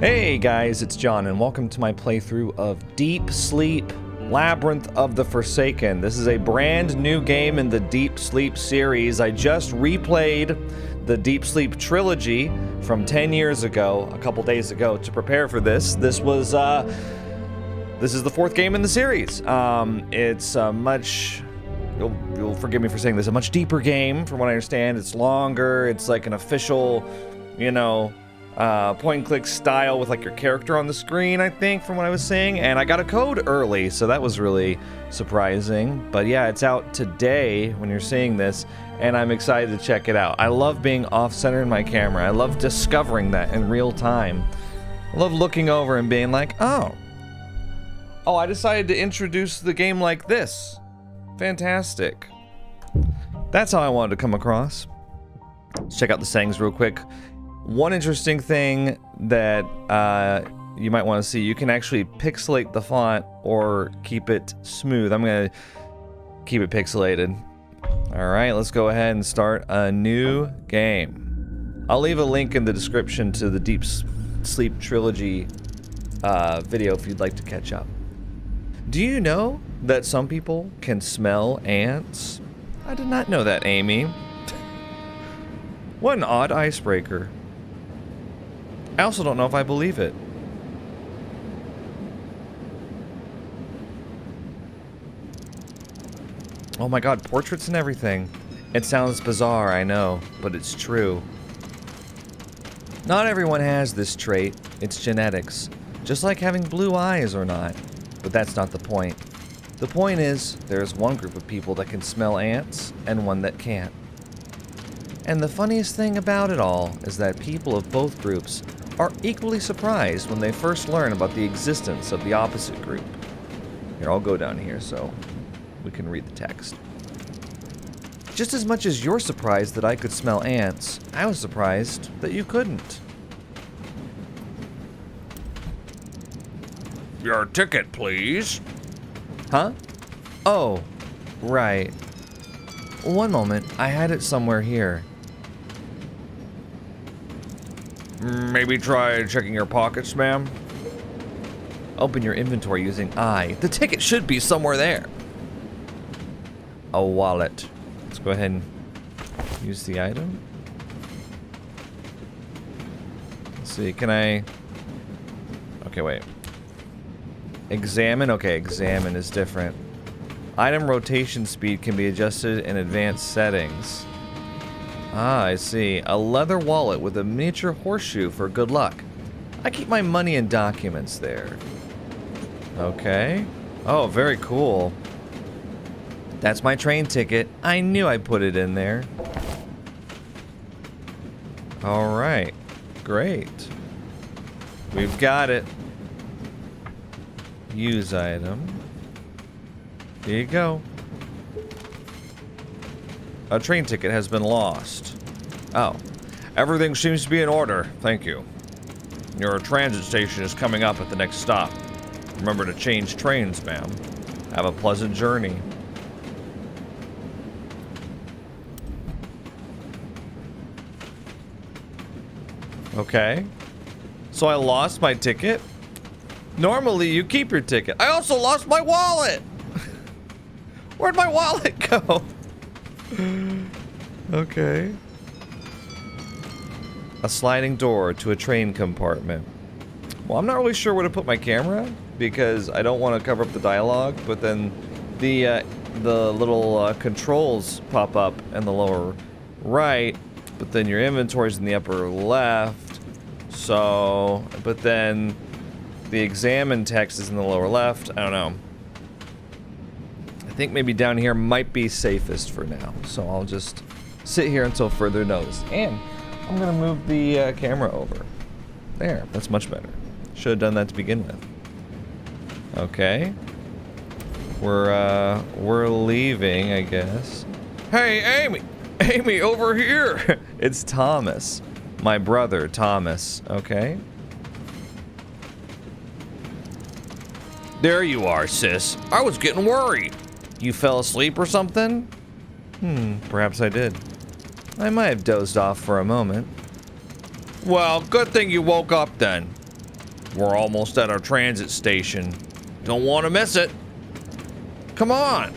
Hey guys, it's John and welcome to my playthrough of Deep Sleep, Labyrinth of the Forsaken. This is a brand new game in the Deep Sleep series. I just replayed the Deep Sleep trilogy from 10 years ago, a couple days ago, to prepare for this. This is the fourth game in the series. It's a much, you'll forgive me for saying this, a much deeper game from what I understand. It's longer, it's like an official, point and click style with like your character on the screen, I think, from what I was saying. And I got a code early, so that was really surprising. But yeah, it's out today when you're seeing this, and I'm excited to check it out. I love being off-center in my camera. I love discovering that in real time. I love looking over and being like, oh, I decided to introduce the game like this. Fantastic. That's how I wanted to come across. Let's check out the settings real quick. One interesting thing that you might want to see, you can actually pixelate the font or keep it smooth. I'm going to keep it pixelated. Alright, let's go ahead and start a new game. I'll leave a link in the description to the Deep Sleep Trilogy video if you'd like to catch up. Do you know that some people can smell ants? I did not know that, Amy. What an odd icebreaker. I also don't know if I believe it. Oh my god, portraits and everything. It sounds bizarre, I know, but it's true. Not everyone has this trait. It's genetics. Just like having blue eyes or not. But that's not the point. The point is, there's one group of people that can smell ants and one that can't. And the funniest thing about it all is that people of both groups are equally surprised when they first learn about the existence of the opposite group. Here, I'll go down here so we can read the text. Just as much as you're surprised that I could smell ants, I was surprised that you couldn't. Your ticket, please. Huh? Oh, right. One moment, I had it somewhere here. Maybe try checking your pockets, ma'am. Open your inventory using I. The ticket should be somewhere there. A wallet. Let's go ahead and use the item. Let's see, can I... Okay, wait. Examine? Okay, examine is different. Item rotation speed can be adjusted in advanced settings. Ah, I see. A leather wallet with a miniature horseshoe for good luck. I keep my money and documents there. Okay. Oh, very cool. That's my train ticket. I knew I put it in there. Alright. Great. We've got it. Use item. Here you go. A train ticket has been lost. Oh. Everything seems to be in order. Thank you. Your transit station is coming up at the next stop. Remember to change trains, ma'am. Have a pleasant journey. Okay. So I lost my ticket? Normally you keep your ticket. I also lost my wallet! Where'd my wallet go? Okay. A sliding door to a train compartment. Well, I'm not really sure where to put my camera because I don't want to cover up the dialogue, but then the little controls pop up in the lower right, but then your inventory's in the upper left. So, but then the examine text is in the lower left. I don't know. I think maybe down here might be safest for now, so I'll just sit here until further notice. And I'm gonna move the camera over. There, that's much better. Should have done that to begin with. Okay. We're leaving, I guess. Hey, Amy! Amy, over here! It's Thomas. My brother, Thomas. Okay. There you are, sis. I was getting worried. You fell asleep or something? Perhaps I did. I might have dozed off for a moment. Well, good thing you woke up then. We're almost at our transit station. Don't want to miss it. Come on.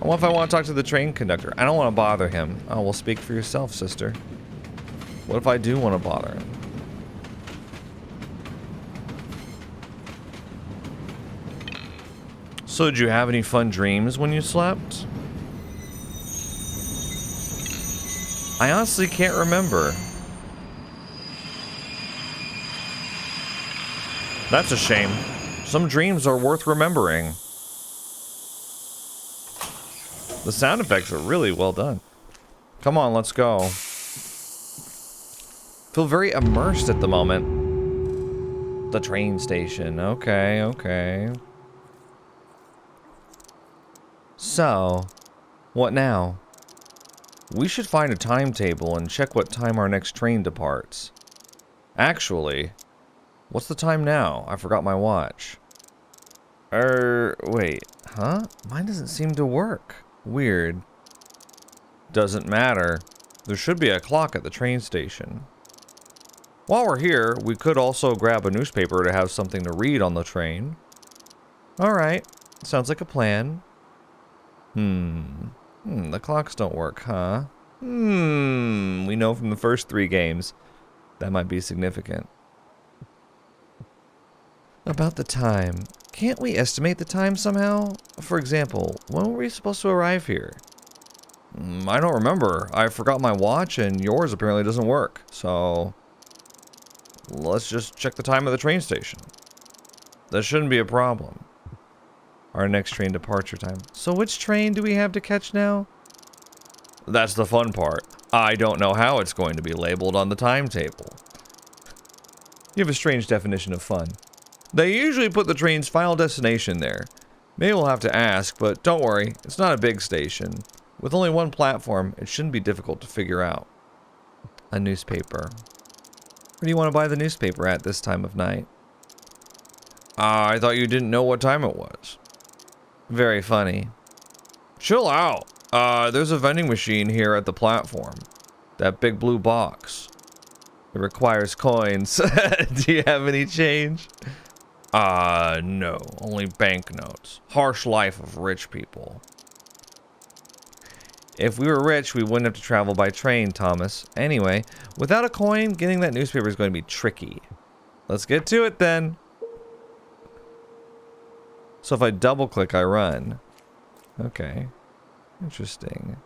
What if I want to talk to the train conductor? I don't want to bother him. Oh, well, speak for yourself, sister. What if I do want to bother him? So, did you have any fun dreams when you slept? I honestly can't remember. That's a shame. Some dreams are worth remembering. The sound effects are really well done. Come on, let's go. Feel very immersed at the moment. The train station. Okay, okay. So, what now? We should find a timetable and check what time our next train departs. Actually, what's the time now? I forgot my watch. Wait, huh? Mine doesn't seem to work. Weird. Doesn't matter. There should be a clock at the train station. While we're here, we could also grab a newspaper to have something to read on the train. Alright, sounds like a plan. The clocks don't work, huh? We know from the first 3 games. That might be significant. About the time. Can't we estimate the time somehow? For example, when were we supposed to arrive here? I don't remember. I forgot my watch and yours apparently doesn't work. So, let's just check the time of the train station. That shouldn't be a problem. Our next train departure time. So which train do we have to catch now? That's the fun part. I don't know how it's going to be labeled on the timetable. You have a strange definition of fun. They usually put the train's final destination there. Maybe we'll have to ask, but don't worry, it's not a big station. With only 1 platform, it shouldn't be difficult to figure out. A newspaper. Where do you want to buy the newspaper at this time of night? I thought you didn't know what time it was. Very funny. Chill out. There's a vending machine here at the platform. That big blue box. It requires coins. Do you have any change? No. Only banknotes. Harsh life of rich people. If we were rich, we wouldn't have to travel by train, Thomas. Anyway, without a coin, getting that newspaper is going to be tricky. Let's get to it then. So if I double click, I run. Okay. Interesting.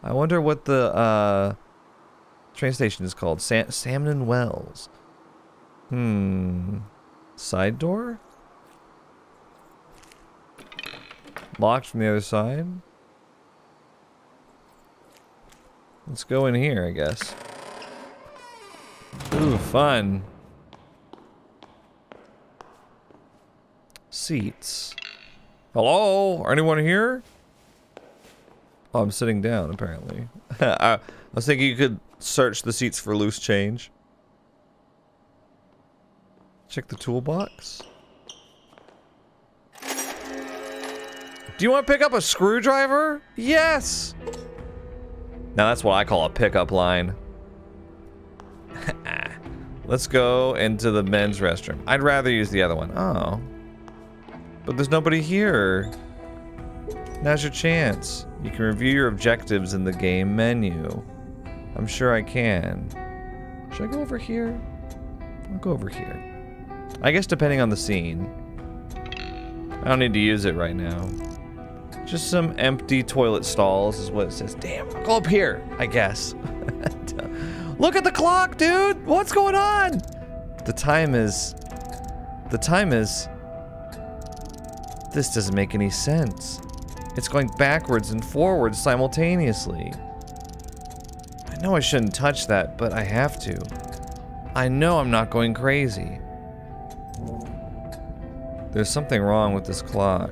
I wonder what the train station is called. Salmon Wells. Side door? Locked from the other side? Let's go in here, I guess. Ooh, fun. Seats. Hello? Anyone here? Oh, I'm sitting down, apparently. I was thinking you could search the seats for loose change. Check the toolbox. Do you want to pick up a screwdriver? Yes! Now that's what I call a pickup line. Let's go into the men's restroom. I'd rather use the other one. Oh. But there's nobody here. Now's your chance. You can review your objectives in the game menu. I'm sure I can. Should I go over here? I'll go over here. I guess depending on the scene. I don't need to use it right now. Just some empty toilet stalls is what it says. Damn, I'll go up here, I guess. Look at the clock, dude! What's going on? The time is... This doesn't make any sense. It's going backwards and forwards simultaneously. I know I shouldn't touch that, but I have to. I know I'm not going crazy. There's something wrong with this clock.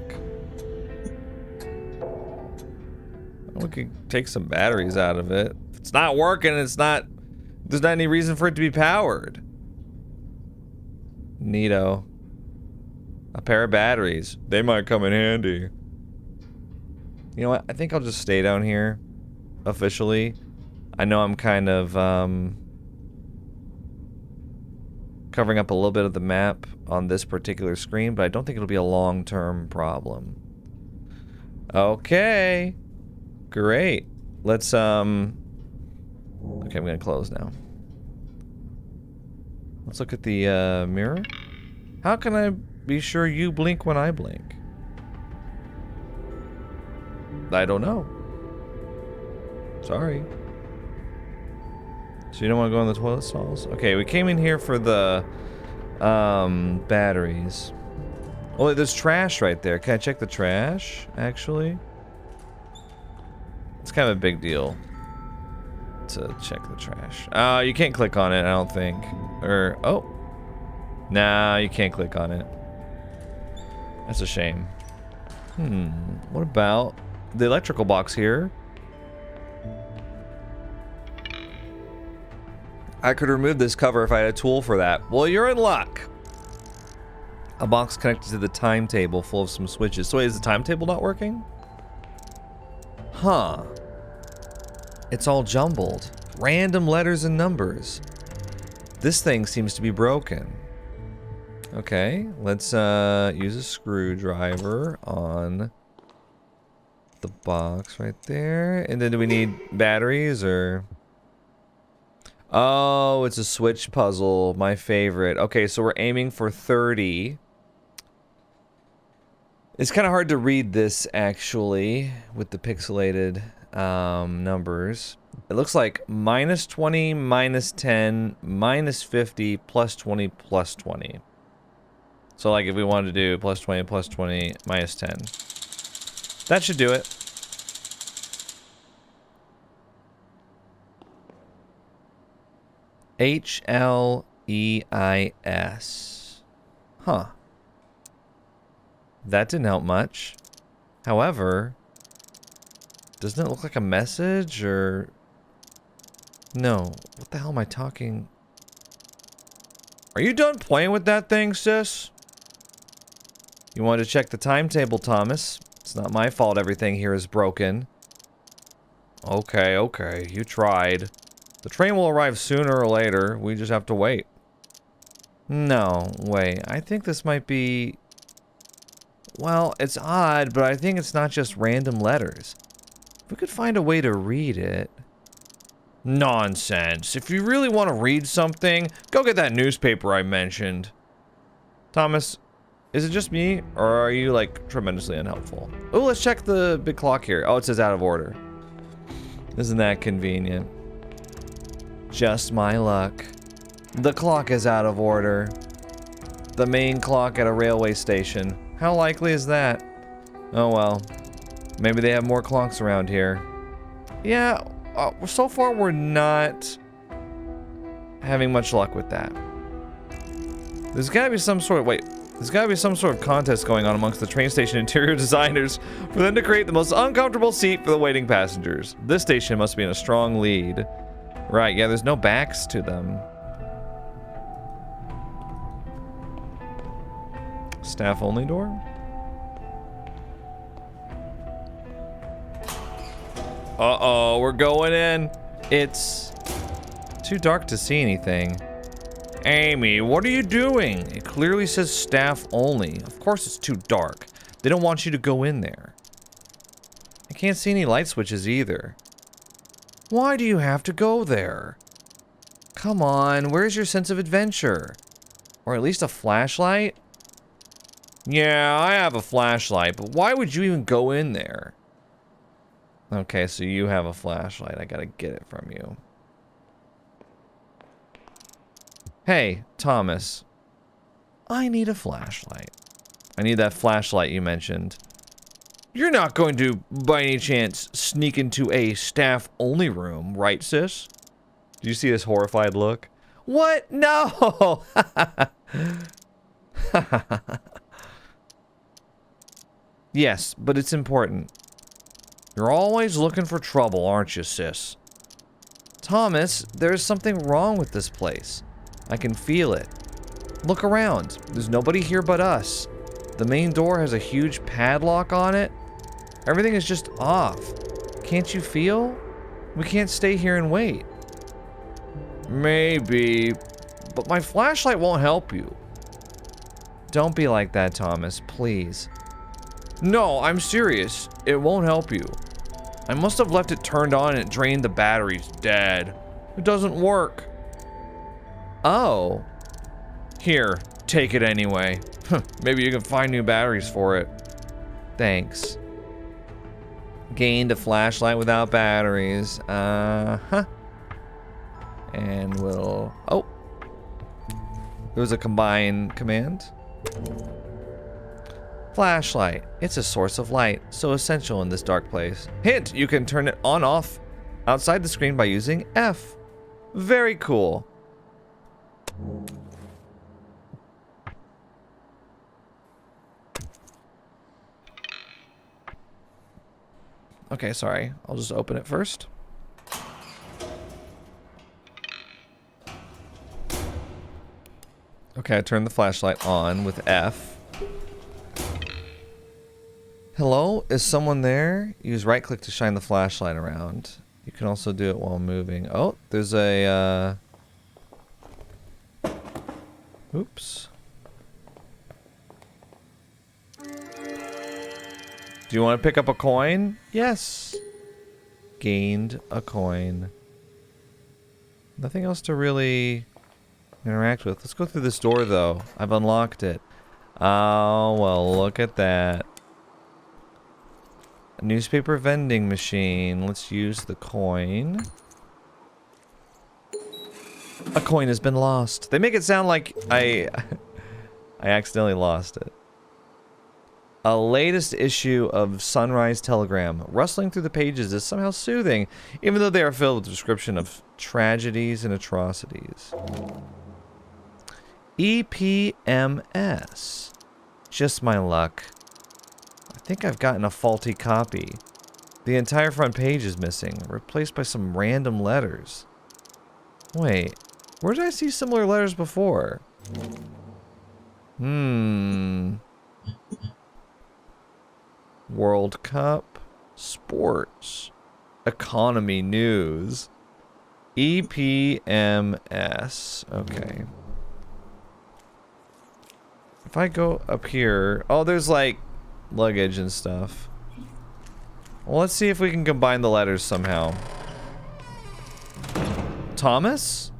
We could take some batteries out of it. If it's not working, there's not any reason for it to be powered. Neato. A pair of batteries. They might come in handy. You know what? I think I'll just stay down here. Officially. I know I'm kind of covering up a little bit of the map on this particular screen, but I don't think it'll be a long-term problem. Okay. Great. Let's, okay, I'm gonna close now. Let's look at the, mirror. How can I be sure you blink when I blink? I don't know. Sorry. So you don't want to go in the toilet stalls? Okay, we came in here for the batteries. Oh, there's trash right there. Can I check the trash, actually? It's kind of a big deal to check the trash. You can't click on it, I don't think. Or, oh. Nah, you can't click on it. That's a shame. What about the electrical box here? I could remove this cover if I had a tool for that. Well, you're in luck. A box connected to the timetable full of some switches. So wait, is the timetable not working? Huh. It's all jumbled. Random letters and numbers. This thing seems to be broken. Okay, let's use a screwdriver on the box right there. And then do we need batteries or... Oh, it's a switch puzzle. My favorite. Okay, so we're aiming for 30. It's kind of hard to read this, actually, with the pixelated numbers. It looks like minus 20, minus 10, minus 50, plus 20, plus 20. So, like, if we wanted to do plus 20, minus 10. That should do it. H-L-E-I-S. Huh. That didn't help much. However, doesn't it look like a message or... No. What the hell am I talking? Are you done playing with that thing, sis? You wanted to check the timetable, Thomas. It's not my fault everything here is broken. Okay, okay. You tried. The train will arrive sooner or later. We just have to wait. No, wait. I think this might be... Well, it's odd, but I think it's not just random letters. If we could find a way to read it... Nonsense. If you really want to read something, go get that newspaper I mentioned. Thomas, is it just me, or are you, like, tremendously unhelpful? Oh, let's check the big clock here. Oh, it says out of order. Isn't that convenient? Just my luck. The clock is out of order. The main clock at a railway station. How likely is that? Oh well. Maybe they have more clocks around here. Yeah, so far we're not having much luck with that. There's gotta be some sort of, there's gotta be some sort of contest going on amongst the train station interior designers for them to create the most uncomfortable seat for the waiting passengers. This station must be in a strong lead. Right, yeah, there's no backs to them. Staff only door? Uh-oh, we're going in. It's too dark to see anything. Amy, what are you doing? It clearly says staff only. Of course it's too dark. They don't want you to go in there. I can't see any light switches either. Why do you have to go there? Come on, where's your sense of adventure? Or at least a flashlight? Yeah, I have a flashlight, but why would you even go in there? Okay, so you have a flashlight. I gotta get it from you. Hey, Thomas. I need a flashlight. I need that flashlight you mentioned. You're not going to, by any chance, sneak into a staff-only room, right, sis? Do you see this horrified look? What? No! Yes, but it's important. You're always looking for trouble, aren't you, sis? Thomas, there's something wrong with this place. I can feel it. Look around. There's nobody here but us. The main door has a huge padlock on it. Everything is just off. Can't you feel? We can't stay here and wait. Maybe, but my flashlight won't help you. Don't be like that, Thomas, please. No, I'm serious. It won't help you. I must have left it turned on and it drained the batteries dead. It doesn't work. Oh. Here, take it anyway. Maybe you can find new batteries for it. Thanks. Gained a flashlight without batteries. Uh-huh. And we'll... Oh. It was a combine command. Flashlight. It's a source of light, so essential in this dark place. Hint, you can turn it on/off outside the screen by using F. Very cool. Okay, sorry. I'll just open it first. Okay, I turned the flashlight on with F. Hello? Is someone there? Use right click to shine the flashlight around. You can also do it while moving. Oh, there's a, Oops. Do you want to pick up a coin? Yes. Gained a coin. Nothing else to really interact with. Let's go through this door, though. I've unlocked it. Oh, well, look at that. A newspaper vending machine. Let's use the coin. A coin has been lost. They make it sound like I accidentally lost it. A latest issue of Sunrise Telegram. Rustling through the pages is somehow soothing, even though they are filled with a description of tragedies and atrocities. EPMS. Just my luck. I think I've gotten a faulty copy. The entire front page is missing, replaced by some random letters. Wait, where did I see similar letters before? World Cup, sports, economy news, EPMS. Okay. If I go up here, oh, there's like luggage and stuff. Well, let's see if we can combine the letters somehow. Thomas?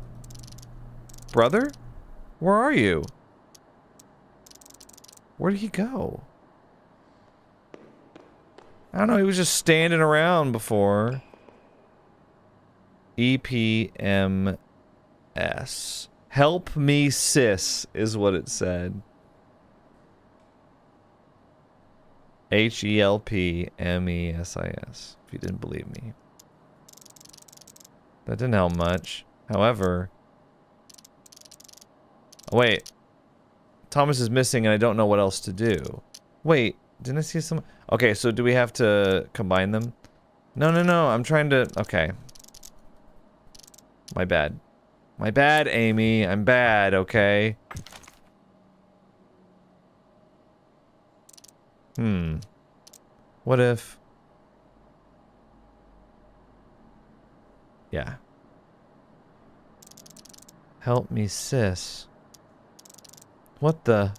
Brother? Where are you? Where did he go? I don't know, he was just standing around before. EPMS. Help me, sis, is what it said. HELPMESIS, if you didn't believe me. That didn't help much. However... Oh, wait. Thomas is missing and I don't know what else to do. Wait, didn't I see some... Okay, so do we have to combine them? No, no, no, I'm trying to... Okay. My bad. My bad, Amy. I'm bad, okay? What if... Yeah. Help me, sis. What the...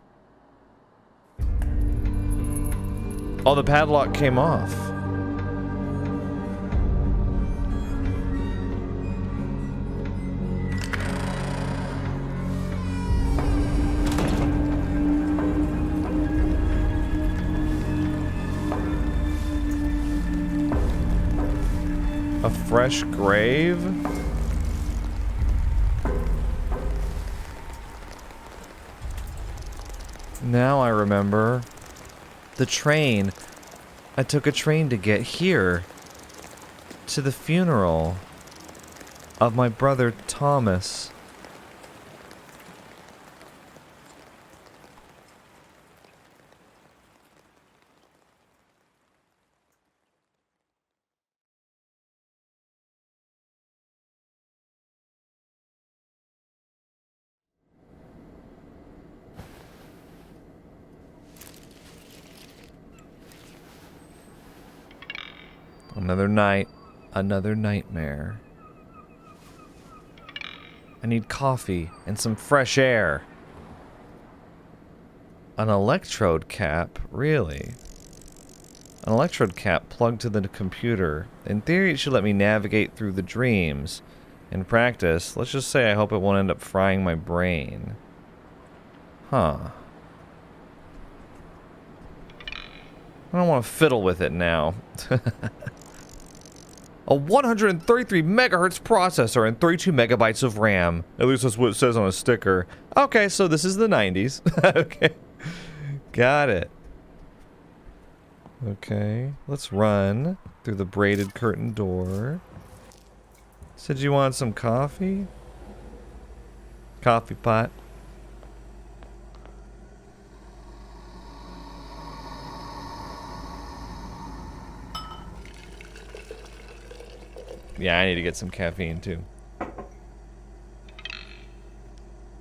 Oh, the padlock came off. A fresh grave? Now I remember. The train. I took a train to get here. To the funeral of my brother Thomas. Another night, Another nightmare. I need coffee and some fresh air. An electrode cap? Really? An electrode cap plugged to the computer. In theory, it should let me navigate through the dreams. In practice, let's just say I hope it won't end up frying my brain. Huh. I don't want to fiddle with it now. A 133 megahertz processor and 32 megabytes of RAM. At least that's what it says on a sticker. Okay, so this is the 90s. Okay. Got it. Okay, let's run through the braided curtain door. Said you want some coffee? Coffee pot. Yeah, I need to get some caffeine too.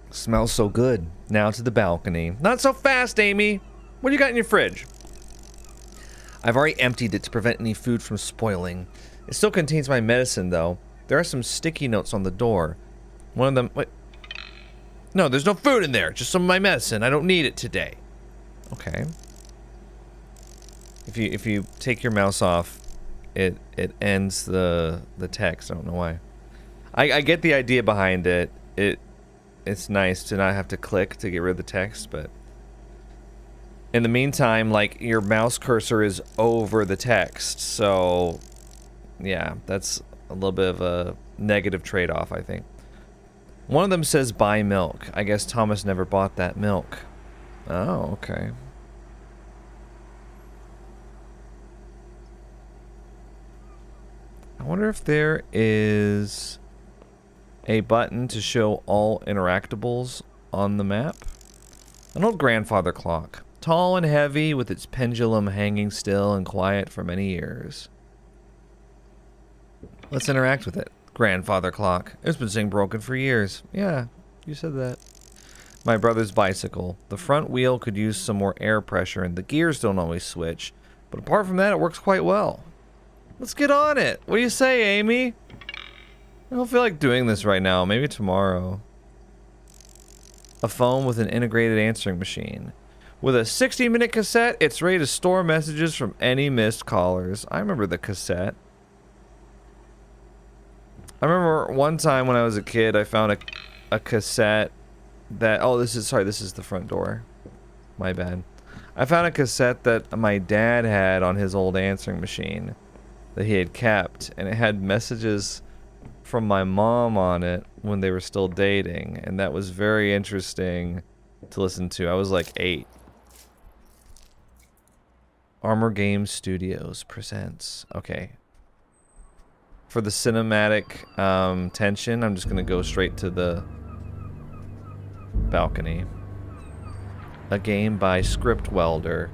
Smells so good. Now to the balcony. Not so fast, Amy. What do you got in your fridge? I've already emptied it to prevent any food from spoiling. It still contains my medicine, though. There are some sticky notes on the door. One of them... Wait. No, there's no food in there. Just some of my medicine. I don't need it today. Okay. If you take your mouse off, it ends the text. I don't know why. I get the idea behind it. It's nice to not have to click to get rid of the text, but in the meantime, like, your mouse cursor is over the text, so yeah, that's a little bit of a negative trade-off, I think. One of them says buy milk. I guess Thomas never bought that milk. Oh, okay. I wonder if there is a button to show all interactables on the map. An old grandfather clock. Tall and heavy, with its pendulum hanging still and quiet for many years. Let's interact with it. Grandfather clock. It's been sitting broken for years. Yeah, you said that. My brother's bicycle. The front wheel could use some more air pressure and the gears don't always switch. But apart from that, it works quite well. Let's get on it. What do you say, Amy? I don't feel like doing this right now. Maybe tomorrow. A phone with an integrated answering machine. With a 60-minute cassette, it's ready to store messages from any missed callers. I remember the cassette. I remember one time when I was a kid, I found a cassette that... Oh, this is the front door. My bad. I found a cassette that my dad had on his old answering machine that he had kept, and it had messages from my mom on it when they were still dating, and that was very interesting to listen to. I was like 8. Armor Games Studios presents. Okay. For the cinematic tension, I'm just gonna go straight to the balcony. A game by Script Welder.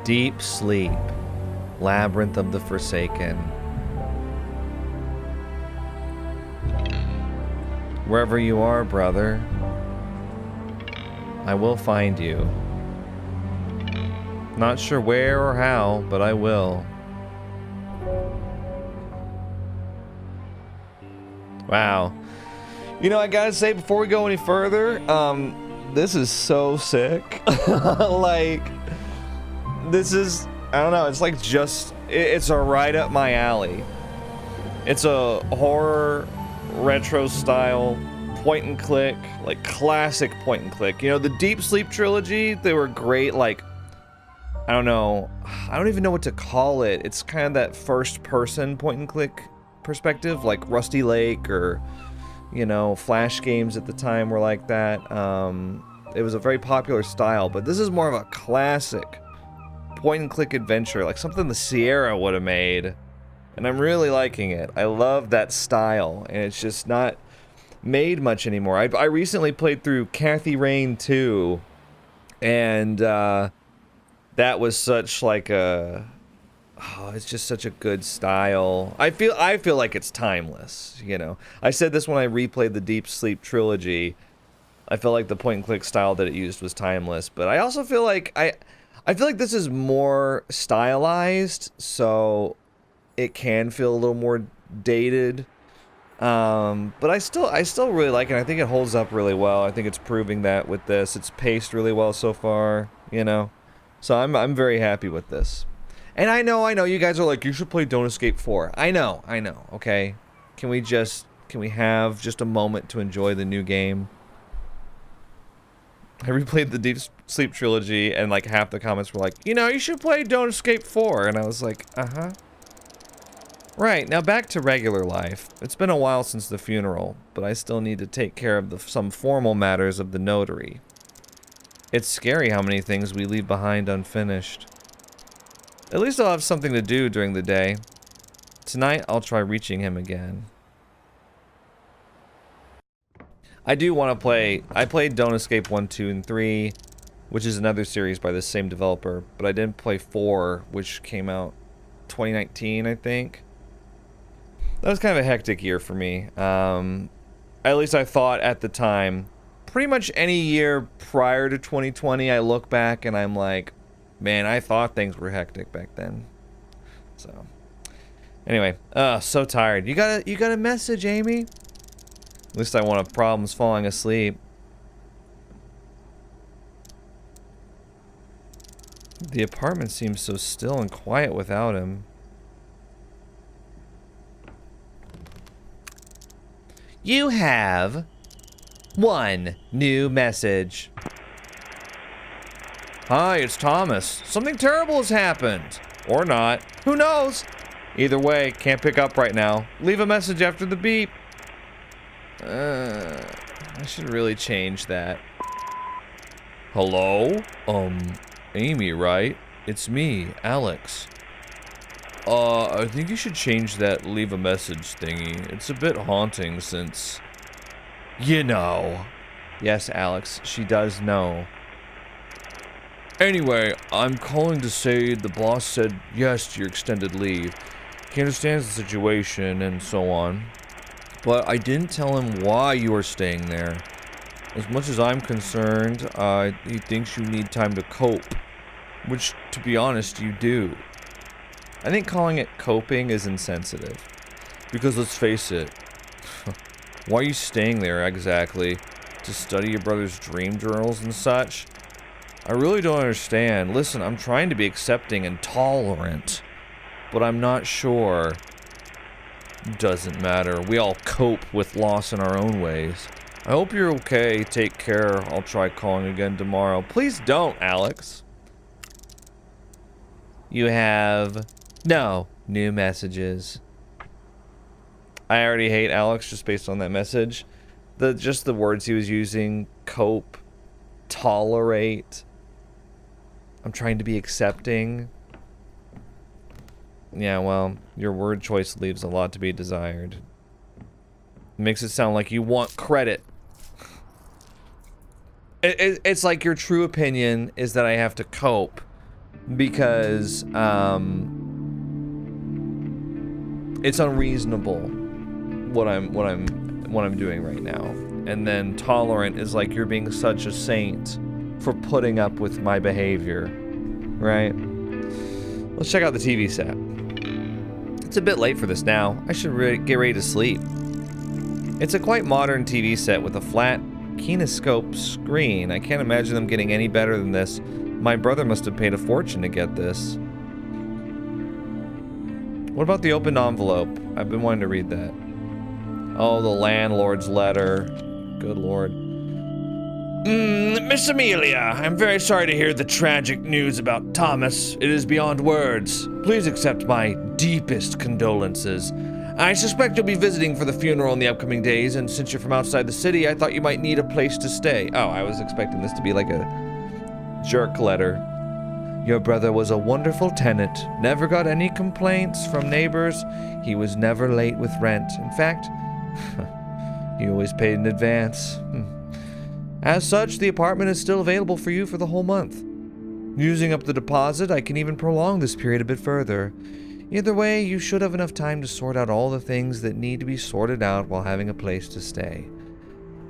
Deep Sleep. Labyrinth of the Forsaken. Wherever you are, brother, I will find you. Not sure where or how, but I will. Wow. You know, I gotta say, before we go any further, this is so sick. Like, this is, I don't know, it's like just, it's a right up my alley. It's a horror, retro style, point and click, like classic point and click. You know, the Deep Sleep trilogy, they were great, like, I don't know, I don't even know what to call it. It's kind of that first person point and click perspective, like Rusty Lake, or, you know, Flash games at the time were like that. It was a very popular style, but this is more of a classic point and click adventure, like something the Sierra would have made, and I'm really liking it. I love that style, and it's just not made much anymore. I recently played through Kathy Rain 2, and that was such like a, oh, it's just such a good style. I feel like it's timeless, you know. I said this when I replayed the Deep Sleep trilogy. I feel like the point and click style that it used was timeless, but I also feel like I feel like this is more stylized, so it can feel a little more dated. But I still really like it. I think it holds up really well. I think it's proving that with this. It's paced really well so far, you know. So I'm very happy with this. And I know you guys are like, you should play Don't Escape 4. I know, okay? Can we have just a moment to enjoy the new game? I replayed the Deep Sleep trilogy and like half the comments were like, you should play Don't Escape 4. And I was like, uh-huh. Right, now back to regular life. It's been a while since the funeral, but I still need to take care of some formal matters of the notary. It's scary how many things we leave behind unfinished. At least I'll have something to do during the day. Tonight, I'll try reaching him again. I do want to play... I played Don't Escape 1, 2, and 3, which is another series by the same developer, but I didn't play 4, which came out 2019, I think. That was kind of a hectic year for me. At least I thought at the time. Pretty much any year prior to 2020, I look back and I'm like, man, I thought things were hectic back then. So, anyway, so tired. You got a message, Amy? At least I won't have problems falling asleep. The apartment seems so still and quiet without him. You have one new message. Hi, it's Thomas. Something terrible has happened. Or not. Who knows? Either way, can't pick up right now. Leave a message after the beep. I should really change that. Hello? Amy, right? It's me, Alex. I think you should change that leave a message thingy. It's a bit haunting since... You know. Yes, Alex, she does know. Anyway, I'm calling to say the boss said yes to your extended leave. He understands the situation and so on. But I didn't tell him why you are staying there. As much as I'm concerned, he thinks you need time to cope. Which, to be honest, you do. I think calling it coping is insensitive. Because let's face it, why are you staying there exactly? To study your brother's dream journals and such? I really don't understand. Listen, I'm trying to be accepting and tolerant, but I'm not sure. Doesn't matter. We all cope with loss in our own ways. I hope you're okay. Take care. I'll try calling again tomorrow. Please don't, Alex. You have no new messages. I already hate Alex just based on that message. Just the words he was using. Cope. Tolerate. I'm trying to be accepting. Yeah, well, your word choice leaves a lot to be desired. It makes it sound like you want credit. It's like your true opinion is that I have to cope because it's unreasonable what I'm doing right now. And then tolerant is like you're being such a saint for putting up with my behavior, right? Let's check out the TV set. It's a bit late for this now. I should get ready to sleep. It's a quite modern TV set with a flat kinescope screen. I can't imagine them getting any better than this. My brother must have paid a fortune to get this. What about the opened envelope? I've been wanting to read that. Oh, the landlord's letter. Good lord. Miss Amelia, I'm very sorry to hear the tragic news about Thomas. It is beyond words. Please accept my deepest condolences. I suspect you'll be visiting for the funeral in the upcoming days, and since you're from outside the city, I thought you might need a place to stay. Oh, I was expecting this to be like a jerk letter. Your brother was a wonderful tenant, never got any complaints from neighbors. He was never late with rent. In fact, he always paid in advance. As such, the apartment is still available for you for the whole month. Using up the deposit, I can even prolong this period a bit further. Either way, you should have enough time to sort out all the things that need to be sorted out while having a place to stay.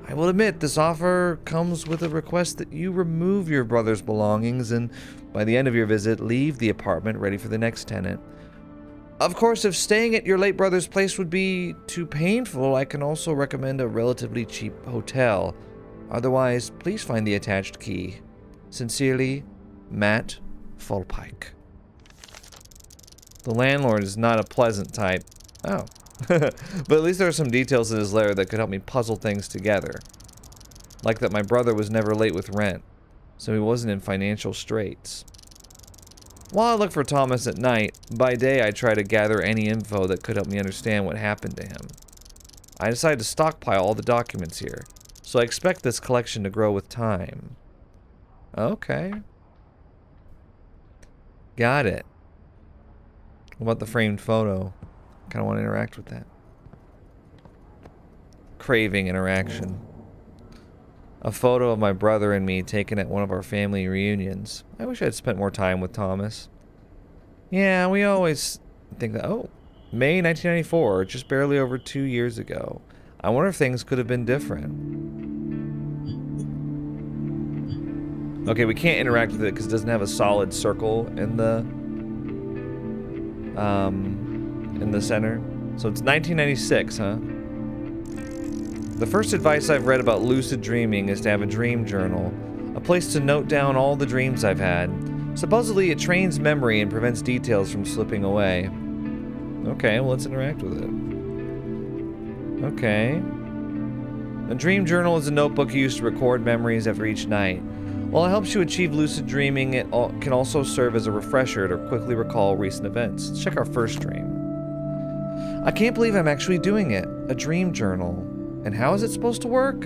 I will admit, this offer comes with a request that you remove your brother's belongings and, by the end of your visit, leave the apartment ready for the next tenant. Of course, if staying at your late brother's place would be too painful, I can also recommend a relatively cheap hotel. Otherwise, please find the attached key. Sincerely, Matt Fulpike. The landlord is not a pleasant type. Oh. But at least there are some details in his letter that could help me puzzle things together. Like that my brother was never late with rent, so he wasn't in financial straits. While I look for Thomas at night, by day I try to gather any info that could help me understand what happened to him. I decided to stockpile all the documents here, so I expect this collection to grow with time. Okay. Got it. What about the framed photo? Kind of want to interact with that. Craving interaction. A photo of my brother and me taken at one of our family reunions. I wish I'd spent more time with Thomas. Yeah, we always think that, oh, May 1994, just barely over 2 years ago. I wonder if things could have been different. Okay, we can't interact with it because it doesn't have a solid circle in the center. So it's 1996, huh? The first advice I've read about lucid dreaming is to have a dream journal, a place to note down all the dreams I've had. Supposedly it trains memory and prevents details from slipping away. Okay, well, let's interact with it. Okay. A dream journal is a notebook used to record memories after each night. While it helps you achieve lucid dreaming, it can also serve as a refresher to quickly recall recent events. Let's check our first dream. I can't believe I'm actually doing it. A dream journal. And how is it supposed to work?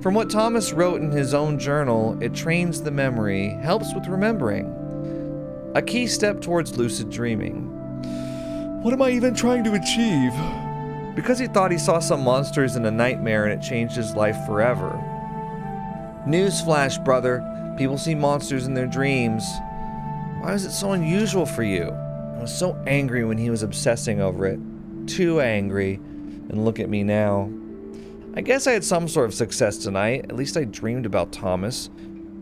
From what Thomas wrote in his own journal, it trains the memory, helps with remembering. A key step towards lucid dreaming. What am I even trying to achieve? Because he thought he saw some monsters in a nightmare and it changed his life forever. Newsflash, brother. People see monsters in their dreams. Why was it so unusual for you? I was so angry when he was obsessing over it. Too angry. And look at me now. I guess I had some sort of success tonight. At least I dreamed about Thomas.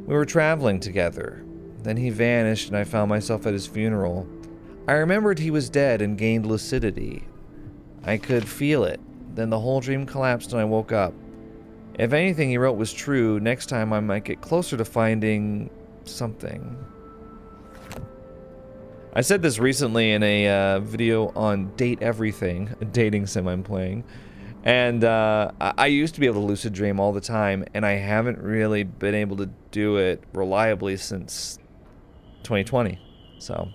We were traveling together. Then he vanished and I found myself at his funeral. I remembered he was dead and gained lucidity. I could feel it. Then the whole dream collapsed and I woke up. If anything he wrote was true, next time I might get closer to finding something. I said this recently in a video on Date Everything, a dating sim I'm playing. And I used to be able to lucid dream all the time, and I haven't really been able to do it reliably since 2020. So,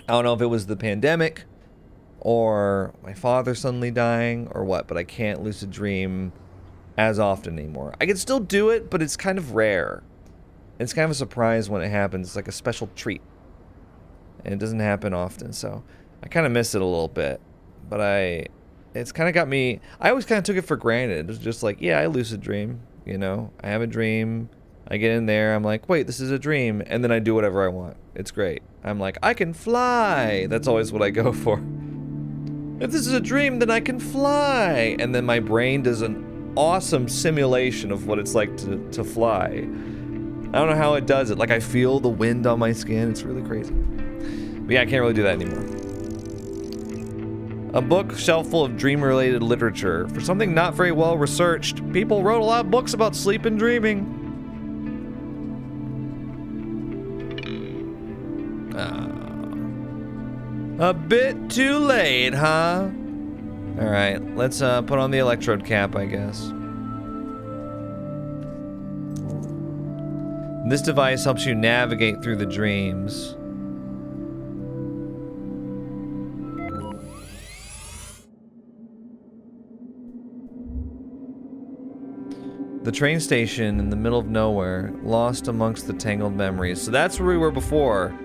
I don't know if it was the pandemic, or my father suddenly dying, or what, but I can't lucid dream as often anymore. I can still do it, but it's kind of rare. It's kind of a surprise when it happens. It's like a special treat. And it doesn't happen often, so I kind of miss it a little bit. But it's kind of got me, I always kind of took it for granted. It was just like, yeah, I lucid dream, you know. I have a dream, I get in there, I'm like, wait, this is a dream, and then I do whatever I want. It's great. I'm like, I can fly! That's always what I go for. If this is a dream, then I can fly! And then my brain does an awesome simulation of what it's like to fly. I don't know how it does it. Like, I feel the wind on my skin. It's really crazy. But yeah, I can't really do that anymore. A bookshelf full of dream-related literature. For something not very well researched, people wrote a lot of books about sleep and dreaming. A bit too late, huh? Alright, let's put on the electrode cap, I guess. This device helps you navigate through the dreams. The train station in the middle of nowhere, lost amongst the tangled memories. So that's where we were before.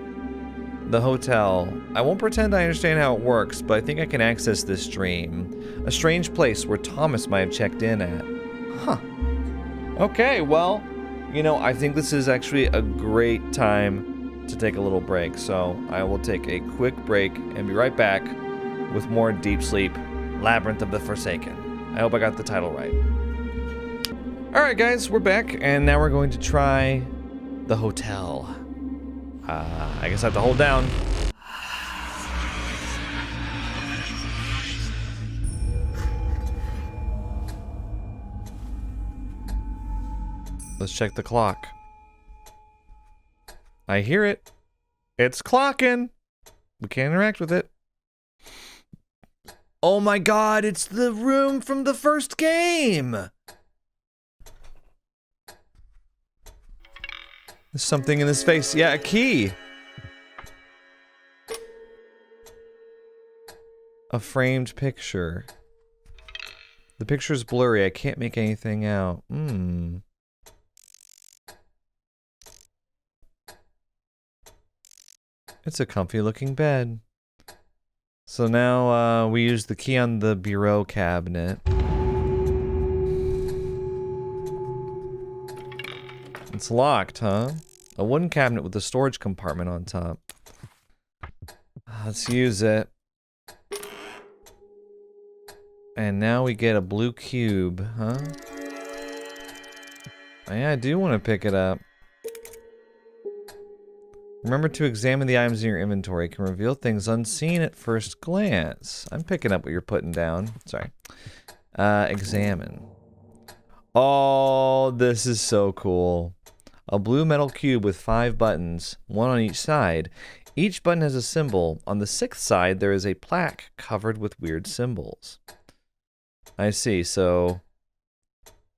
The hotel. I won't pretend I understand how it works, but I think I can access this dream. A strange place where Thomas might have checked in at. Huh. Okay, well, you know, I think this is actually a great time to take a little break. So I will take a quick break and be right back with more Deep Sleep, Labyrinth of the Forsaken. I hope I got the title right. Alright guys, we're back, and now we're going to try the hotel. I guess I have to hold down. Let's check the clock. I hear it. It's clocking. We can't interact with it. Oh my god, it's the room from the first game! There's something in his face. Yeah, a key. A framed picture. The picture's blurry. I can't make anything out. It's a comfy looking bed. So now we use the key on the bureau cabinet. It's locked, huh? A wooden cabinet with a storage compartment on top. Let's use it. And now we get a blue cube, huh? Yeah, I do want to pick it up. Remember to examine the items in your inventory. It can reveal things unseen at first glance. I'm picking up what you're putting down. Sorry. Examine. Oh, this is so cool. A blue metal cube with 5 buttons, 1 on each side. Each button has a symbol. On the 6th side, there is a plaque covered with weird symbols. I see, so...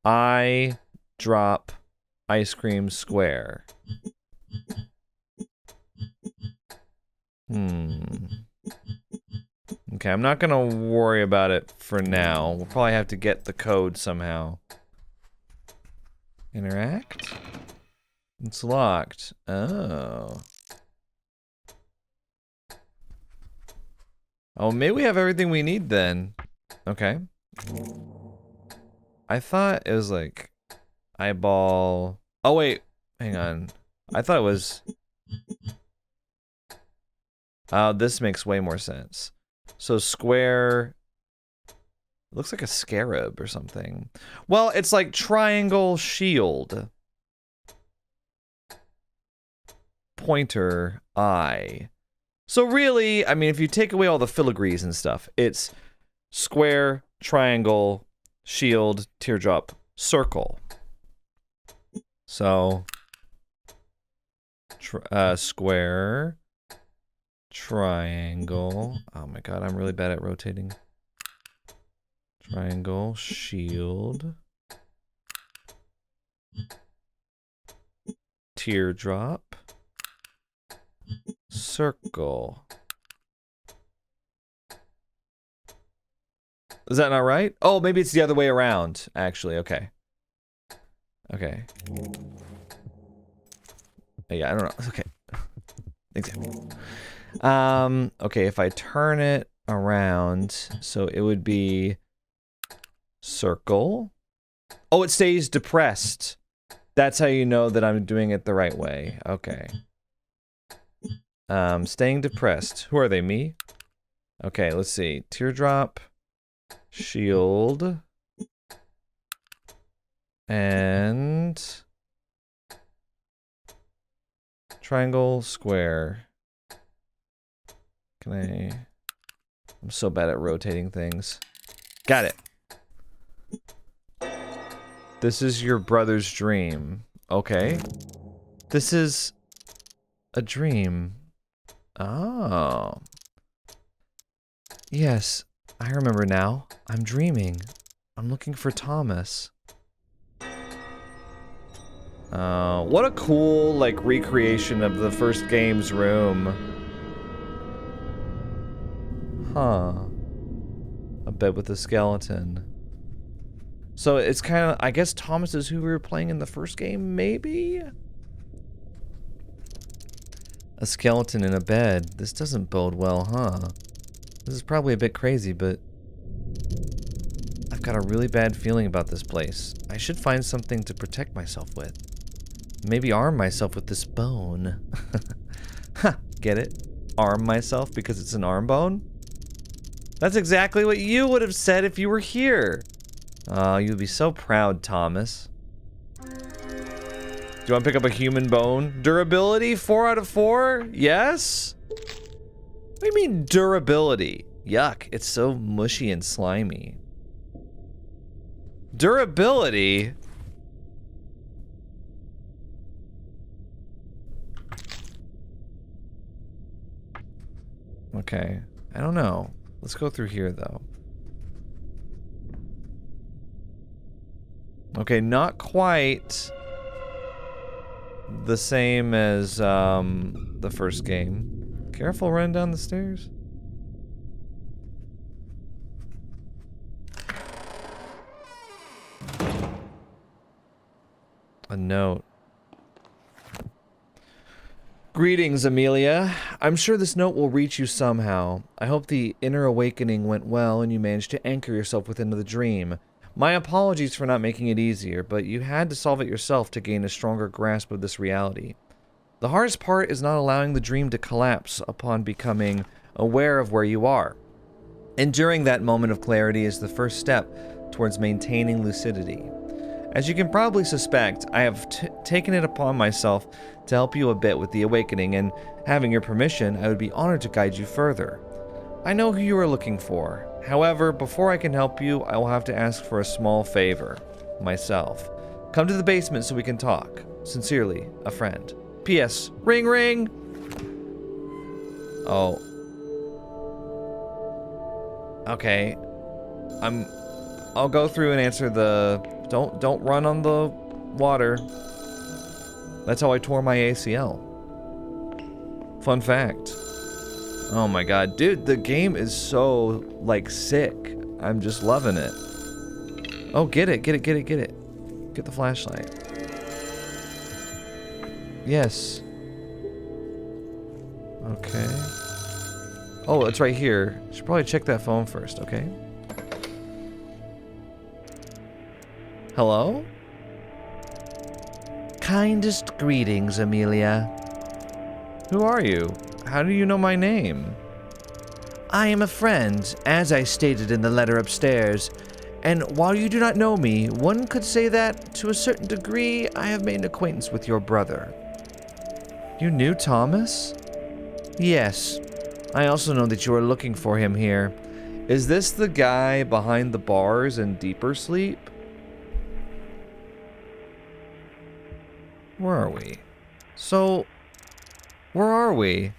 I drop ice cream square. Okay, I'm not gonna worry about it for now. We'll probably have to get the code somehow. Interact? It's locked. Oh. Oh, maybe we have everything we need then. Okay. I thought it was like... eyeball... Oh wait, hang on. I thought it was... Oh, this makes way more sense. So square... looks like a scarab or something. Well, it's like triangle shield. Pointer eye. So really, I mean, if you take away all the filigrees and stuff, it's square, triangle, shield, teardrop, circle. So... square... triangle. Oh my god, I'm really bad at rotating. Triangle, shield. Teardrop. Circle. Is that not right? Oh, maybe it's the other way around, actually. Okay. Okay. Yeah, I don't know. Okay. Exactly. Okay, if I turn it around, so it would be circle. Oh, it stays depressed. That's how you know that I'm doing it the right way. Okay. Staying depressed. Who are they, me? Okay, let's see. Teardrop, shield, and triangle, square. Can I... I'm so bad at rotating things. Got it. This is your brother's dream. Okay. This is a dream. Oh. Yes, I remember now. I'm dreaming. I'm looking for Thomas. What a cool, like, recreation of the first game's room. Huh. A bed with a skeleton. So it's kind of, I guess Thomas is who we were playing in the first game, maybe? A skeleton in a bed. This doesn't bode well, huh? This is probably a bit crazy, but I've got a really bad feeling about this place. I should find something to protect myself with. Maybe arm myself with this bone. Ha, get it? Arm myself because it's an arm bone? That's exactly what you would have said if you were here. Oh, you'd be so proud, Thomas. Do you want to pick up a human bone? Durability, 4 out of 4? Yes? What do you mean durability? Yuck, it's so mushy and slimy. Durability? Okay, I don't know. Let's go through here, though. Okay, not quite the same as the first game. Careful, run down the stairs. A note. Greetings, Amelia. I'm sure this note will reach you somehow. I hope the inner awakening went well and you managed to anchor yourself within the dream. My apologies for not making it easier, but you had to solve it yourself to gain a stronger grasp of this reality. The hardest part is not allowing the dream to collapse upon becoming aware of where you are. Enduring that moment of clarity is the first step towards maintaining lucidity. As you can probably suspect, I have taken it upon myself to help you a bit with the awakening, and having your permission, I would be honored to guide you further. I know who you are looking for. However, before I can help you, I will have to ask for a small favor. Myself. Come to the basement so we can talk. Sincerely, a friend. P.S. Ring ring! Oh. Okay. I'll go through and answer the... Don't run on the water. That's how I tore my ACL. Fun fact. Oh my god. Dude, the game is so, like, sick. I'm just loving it. Oh, get it. Get the flashlight. Yes. Okay. Oh, it's right here. Should probably check that phone first, okay? Hello? Kindest greetings, Amelia. Who are you? How do you know my name? I am a friend, as I stated in the letter upstairs. And while you do not know me, one could say that, to a certain degree, I have made an acquaintance with your brother. You knew Thomas? Yes. I also know that you are looking for him here. Is this the guy behind the bars in Deeper Sleep? Where are we? So, where are we?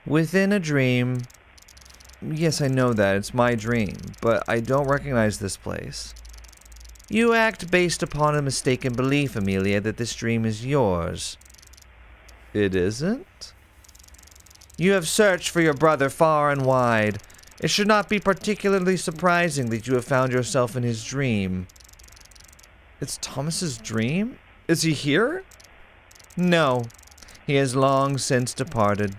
Within a dream. Yes, I know that. It's my dream. But I don't recognize this place. You act based upon a mistaken belief, Amelia, that this dream is yours. It isn't? You have searched for your brother far and wide. It should not be particularly surprising that you have found yourself in his dream. It's Thomas's dream? Is he here? No. He has long since departed.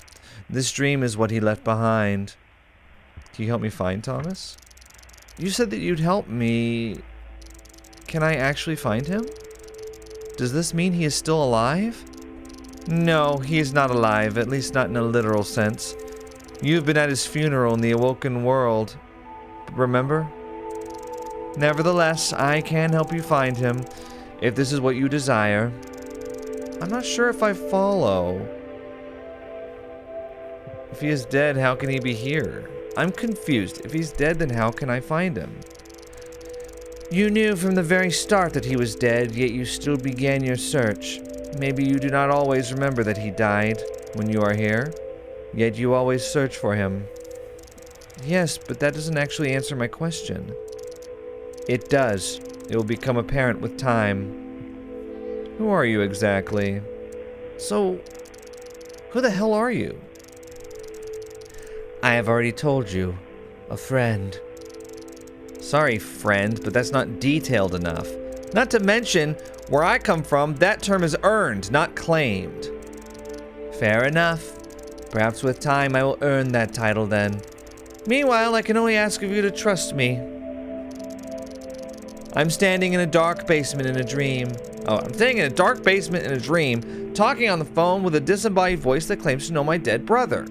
This dream is what he left behind. Can you help me find Thomas? You said that you'd help me. Can I actually find him? Does this mean he is still alive? No, he is not alive, at least not in a literal sense. You've been at his funeral in the awoken world. Remember? Nevertheless, I can help you find him, if this is what you desire. I'm not sure if I follow. If he is dead, how can he be here? I'm confused. If he's dead, then how can I find him? You knew from the very start that he was dead, yet you still began your search. Maybe you do not always remember that he died when you are here, yet you always search for him. Yes, but that doesn't actually answer my question. It does. It will become apparent with time. Who are you exactly? So, who the hell are you? I have already told you. A friend. Sorry, friend, but that's not detailed enough. Not to mention, where I come from, that term is earned, not claimed. Fair enough. Perhaps with time I will earn that title then. Meanwhile, I can only ask of you to trust me. I'm standing in a dark basement in a dream. Oh, I'm standing in a dark basement in a dream, talking on the phone with a disembodied voice that claims to know my dead brother.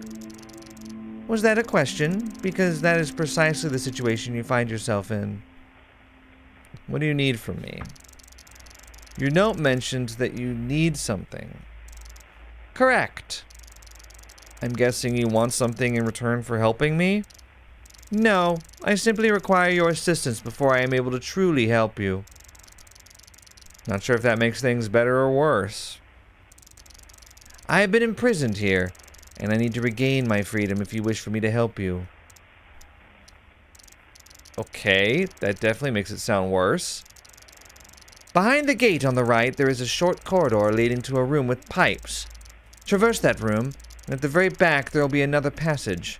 Was that a question? Because that is precisely the situation you find yourself in. What do you need from me? Your note mentioned that you need something. Correct. I'm guessing you want something in return for helping me? No, I simply require your assistance before I am able to truly help you. Not sure if that makes things better or worse. I have been imprisoned here, and I need to regain my freedom if you wish for me to help you. Okay, that definitely makes it sound worse. Behind the gate on the right, there is a short corridor leading to a room with pipes. Traverse that room, and at the very back there will be another passage.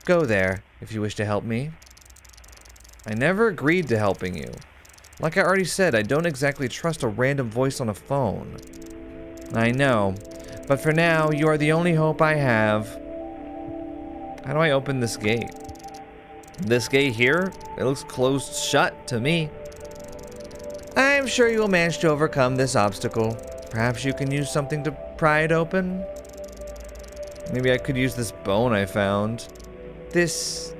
Go there, if you wish to help me. I never agreed to helping you. Like I already said, I don't exactly trust a random voice on a phone. I know, but for now, you are the only hope I have. How do I open this gate? This gate here? It looks closed shut to me. I'm sure you will manage to overcome this obstacle. Perhaps you can use something to pry it open? Maybe I could use this bone I found. This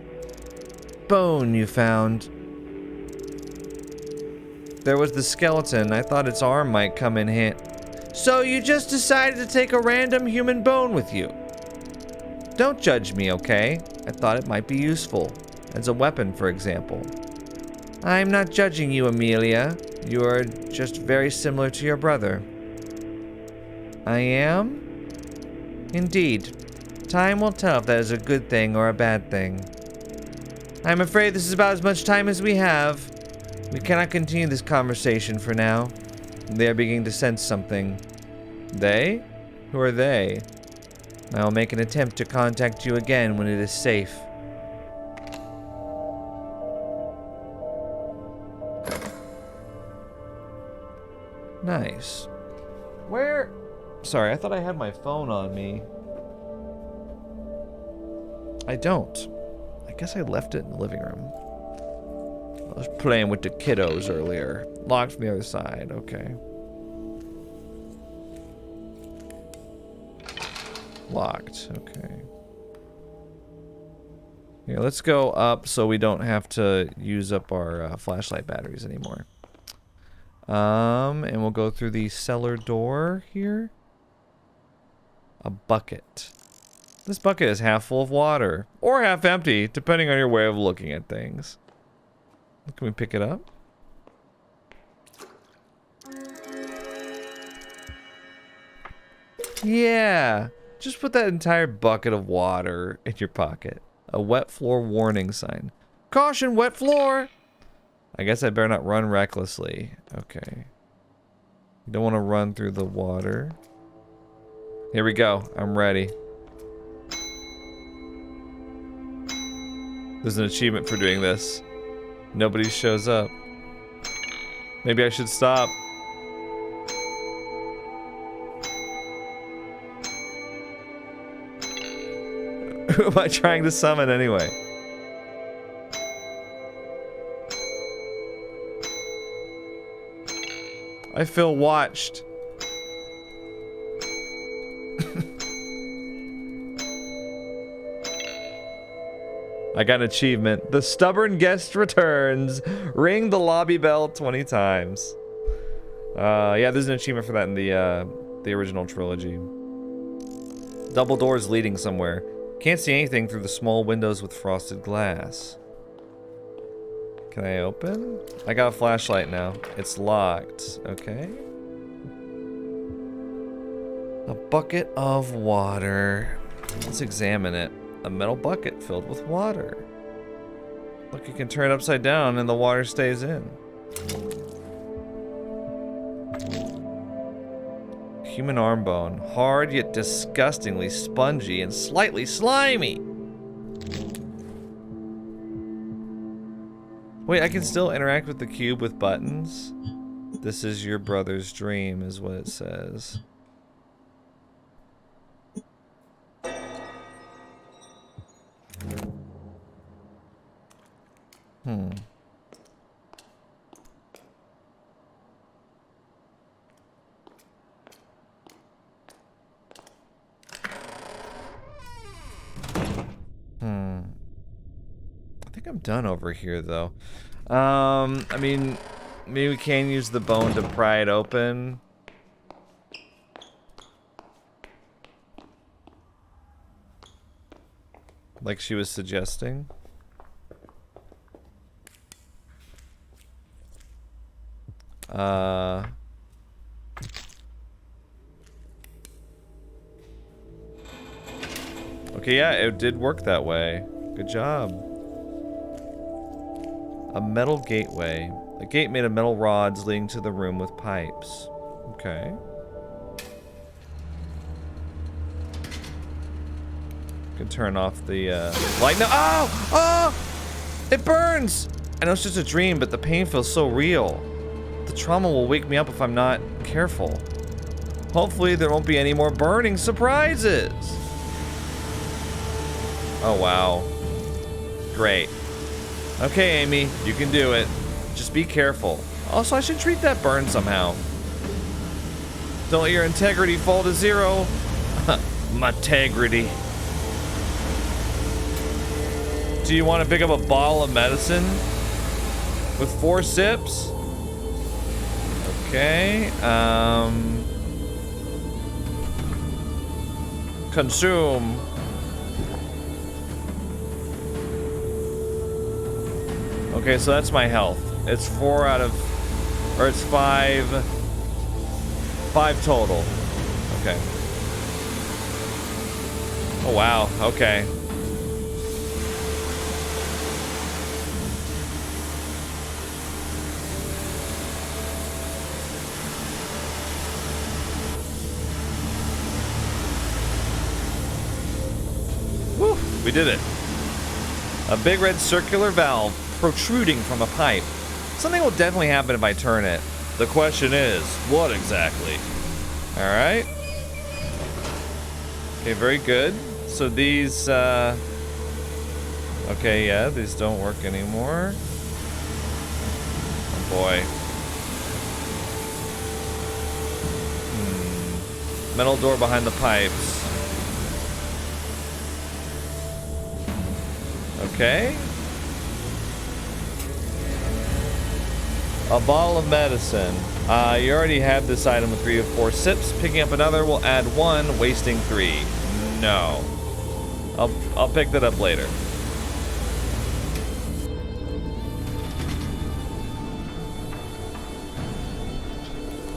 bone you found. There was the skeleton. I thought its arm might come in handy. So you just decided to take a random human bone with you? Don't judge me, okay? I thought it might be useful. As a weapon, for example. I'm not judging you, Amelia. You are just very similar to your brother. I am? Indeed. Time will tell if that is a good thing or a bad thing. I'm afraid this is about as much time as we have. We cannot continue this conversation for now. They are beginning to sense something. They? Who are they? I will make an attempt to contact you again when it is safe. Nice. Where? Sorry, I thought I had my phone on me. I don't. I guess I left it in the living room. I was playing with the kiddos earlier. Locked from the other side. Okay. Locked. Okay. Here, let's go up so we don't have to use up our flashlight batteries anymore. And we'll go through the cellar door here. A bucket. This bucket is half full of water, or half empty, depending on your way of looking at things. Can we pick it up? Yeah, just put that entire bucket of water in your pocket. A wet floor warning sign. Caution, wet floor! I guess I better not run recklessly. Okay. You don't want to run through the water. Here we go. I'm ready. There's an achievement for doing this. Nobody shows up. Maybe I should stop. Who am I trying to summon anyway? I feel watched. I got an achievement. The stubborn guest returns. Ring the lobby bell 20 times. Yeah, there's an achievement for that in the original trilogy. Double doors leading somewhere. Can't see anything through the small windows with frosted glass. Can I open? I got a flashlight now. It's locked. Okay. A bucket of water. Let's examine it. A metal bucket filled with water. Look, you can turn it upside down and the water stays in. Human arm bone. Hard yet disgustingly spongy and slightly slimy. Wait, I can still interact with the cube with buttons? This is your brother's dream, is what it says. I think I'm done over here, though. I mean, maybe we can use the bone to pry it open. Like she was suggesting. Okay, yeah, it did work that way. Good job. A metal gateway. A gate made of metal rods leading to the room with pipes. Okay. Can turn off the light now. Oh! Oh! It burns! I know it's just a dream, but the pain feels so real. The trauma will wake me up if I'm not careful. Hopefully there won't be any more burning surprises. Oh, wow. Great. Okay, Amy, you can do it. Just be careful. Also, I should treat that burn somehow. Don't let your integrity fall to zero. Integrity. Do you want to pick up a bottle of medicine? With 4 sips? Okay, consume. Okay, so that's my health. It's 4 out of, or it's 5 total. Okay. Oh wow, okay. Woo, we did it. A big red circular valve protruding from a pipe. Something will definitely happen if I turn it. The question is, what exactly? Alright. Okay, very good. So these, okay, yeah, these don't work anymore. Oh boy. Metal door behind the pipes. Okay. A bottle of medicine. You already have this item with 3 of 4 sips. Picking up another will add 1, wasting 3. No. I'll pick that up later.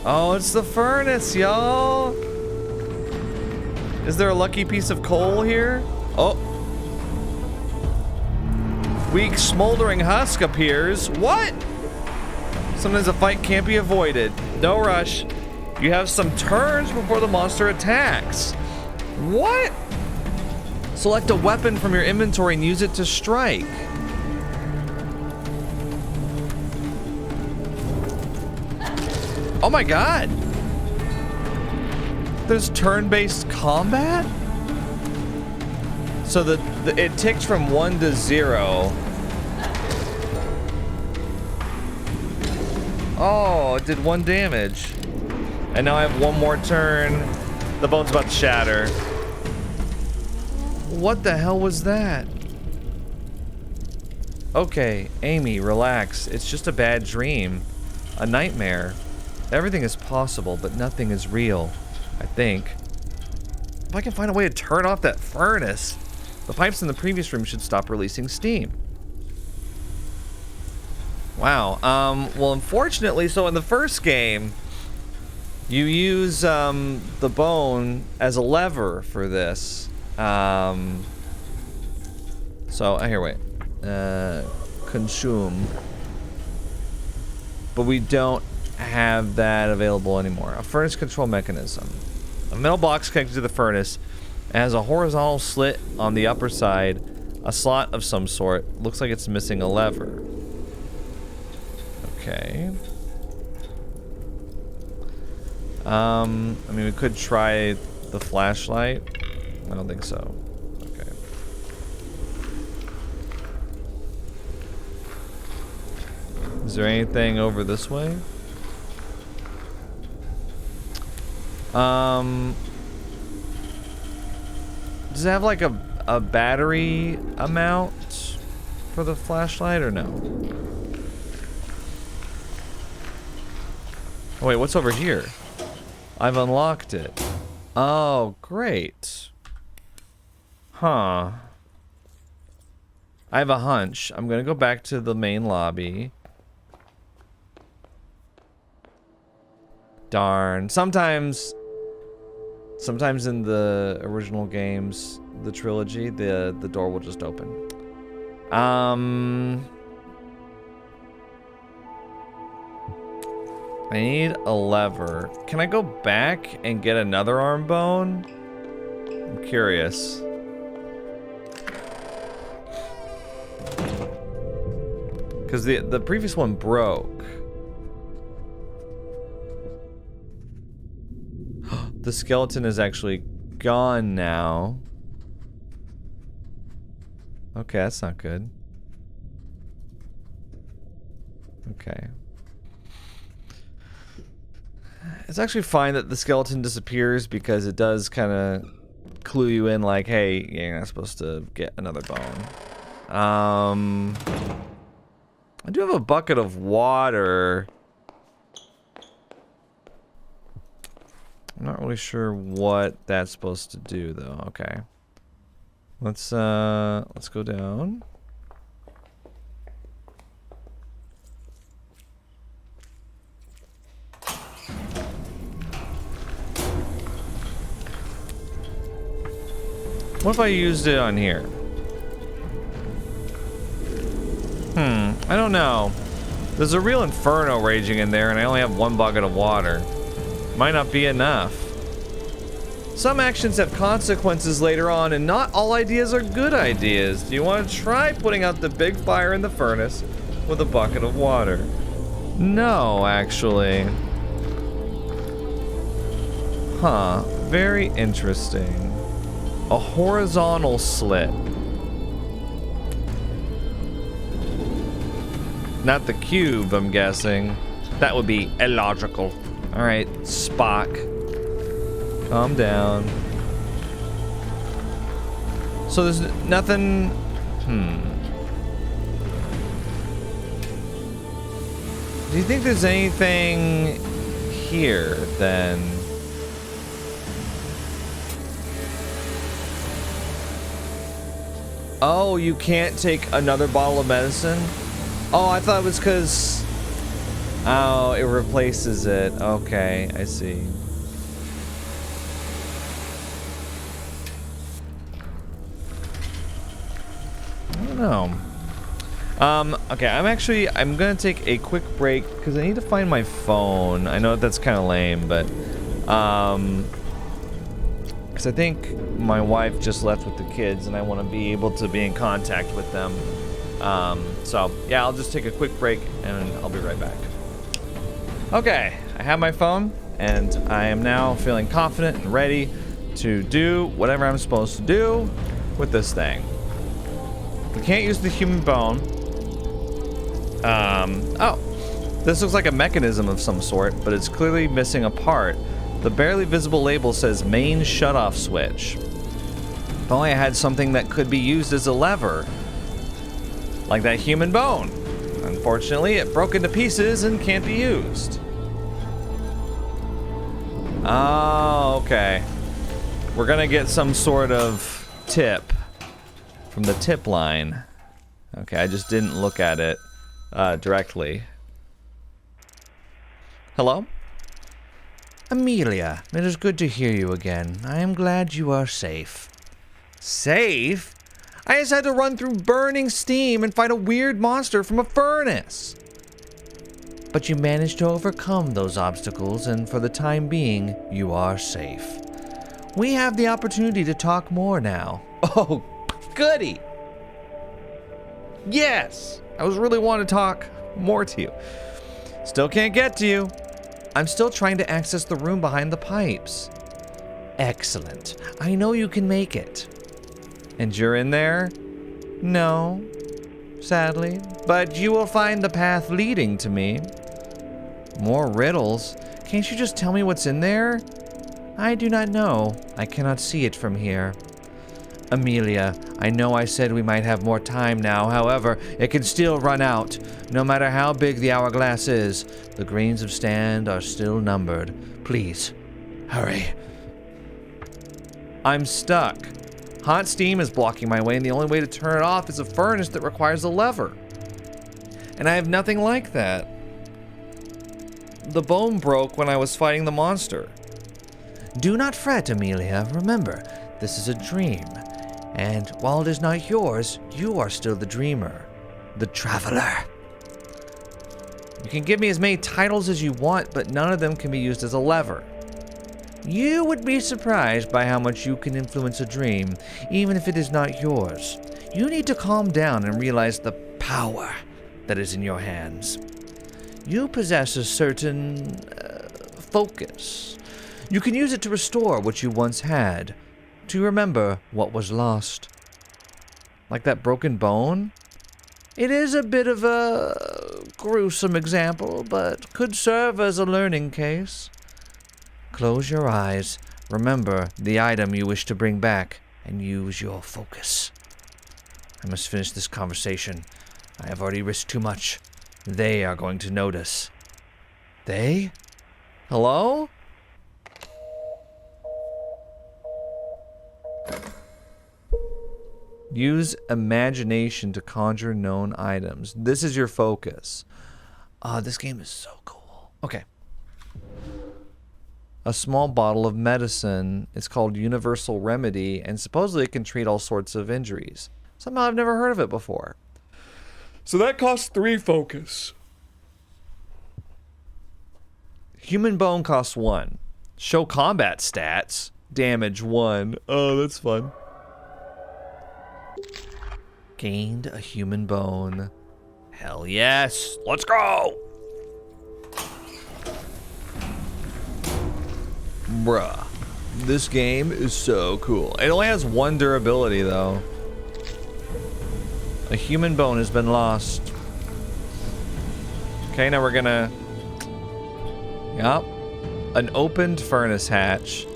Oh, it's the furnace, y'all. Is there a lucky piece of coal here? Oh. Weak smoldering husk appears. What? Sometimes a fight can't be avoided. No rush. You have some turns before the monster attacks. What? Select a weapon from your inventory and use it to strike. Oh my god. There's turn-based combat? So it ticks from 1 to 0. Oh, it did 1 damage. And now I have 1 more turn. The bone's about to shatter. What the hell was that? Okay, Amy, relax. It's just a bad dream. A nightmare. Everything is possible, but nothing is real. I think. If I can find a way to turn off that furnace, the pipes in the previous room should stop releasing steam. Wow. Well, unfortunately, so in the first game, you use the bone as a lever for this. So here, wait. Consume. But we don't have that available anymore. A furnace control mechanism. A metal box connected to the furnace. It has a horizontal slit on the upper side. A slot of some sort. Looks like it's missing a lever. Okay. I mean, we could try the flashlight. I don't think so. Okay. Is there anything over this way? Does it have like a battery amount for the flashlight or no? Oh, wait, what's over here? I've unlocked it. Oh, great. Huh. I have a hunch. I'm gonna go back to the main lobby. Darn. Sometimes in the original games, the trilogy, the door will just open. I need a lever. Can I go back and get another arm bone? I'm curious. Because the previous one broke. The skeleton is actually gone now. Okay, that's not good. Okay. It's actually fine that the skeleton disappears because it does kind of clue you in like, hey, you're not supposed to get another bone. I do have a bucket of water. I'm not really sure what that's supposed to do though. Okay. Let's go down. What if I used it on here? I don't know. There's a real inferno raging in there and I only have one bucket of water. Might not be enough. Some actions have consequences later on and not all ideas are good ideas. Do you want to try putting out the big fire in the furnace with a bucket of water? No, actually. Huh. Very interesting. A horizontal slit. Not the cube, I'm guessing. That would be illogical. Alright, Spock. Calm down. So there's nothing... Do you think there's anything here, then? Oh, you can't take another bottle of medicine? Oh, I thought it was because... Oh, it replaces it. Okay, I see. I don't know. Okay, I'm gonna take a quick break because I need to find my phone. I know that's kind of lame, but, because I think my wife just left with the kids and I want to be able to be in contact with them. So, yeah, I'll just take a quick break and I'll be right back. Okay, I have my phone and I am now feeling confident and ready to do whatever I'm supposed to do with this thing. We can't use the human bone. Oh, this looks like a mechanism of some sort, but it's clearly missing a part. The barely visible label says main shutoff switch. If only I had something that could be used as a lever. Like that human bone. Unfortunately, it broke into pieces and can't be used. Oh, okay. We're gonna get some sort of tip from the tip line. Okay, I just didn't look at it directly. Hello? Amelia, it is good to hear you again. I am glad you are safe. Safe? I just had to run through burning steam and fight a weird monster from a furnace. But you managed to overcome those obstacles, and for the time being, you are safe. We have the opportunity to talk more now. Oh, goody. Yes, I was really wanting to talk more to you. Still can't get to you. I'm still trying to access the room behind the pipes. Excellent. I know you can make it. And you're in there? No, sadly. But you will find the path leading to me. More riddles? Can't you just tell me what's in there? I do not know. I cannot see it from here. Amelia, I know I said we might have more time now, however, it can still run out. No matter how big the hourglass is, the grains of sand are still numbered. Please, hurry. I'm stuck. Hot steam is blocking my way, and the only way to turn it off is a furnace that requires a lever. And I have nothing like that. The bone broke when I was fighting the monster. Do not fret, Amelia. Remember, this is a dream. And while it is not yours, you are still the dreamer. The traveler. You can give me as many titles as you want, but none of them can be used as a lever. You would be surprised by how much you can influence a dream, even if it is not yours. You need to calm down and realize the power that is in your hands. You possess a certain focus. You can use it to restore what you once had, to remember what was lost. Like that broken bone? It is a bit of a gruesome example, but could serve as a learning case. Close your eyes, remember the item you wish to bring back, and use your focus. I must finish this conversation. I have already risked too much. They are going to notice. They? Hello? Use imagination to conjure known items. This is your focus. This game is so cool. Okay. A small bottle of medicine. It's called Universal Remedy, and supposedly it can treat all sorts of injuries. Somehow I've never heard of it before. So that costs 3 focus. Human bone costs 1. Show combat stats. Damage 1. Oh, that's fun. Gained a human bone. Hell yes. Let's go. Bruh. This game is so cool. It only has 1 durability though. A human bone has been lost. Okay, now we're gonna... Yup. An opened furnace hatch.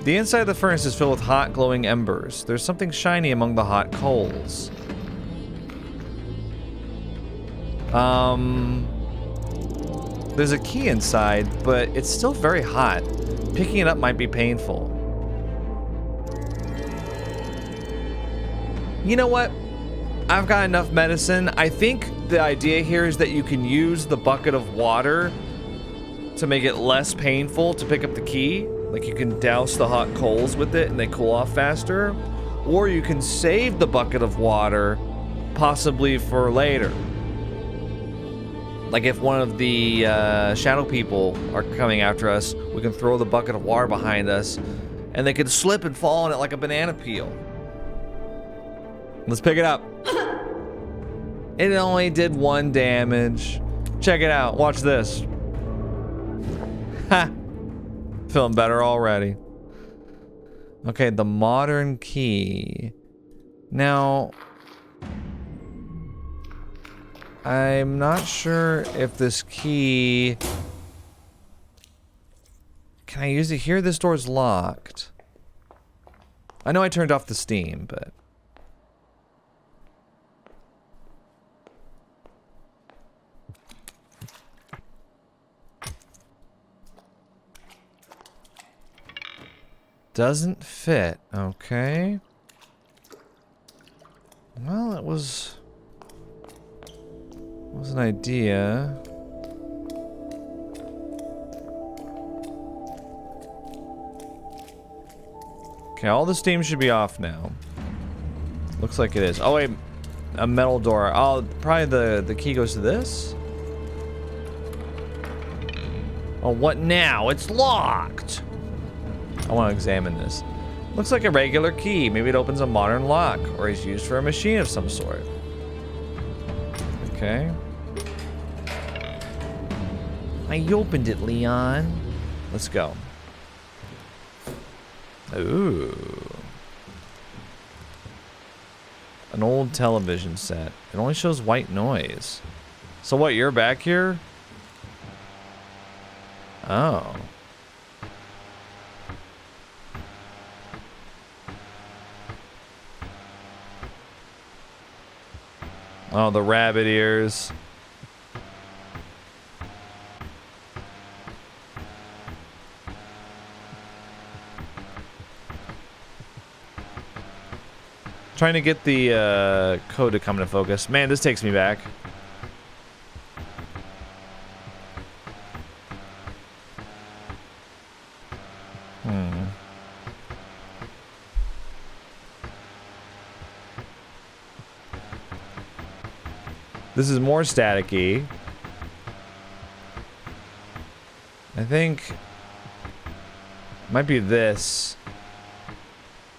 The inside of the furnace is filled with hot, glowing embers. There's something shiny among the hot coals. There's a key inside, but it's still very hot. Picking it up might be painful. You know what? I've got enough medicine. I think the idea here is that you can use the bucket of water to make it less painful to pick up the key. Like you can douse the hot coals with it and they cool off faster. Or you can save the bucket of water, possibly for later. Like if one of the shadow people are coming after us, we can throw the bucket of water behind us and they could slip and fall on it like a banana peel. Let's pick it up. It only did 1 damage. Check it out. Watch this. Ha! Feeling better already. Okay, the modern key. Now, I'm not sure if this key... Can I use it here? This door's locked. I know I turned off the steam, but... Doesn't fit. Okay. Well, it was an idea. Okay, all the steam should be off now. Looks like it is. Oh wait, a metal door. Oh, probably the key goes to this. Oh, what now? It's locked. I want to examine this. Looks like a regular key. Maybe it opens a modern lock, or is used for a machine of some sort. Okay. I opened it, Leon. Let's go. Ooh. An old television set. It only shows white noise. So what, you're back here? Oh. Oh, the rabbit ears. Trying to get the code to come into focus. Man, this takes me back. This is more staticky. I think might be this.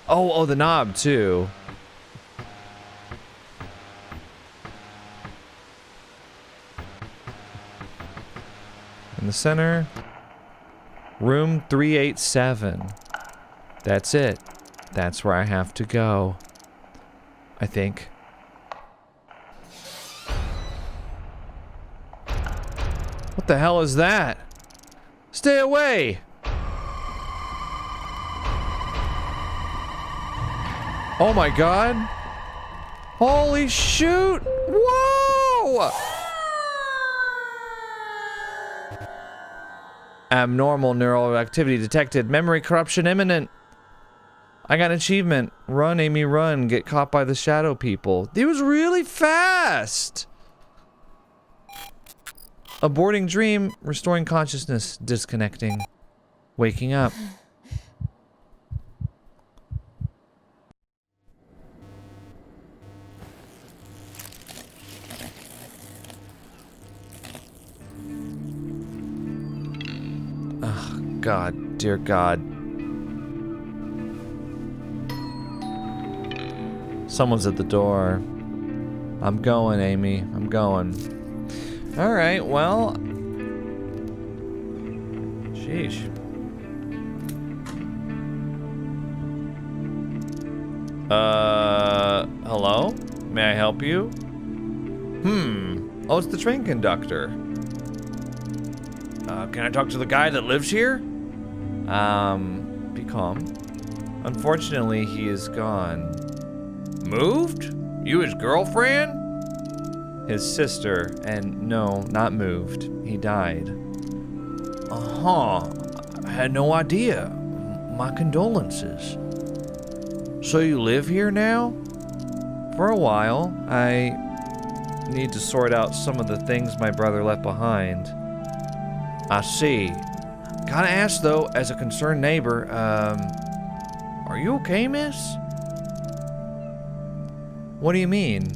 Oh, the knob too. In the center, room 387. That's it. That's where I have to go. I think. What the hell is that? Stay away! Oh my god! Holy shoot! Whoa! Abnormal neural activity detected. Memory corruption imminent. I got an achievement. Run, Amy, run. Get caught by the shadow people. It was really fast! Aborting dream, restoring consciousness, disconnecting, waking up. Oh, God, dear God. Someone's at the door. I'm going, Amy. I'm going. Alright, well... Sheesh. Hello? May I help you? Oh, it's the train conductor. Can I talk to the guy that lives here? Be calm. Unfortunately, he is gone. Moved? You his girlfriend? His sister, and no, not moved. He died. I had no idea. My condolences. So you live here now? For a while. I need to sort out some of the things my brother left behind. I see. Gotta ask though, as a concerned neighbor, are you okay, miss? What do you mean?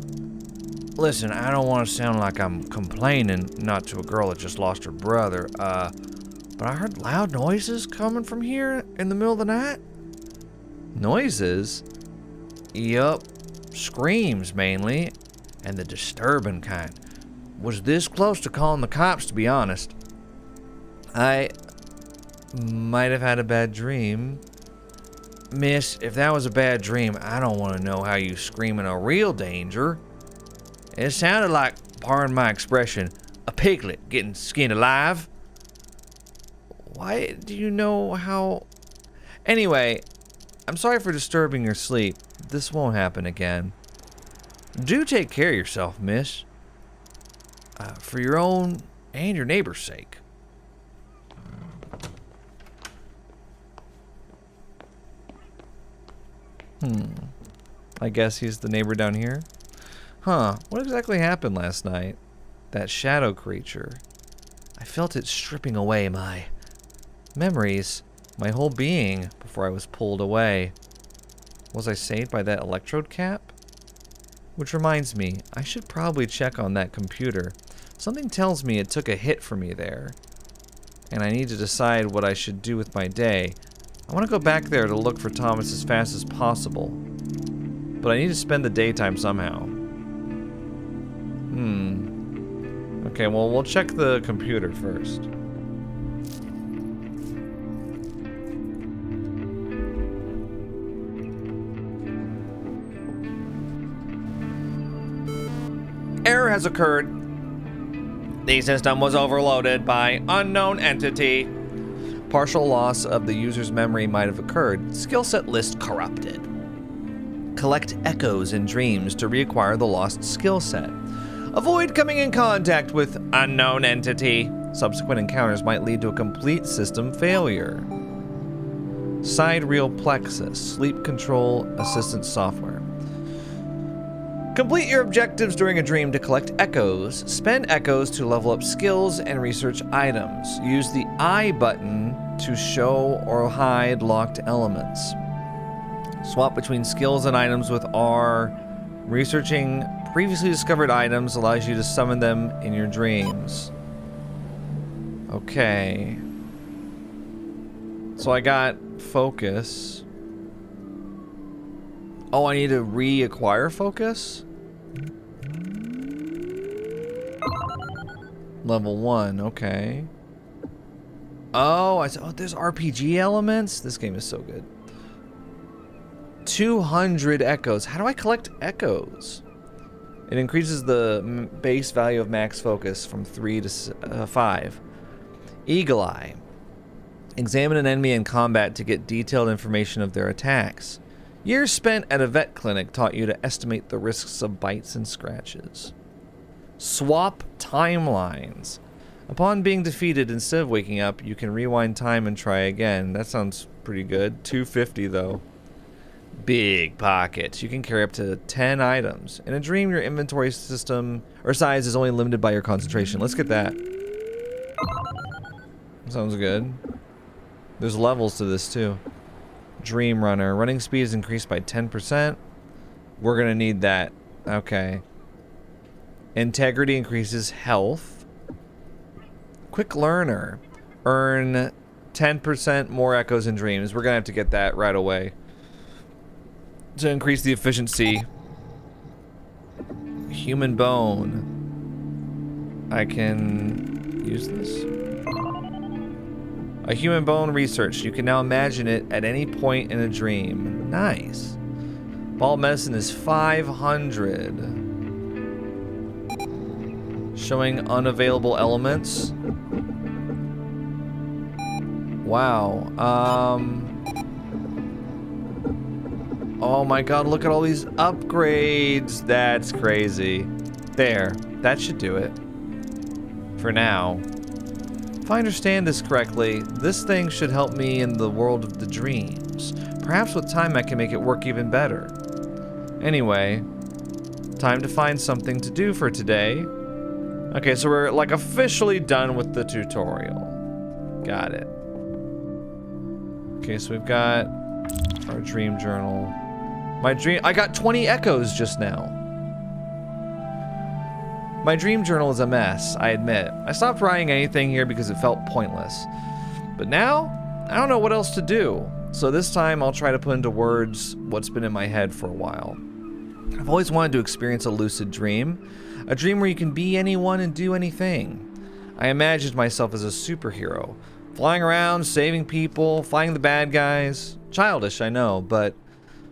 Listen, I don't want to sound like I'm complaining, not to a girl that just lost her brother, but I heard loud noises coming from here in the middle of the night. Noises? Yup. Screams, mainly. And the disturbing kind. Was this close to calling the cops, to be honest. I might have had a bad dream. Miss, if that was a bad dream, I don't want to know how you scream in a real danger. It sounded like, pardon my expression, a piglet getting skinned alive. Why do you know how... Anyway, I'm sorry for disturbing your sleep. This won't happen again. Do take care of yourself, miss. For your own and your neighbor's sake. I guess he's the neighbor down here. What exactly happened last night? That shadow creature. I felt it stripping away my memories, my whole being, before I was pulled away. Was I saved by that electrode cap? Which reminds me, I should probably check on that computer. Something tells me it took a hit for me there. And I need to decide what I should do with my day. I want to go back there to look for Thomas as fast as possible. But I need to spend the daytime somehow. Okay, well, we'll check the computer first. Error has occurred. The system was overloaded by unknown entity. Partial loss of the user's memory might have occurred. Skill set list corrupted. Collect echoes in dreams to reacquire the lost skill set. Avoid coming in contact with unknown entity. Subsequent encounters might lead to a complete system failure. Sidereal plexus, sleep control assistance software. Complete your objectives during a dream to collect echoes. Spend echoes to level up skills and research items. Use the I button to show or hide locked elements. Swap between skills and items with R. Researching previously discovered items allows you to summon them in your dreams. Okay. So I got focus. Oh, I need to reacquire focus? Level 1, okay. Oh, there's RPG elements? This game is so good. 200 echoes. How do I collect echoes? It increases the base value of max focus from 3 to 5. Eagle Eye. Examine an enemy in combat to get detailed information of their attacks. Years spent at a vet clinic taught you to estimate the risks of bites and scratches. Swap timelines. Upon being defeated, instead of waking up, you can rewind time and try again. That sounds pretty good. 250 though. Big pockets. You can carry up to 10 items. In a dream, your inventory system or size is only limited by your concentration. Let's get that. Sounds good. There's levels to this too. Dream Runner. Running speed is increased by 10%. We're gonna need that. Okay. Integrity increases health. Quick Learner. Earn 10% more echoes in dreams. We're gonna have to get that right away to increase the efficiency. Human Bone. I can use this. A human bone research. You can now imagine it at any point in a dream. Nice. Ball medicine is 500. Showing unavailable elements. Wow. Oh my god, look at all these upgrades. That's crazy. There. That should do it. For now. If I understand this correctly, this thing should help me in the world of the dreams. Perhaps with time I can make it work even better. Anyway, time to find something to do for today. Okay, so we're like officially done with the tutorial. Got it. Okay, so we've got our dream journal. I got 20 echoes just now. My dream journal is a mess, I admit. I stopped writing anything here because it felt pointless. But now, I don't know what else to do. So this time I'll try to put into words what's been in my head for a while. I've always wanted to experience a lucid dream. A dream where you can be anyone and do anything. I imagined myself as a superhero. Flying around, saving people, fighting the bad guys. Childish, I know, but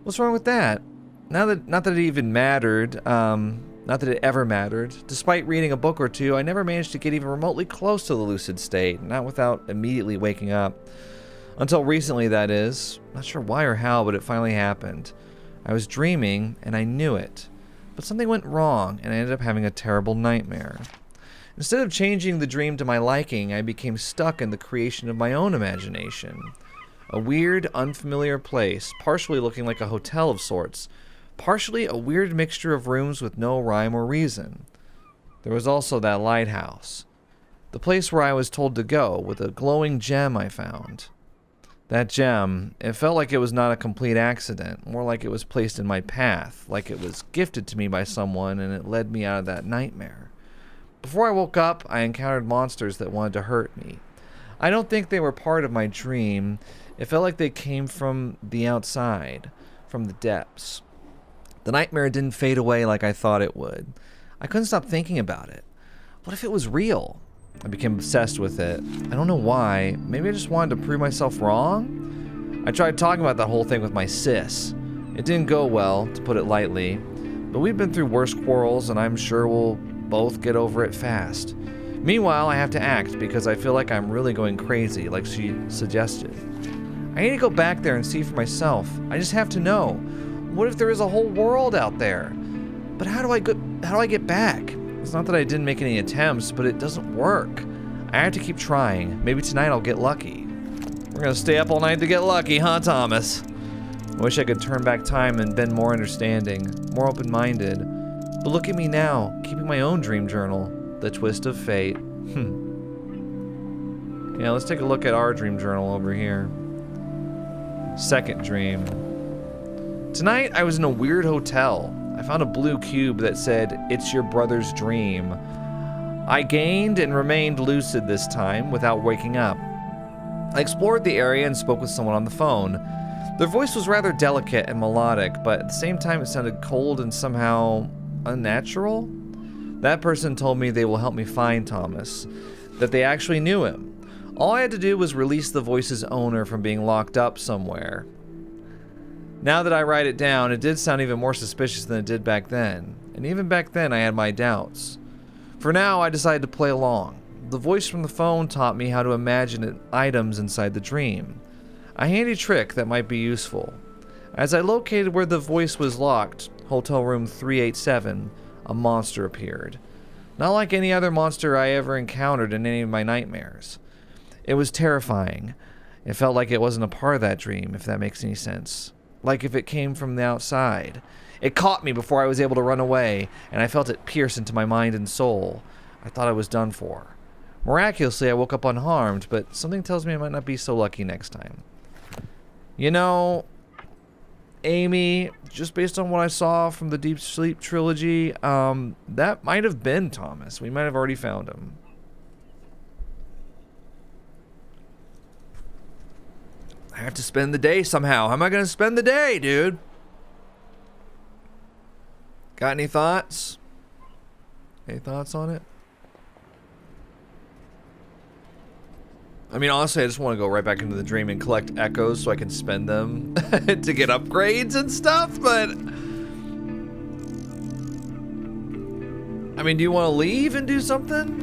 what's wrong with that? Not that it even mattered. Not that it ever mattered. Despite reading a book or two, I never managed to get even remotely close to the lucid state, not without immediately waking up. Until recently, that is. Not sure why or how, but it finally happened. I was dreaming, and I knew it. But something went wrong, and I ended up having a terrible nightmare. Instead of changing the dream to my liking, I became stuck in the creation of my own imagination. A weird, unfamiliar place, partially looking like a hotel of sorts, partially a weird mixture of rooms with no rhyme or reason. There was also that lighthouse. The place where I was told to go, with a glowing gem I found. That gem, it felt like it was not a complete accident, more like it was placed in my path, like it was gifted to me by someone and it led me out of that nightmare. Before I woke up, I encountered monsters that wanted to hurt me. I don't think they were part of my dream. It felt like they came from the outside, from the depths. The nightmare didn't fade away like I thought it would. I couldn't stop thinking about it. What if it was real? I became obsessed with it. I don't know why. Maybe I just wanted to prove myself wrong? I tried talking about that whole thing with my sis. It didn't go well, to put it lightly. But we've been through worse quarrels, and I'm sure we'll both get over it fast. Meanwhile, I have to act because I feel like I'm really going crazy, like she suggested. I need to go back there and see for myself. I just have to know. What if there is a whole world out there? But how do I get back? It's not that I didn't make any attempts, but it doesn't work. I have to keep trying. Maybe tonight I'll get lucky. We're gonna stay up all night to get lucky, huh, Thomas? I wish I could turn back time and been more understanding, more open-minded. But look at me now, keeping my own dream journal. The twist of fate. Yeah, let's take a look at our dream journal over here. Second dream. Tonight, I was in a weird hotel. I found a blue cube that said, "It's your brother's dream." I gained and remained lucid this time without waking up. I explored the area and spoke with someone on the phone. Their voice was rather delicate and melodic, but at the same time it sounded cold and somehow unnatural. That person told me they will help me find Thomas, that they actually knew him. All I had to do was release the voice's owner from being locked up somewhere. Now that I write it down, it did sound even more suspicious than it did back then. And even back then, I had my doubts. For now, I decided to play along. The voice from the phone taught me how to imagine items inside the dream. A handy trick that might be useful. As I located where the voice was locked, hotel room 387, a monster appeared. Not like any other monster I ever encountered in any of my nightmares. It was terrifying. It felt like it wasn't a part of that dream, if that makes any sense. Like if it came from the outside. It caught me before I was able to run away, and I felt it pierce into my mind and soul. I thought I was done for. Miraculously, I woke up unharmed, but something tells me I might not be so lucky next time. You know, Amy, just based on what I saw from the Deep Sleep trilogy, that might have been Thomas. We might have already found him. I have to spend the day somehow. How am I going to spend the day, dude? Got any thoughts? Any thoughts on it? I mean, honestly, I just want to go right back into the dream and collect echoes so I can spend them to get upgrades and stuff, but... I mean, do you want to leave and do something?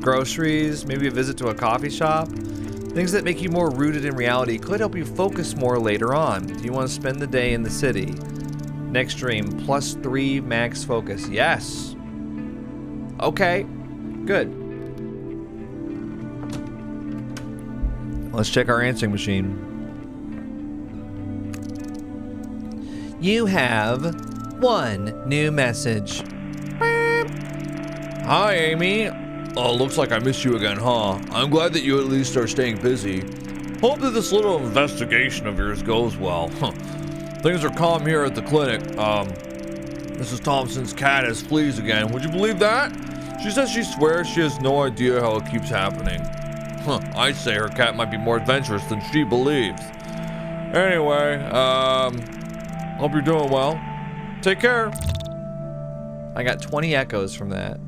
Groceries, maybe a visit to a coffee shop? Things that make you more rooted in reality could help you focus more later on. Do you want to spend the day in the city? Next dream, +3 max focus. Yes. Okay, good. Let's check our answering machine. You have 1 new message. Hi, Amy. Oh, looks like I missed you again, huh? I'm glad that you at least are staying busy. Hope that this little investigation of yours goes well. Things are calm here at the clinic. Mrs. Thompson's cat has fleas again. Would you believe that? She says she swears she has no idea how it keeps happening. I'd say her cat might be more adventurous than she believes. Anyway, hope you're doing well. Take care. I got 20 echoes from that.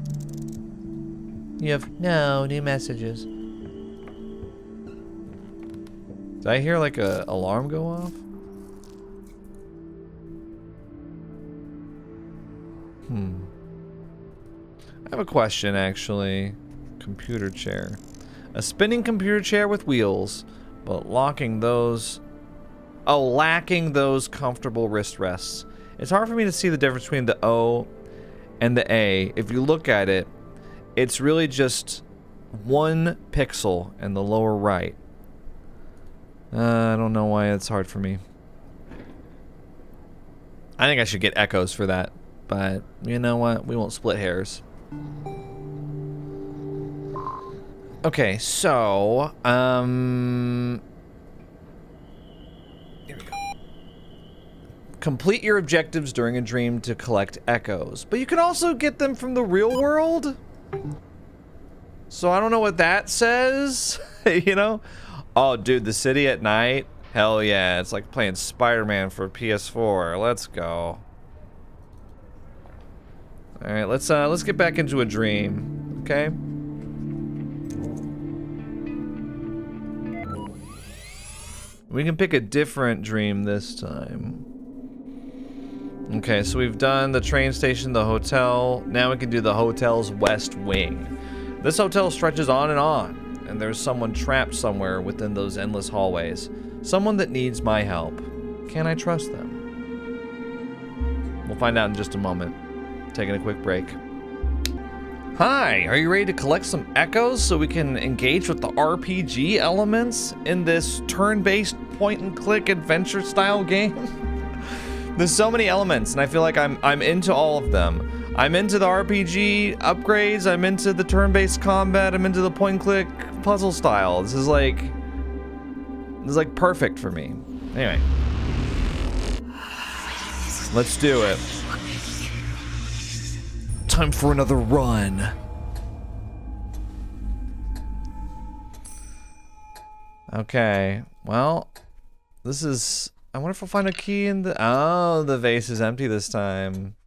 You have no new messages. Did I hear like a alarm go off? I have a question actually. Computer chair. A spinning computer chair with wheels, but lacking those comfortable wrist rests. It's hard for me to see the difference between the O and the A. If you look at it, it's really just 1 pixel in the lower right. I don't know why it's hard for me. I think I should get echoes for that, but you know what? We won't split hairs. Okay, so, here we go. Complete your objectives during a dream to collect echoes, but you can also get them from the real world. So I don't know what that says, you know? Oh, dude, the city at night? Hell yeah, it's like playing Spider-Man for PS4. Let's go. All right, let's get back into a dream, okay? We can pick a different dream this time. Okay, so we've done the train station, the hotel. Now we can do the hotel's west wing. This hotel stretches on, and there's someone trapped somewhere within those endless hallways. Someone that needs my help. Can I trust them? We'll find out in just a moment. Taking a quick break. Hi, are you ready to collect some echoes so we can engage with the RPG elements in this turn-based point-and-click adventure-style game? There's so many elements, and I feel like I'm into all of them. I'm into the RPG upgrades, I'm into the turn-based combat, I'm into the point-and-click puzzle style. This is like perfect for me. Anyway. Let's do it. Time for another run. Okay, well, this is... I wonder if we'll find a key in the... Oh, the vase is empty this time.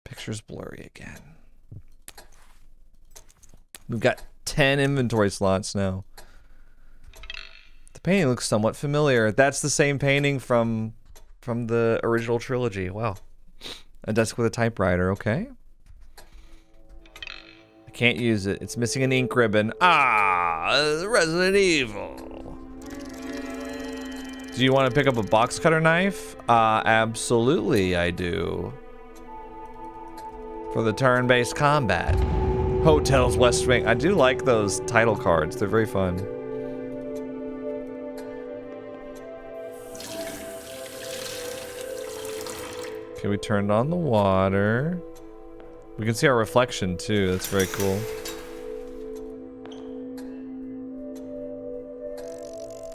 Picture's blurry again. We've got 10 inventory slots now. The painting looks somewhat familiar. That's the same painting from the original trilogy. Wow. A desk with a typewriter, okay. I can't use it. It's missing an ink ribbon. Ah, Resident Evil. Do you want to pick up a box cutter knife? Absolutely I do. For the turn-based combat. Hotels West Wing. I do like those title cards. They're very fun. Okay, we turned on the water. We can see our reflection too. That's very cool.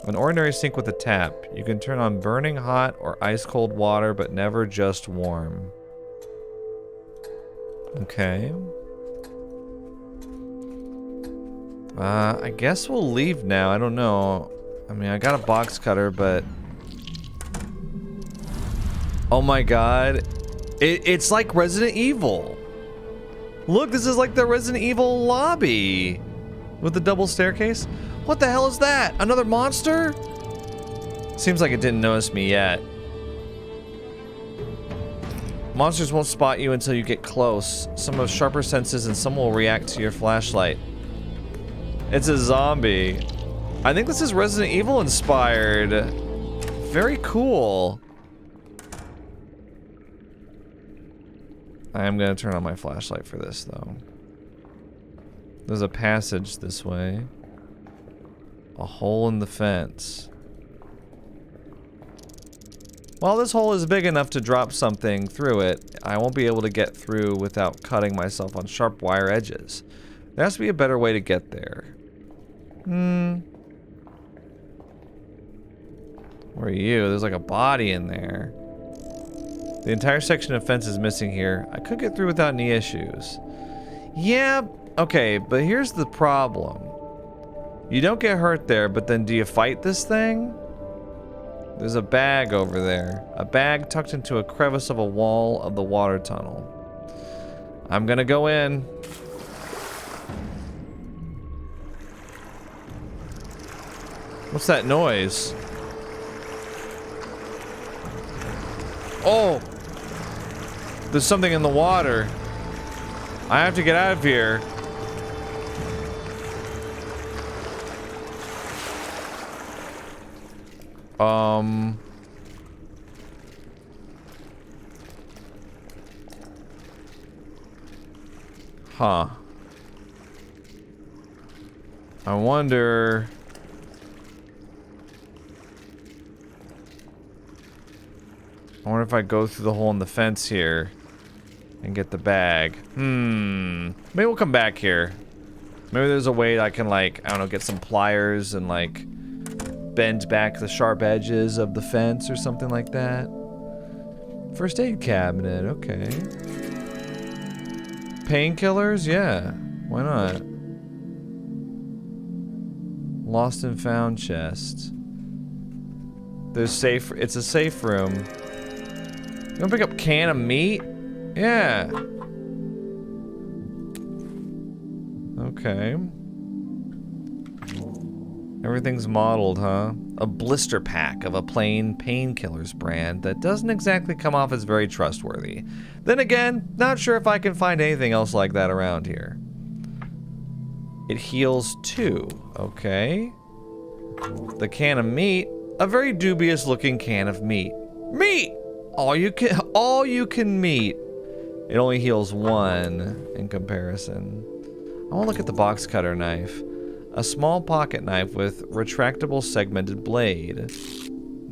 An ordinary sink with a tap. You can turn on burning hot or ice cold water, but never just warm. Okay. I guess we'll leave now. I don't know. I mean, I got a box cutter, but... Oh my god. It's like Resident Evil. Look, this is like the Resident Evil lobby. With the double staircase. What the hell is that? Another monster? Seems like it didn't notice me yet. Monsters won't spot you until you get close. Some have sharper senses and some will react to your flashlight. It's a zombie. I think this is Resident Evil inspired. Very cool. I am gonna turn on my flashlight for this though. There's a passage this way. A hole in the fence. While this hole is big enough to drop something through it, I won't be able to get through without cutting myself on sharp wire edges. There has to be a better way to get there. Where are you? There's like a body in there. The entire section of fence is missing here. I could get through without any issues. Yeah, okay, but here's the problem. You don't get hurt there, but then do you fight this thing? There's a bag over there. A bag tucked into a crevice of a wall of the water tunnel. I'm gonna go in. What's that noise? Oh! There's something in the water. I have to get out of here. Huh. I wonder... I wonder if I go through the hole in the fence here and get the bag. Maybe we'll come back here. Maybe there's a way I can, like, I don't know, get some pliers and, like, bend back the sharp edges of the fence or something like that. First aid cabinet, okay. Painkillers? Yeah, why not? Lost and found chest. There's safe, it's a safe room. You wanna pick up can of meat? Yeah. Okay. Everything's modeled, huh? A blister pack of a plain painkillers brand that doesn't exactly come off as very trustworthy. Then again, not sure if I can find anything else like that around here. It heals too. Okay. The can of meat A very dubious looking can of meat. Meat! All you can meat. It only heals 1 in comparison. I want to look at the box cutter knife. A small pocket knife with retractable segmented blade.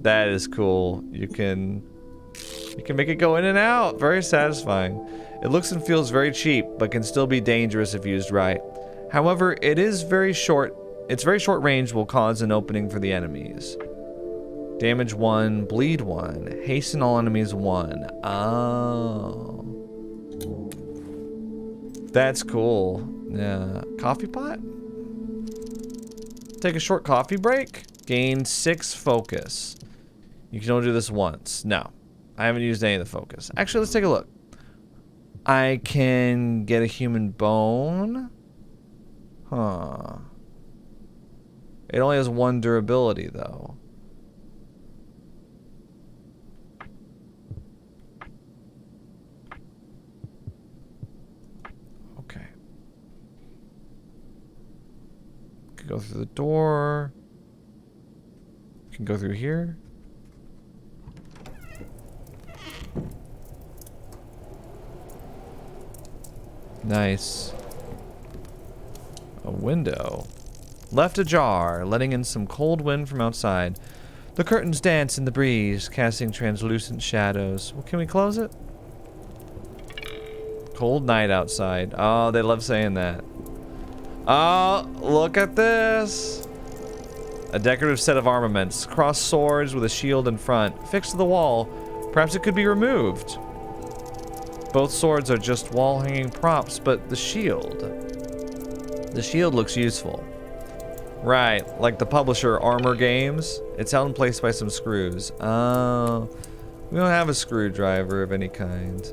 That is cool. You can make it go in and out. Very satisfying. It looks and feels very cheap, but can still be dangerous if used right. However, it is very short. Its very short range will cause an opening for the enemies. Damage 1, bleed 1, hasten all enemies 1. Oh. That's cool. Yeah. Coffee pot? Take a short coffee break. Gain 6 focus. You can only do this once. No. I haven't used any of the focus. Actually, let's take a look. I can get a human bone. Huh. It only has 1 durability, though. Okay. Can go through the door. Can go through here. Nice. A window. Left ajar, letting in some cold wind from outside. The curtains dance in the breeze, casting translucent shadows. Well, can we close it? Cold night outside. Oh, they love saying that. Oh, look at this. A decorative set of armaments. Crossed swords with a shield in front. Fixed to the wall. Perhaps it could be removed. Both swords are just wall-hanging props, but the shield. The shield looks useful. Right, like the publisher Armor Games. It's held in place by some screws. Oh, we don't have a screwdriver of any kind.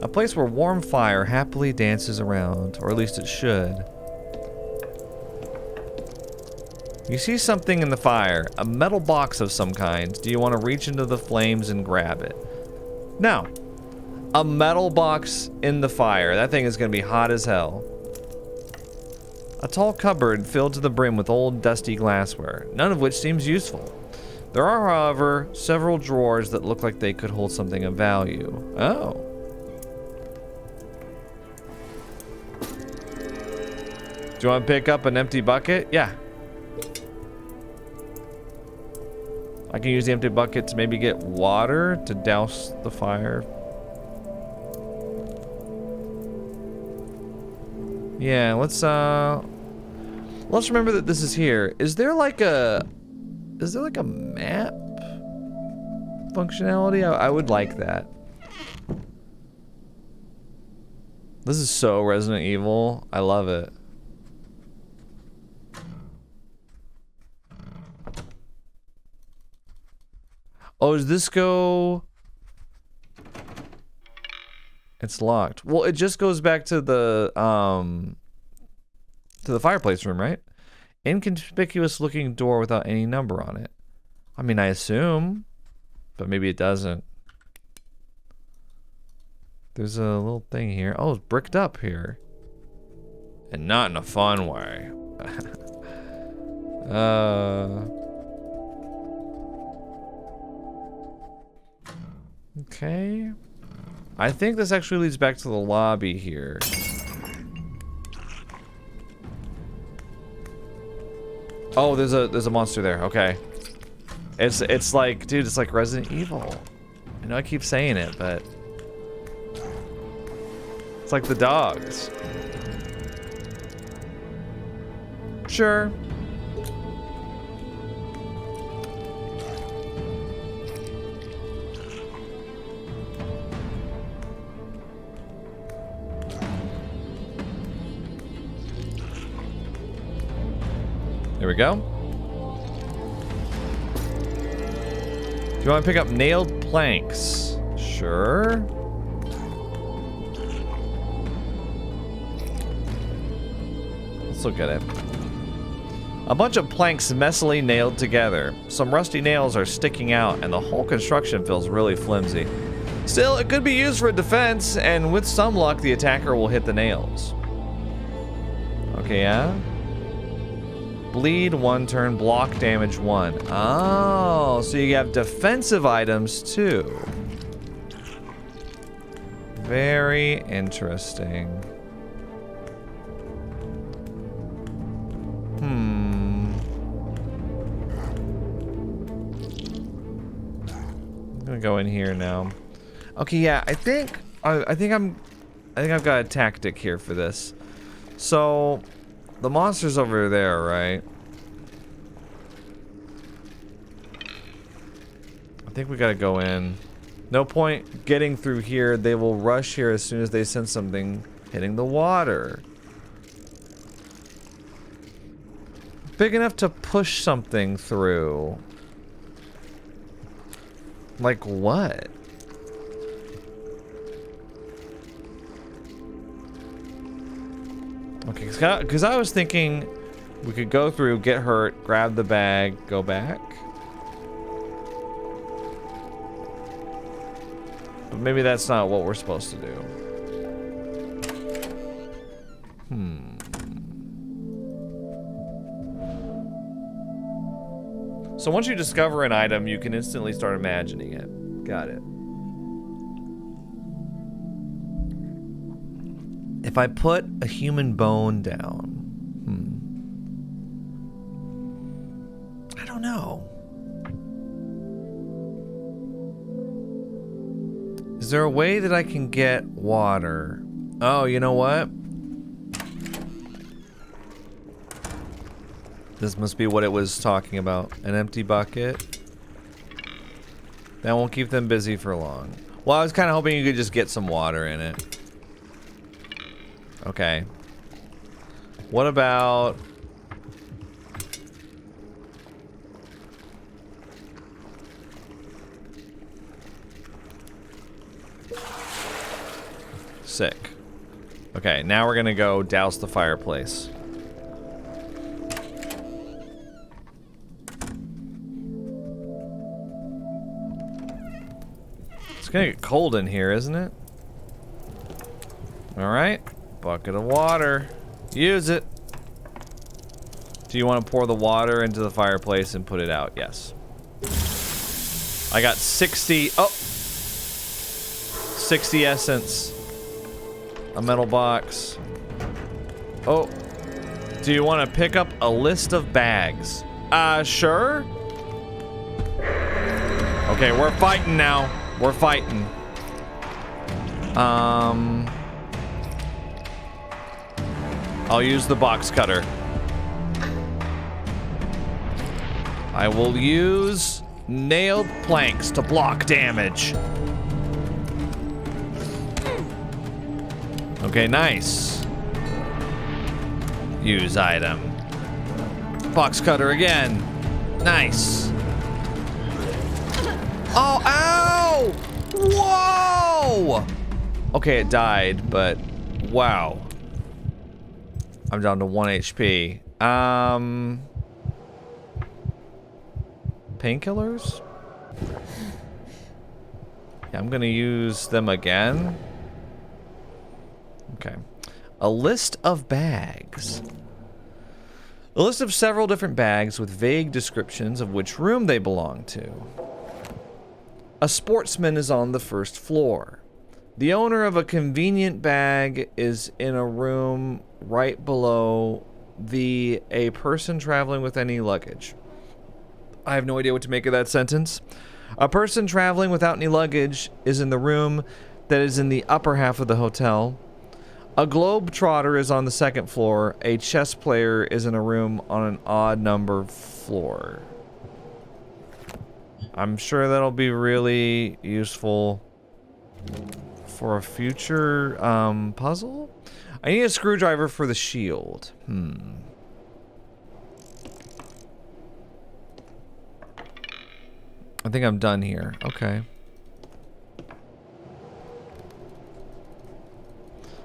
A place where warm fire happily dances around, or at least it should. You see something in the fire, a metal box of some kind. Do you want to reach into the flames and grab it? No. A metal box in the fire. That thing is going to be hot as hell. A tall cupboard filled to the brim with old dusty glassware, none of which seems useful. There are, however, several drawers that look like they could hold something of value. Oh. Do you want to pick up an empty bucket? Yeah. I can use the empty bucket to maybe get water to douse the fire. Yeah, let's remember that this is here. Is there like a map functionality? I would like that. This is so Resident Evil. I love it. Oh, does this go? It's locked. Well, it just goes back to the fireplace room, right? Inconspicuous looking door without any number on it. I mean, I assume, but maybe it doesn't. There's a little thing here. Oh, it's bricked up here. And not in a fun way. Okay. I think this actually leads back to the lobby here. Oh, there's a monster there. Okay. It's like, dude, it's like Resident Evil. I know I keep saying it, but it's like the dogs. Sure. There we go. Do you want to pick up nailed planks? Sure. Let's look at it. A bunch of planks messily nailed together. Some rusty nails are sticking out, and the whole construction feels really flimsy. Still, it could be used for defense, and with some luck, the attacker will hit the nails. Okay, yeah? Bleed 1 turn, block damage 1. Oh, so you have defensive items too. Very interesting. I'm gonna go in here now. Okay, yeah, I think I've got a tactic here for this. So the monster's over there, right? I think we gotta go in. No point getting through here. They will rush here as soon as they sense something hitting the water. Big enough to push something through. Like what? Okay, because I was thinking we could go through, get hurt, grab the bag, go back. But maybe that's not what we're supposed to do. So once you discover an item, you can instantly start imagining it. Got it. If I put a human bone down, I don't know. Is there a way that I can get water? Oh, you know what? This must be what it was talking about. An empty bucket. That won't keep them busy for long. Well, I was kind of hoping you could just get some water in it. Okay. What about... Sick. Okay, now we're gonna go douse the fireplace. It's gonna get cold in here, isn't it? Alright. Bucket of water. Use it. Do you want to pour the water into the fireplace and put it out? Yes. I got 60... Oh! 60 essence. A metal box. Oh. Do you want to pick up a list of bags? Sure. Okay, we're fighting now. We're fighting. I'll use the box cutter. I will use nailed planks to block damage. Okay, nice. Use item. Box cutter again. Nice. Oh, ow! Whoa! Okay, it died, but wow. I'm down to 1 HP. Painkillers? Yeah, I'm gonna use them again. Okay. A list of bags. A list of several different bags with vague descriptions of which room they belong to. A sportsman is on the first floor. The owner of a convenient bag is in a room right below a person traveling with any luggage. I have no idea what to make of that sentence. A person traveling without any luggage is in the room that is in the upper half of the hotel. A globetrotter is on the second floor. A chess player is in a room on an odd number floor. I'm sure that'll be really useful for a future puzzle. I need a screwdriver for the shield. I think I'm done here. Okay.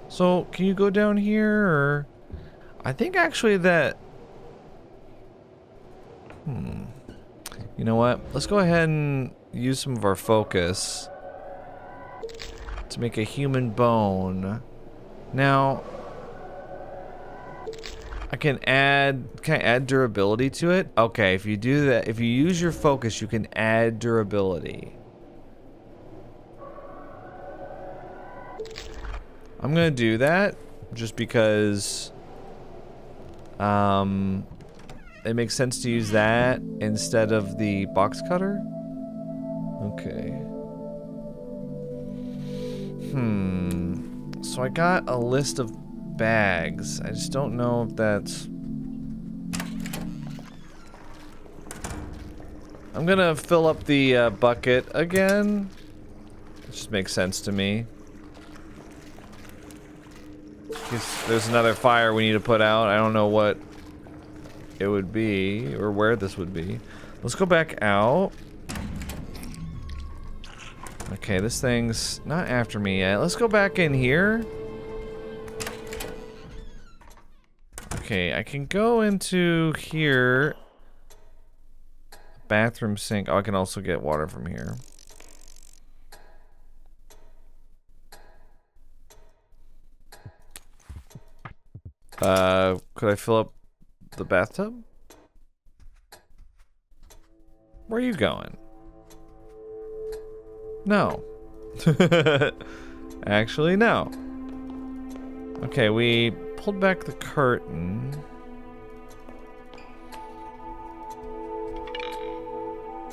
So, can you go down here, or... I think actually that... You know what? Let's go ahead and use some of our focus to make a human bone. Now... Can I add durability to it? Okay, if you do that, if you use your focus, you can add durability. I'm gonna do that just because it makes sense to use that instead of the box cutter. Okay. So I got a list of bags. I just don't know if that's... I'm gonna fill up the bucket again. It just makes sense to me. There's another fire we need to put out. I don't know what it would be or where this would be. Let's go back out. Okay, this thing's not after me yet. Let's go back in here. Okay, I can go into here. Bathroom sink. Oh, I can also get water from here. Could I fill up the bathtub? Where are you going? No. Actually, no. Okay, we pulled back the curtain.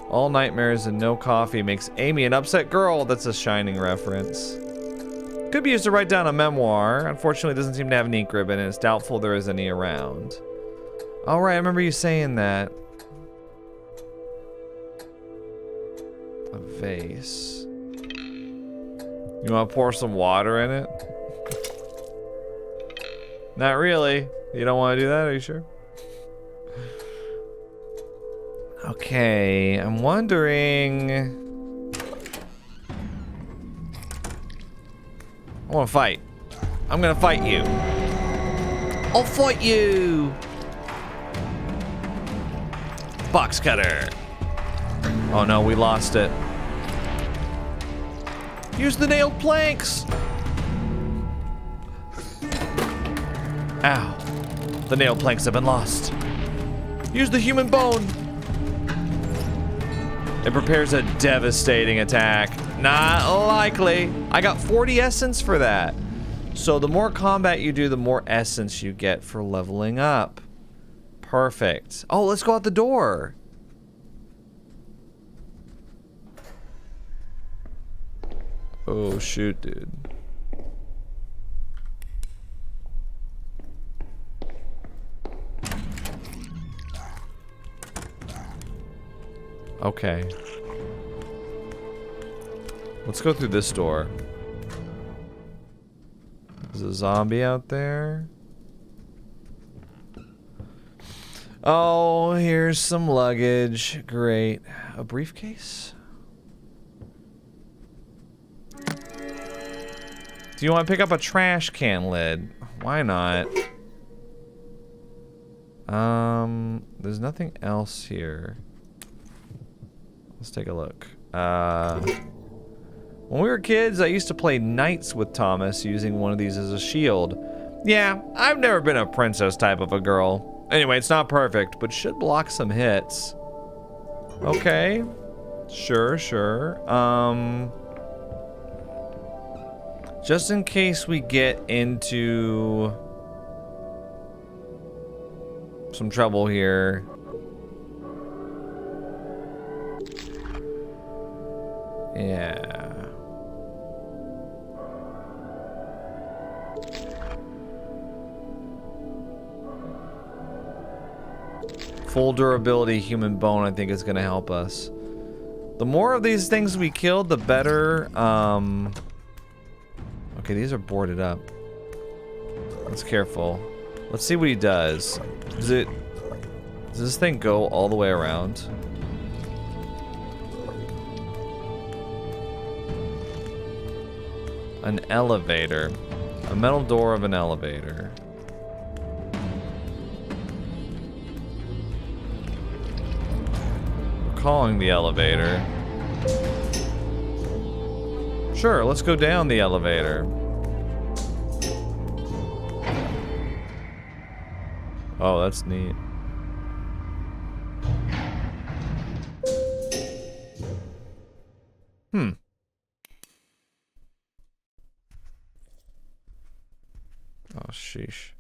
All nightmares and no coffee makes Amy an upset girl. That's a Shining reference. Could be used to write down a memoir. Unfortunately, it doesn't seem to have an ink ribbon, and it's doubtful there is any around. All right, I remember you saying that. A vase. You want to pour some water in it? Not really. You don't want to do that? Are you sure? Okay, I'm wondering... I want to fight. I'm gonna fight you. I'll fight you! Box cutter. Oh no, we lost it. Use the nailed planks! Ow. The nailed planks have been lost. Use the human bone! It prepares a devastating attack. Not likely. I got 40 essence for that. So the more combat you do, the more essence you get for leveling up. Perfect. Oh, let's go out the door. Oh, shoot, dude. Okay. Let's go through this door. There's a zombie out there. Oh, here's some luggage. Great. A briefcase? Do you want to pick up a trash can lid? Why not? There's nothing else here. Let's take a look. When we were kids, I used to play knights with Thomas using one of these as a shield. Yeah, I've never been a princess type of a girl. Anyway, it's not perfect, but should block some hits. Okay. Sure. Just in case we get into some trouble here. Yeah. Full durability human bone, I think, is gonna help us. The more of these things we kill, the better. Okay, these are boarded up. Let's careful. Let's see what he does. Does this thing go all the way around? An elevator. A metal door of an elevator. We're calling the elevator. Sure, let's go down the elevator. Oh, that's neat. Hmm. Oh, sheesh.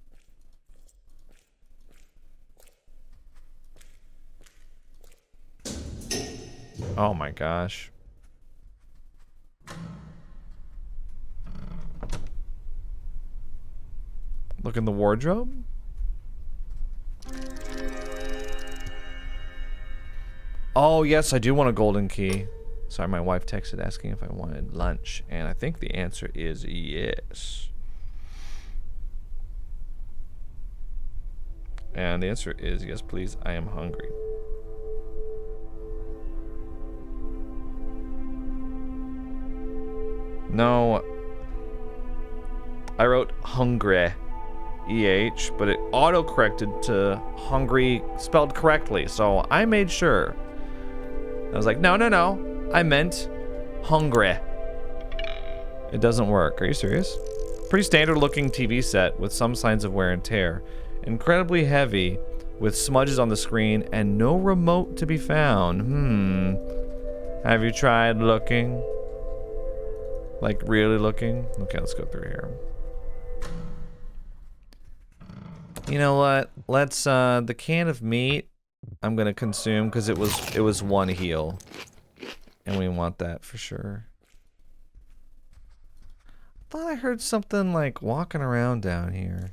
Oh my gosh. Look in the wardrobe? Oh, yes, I do want a golden key. Sorry, my wife texted asking if I wanted lunch, and I think the answer is yes. And the answer is yes, please. I am hungry. No. I wrote hungry. EH, but it auto-corrected to hungry spelled correctly, so I made sure. I was like, no, no, no. I meant hungry. It doesn't work. Are you serious? Pretty standard looking TV set with some signs of wear and tear. Incredibly heavy with smudges on the screen and no remote to be found. Have you tried looking? Like really looking? Okay, let's go through here. You know what? Let's the can of meat I'm gonna consume because it was one heal. And we want that for sure. I thought I heard something like walking around down here.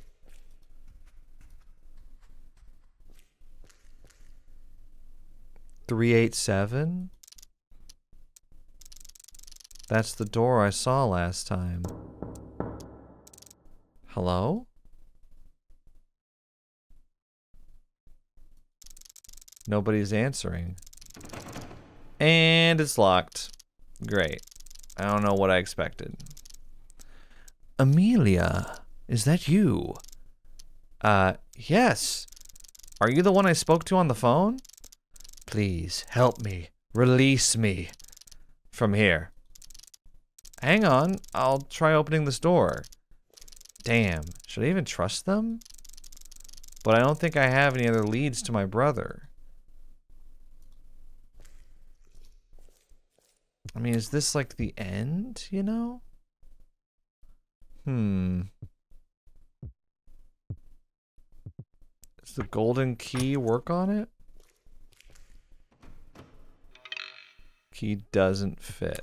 $387? That's the door I saw last time. Hello? Nobody's answering. And it's locked. Great. I don't know what I expected. Amelia, is that you? Yes. Are you the one I spoke to on the phone? Please, help me. Release me from here. Hang on, I'll try opening this door. Damn, should I even trust them? But I don't think I have any other leads to my brother. I mean, is this like the end, you know? Does the golden key work on it? Key doesn't fit.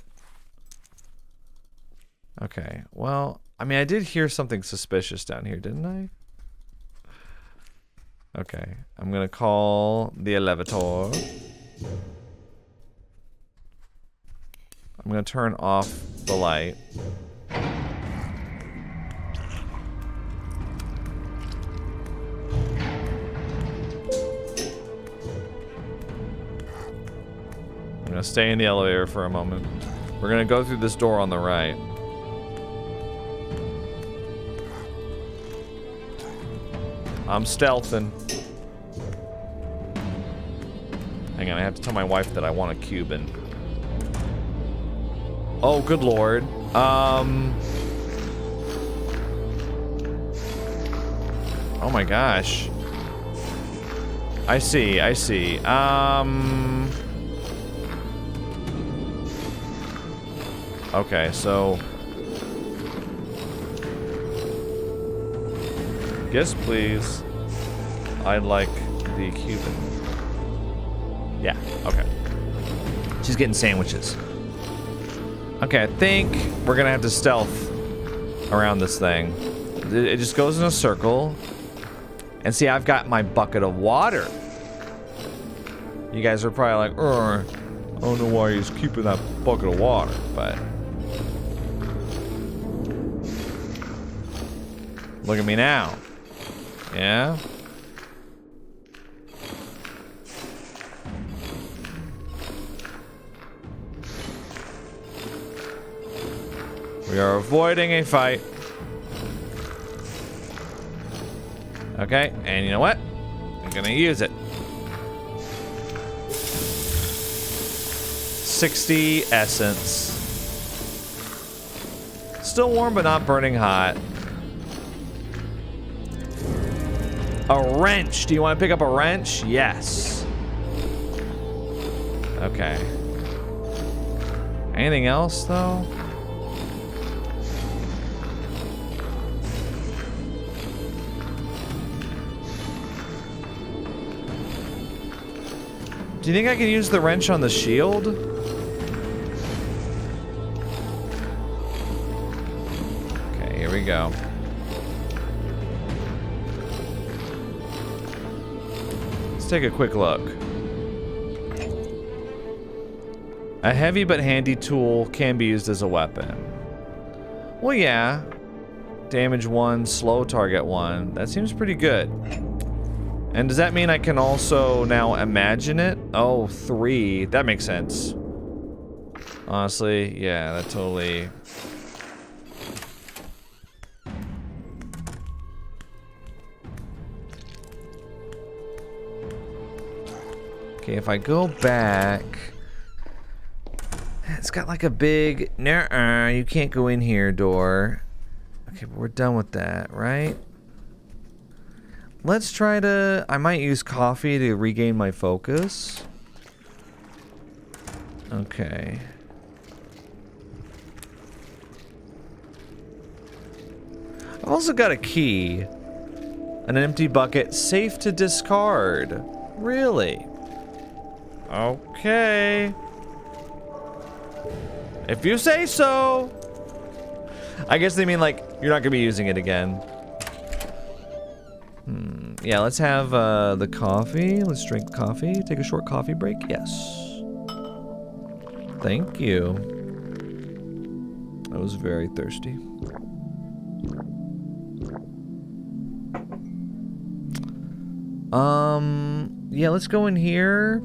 Okay, well, I mean, I did hear something suspicious down here, didn't I? Okay, I'm gonna call the elevator. I'm gonna turn off the light. I'm gonna stay in the elevator for a moment. We're gonna go through this door on the right. I'm stealthing. Hang on, I have to tell my wife that I want a Cuban. Oh, good lord. Oh my gosh. I see, I see. Okay, so... Yes, please. I'd like the Cuban. Yeah, okay. She's getting sandwiches. Okay, I think we're gonna have to stealth around this thing. It just goes in a circle. And see, I've got my bucket of water. You guys are probably like, I don't know why he's keeping that bucket of water, but... Look at me now. Yeah? We are avoiding a fight. Okay, and you know what? I'm gonna use it. 60 essence. Still warm, but not burning hot. A wrench. Do you want to pick up a wrench? Yes. Okay. Anything else, though? Do you think I can use the wrench on the shield? Okay, here we go. Let's take a quick look. A heavy but handy tool can be used as a weapon. Well, yeah. Damage 1, slow target 1. That seems pretty good. And does that mean I can also now imagine it? Oh, 3. That makes sense. Honestly, yeah, that totally... Okay, if I go back... It's got like a big... Nuh-uh, you can't go in here door. Okay, but we're done with that, right? Let's try to... I might use coffee to regain my focus. Okay. I've also got a key. An empty bucket, safe to discard. Really? Okay. If you say so. I guess they mean like, you're not gonna be using it again. Yeah, let's have the coffee. Let's drink the coffee. Take a short coffee break. Yes. Thank you. I was very thirsty. Yeah, let's go in here.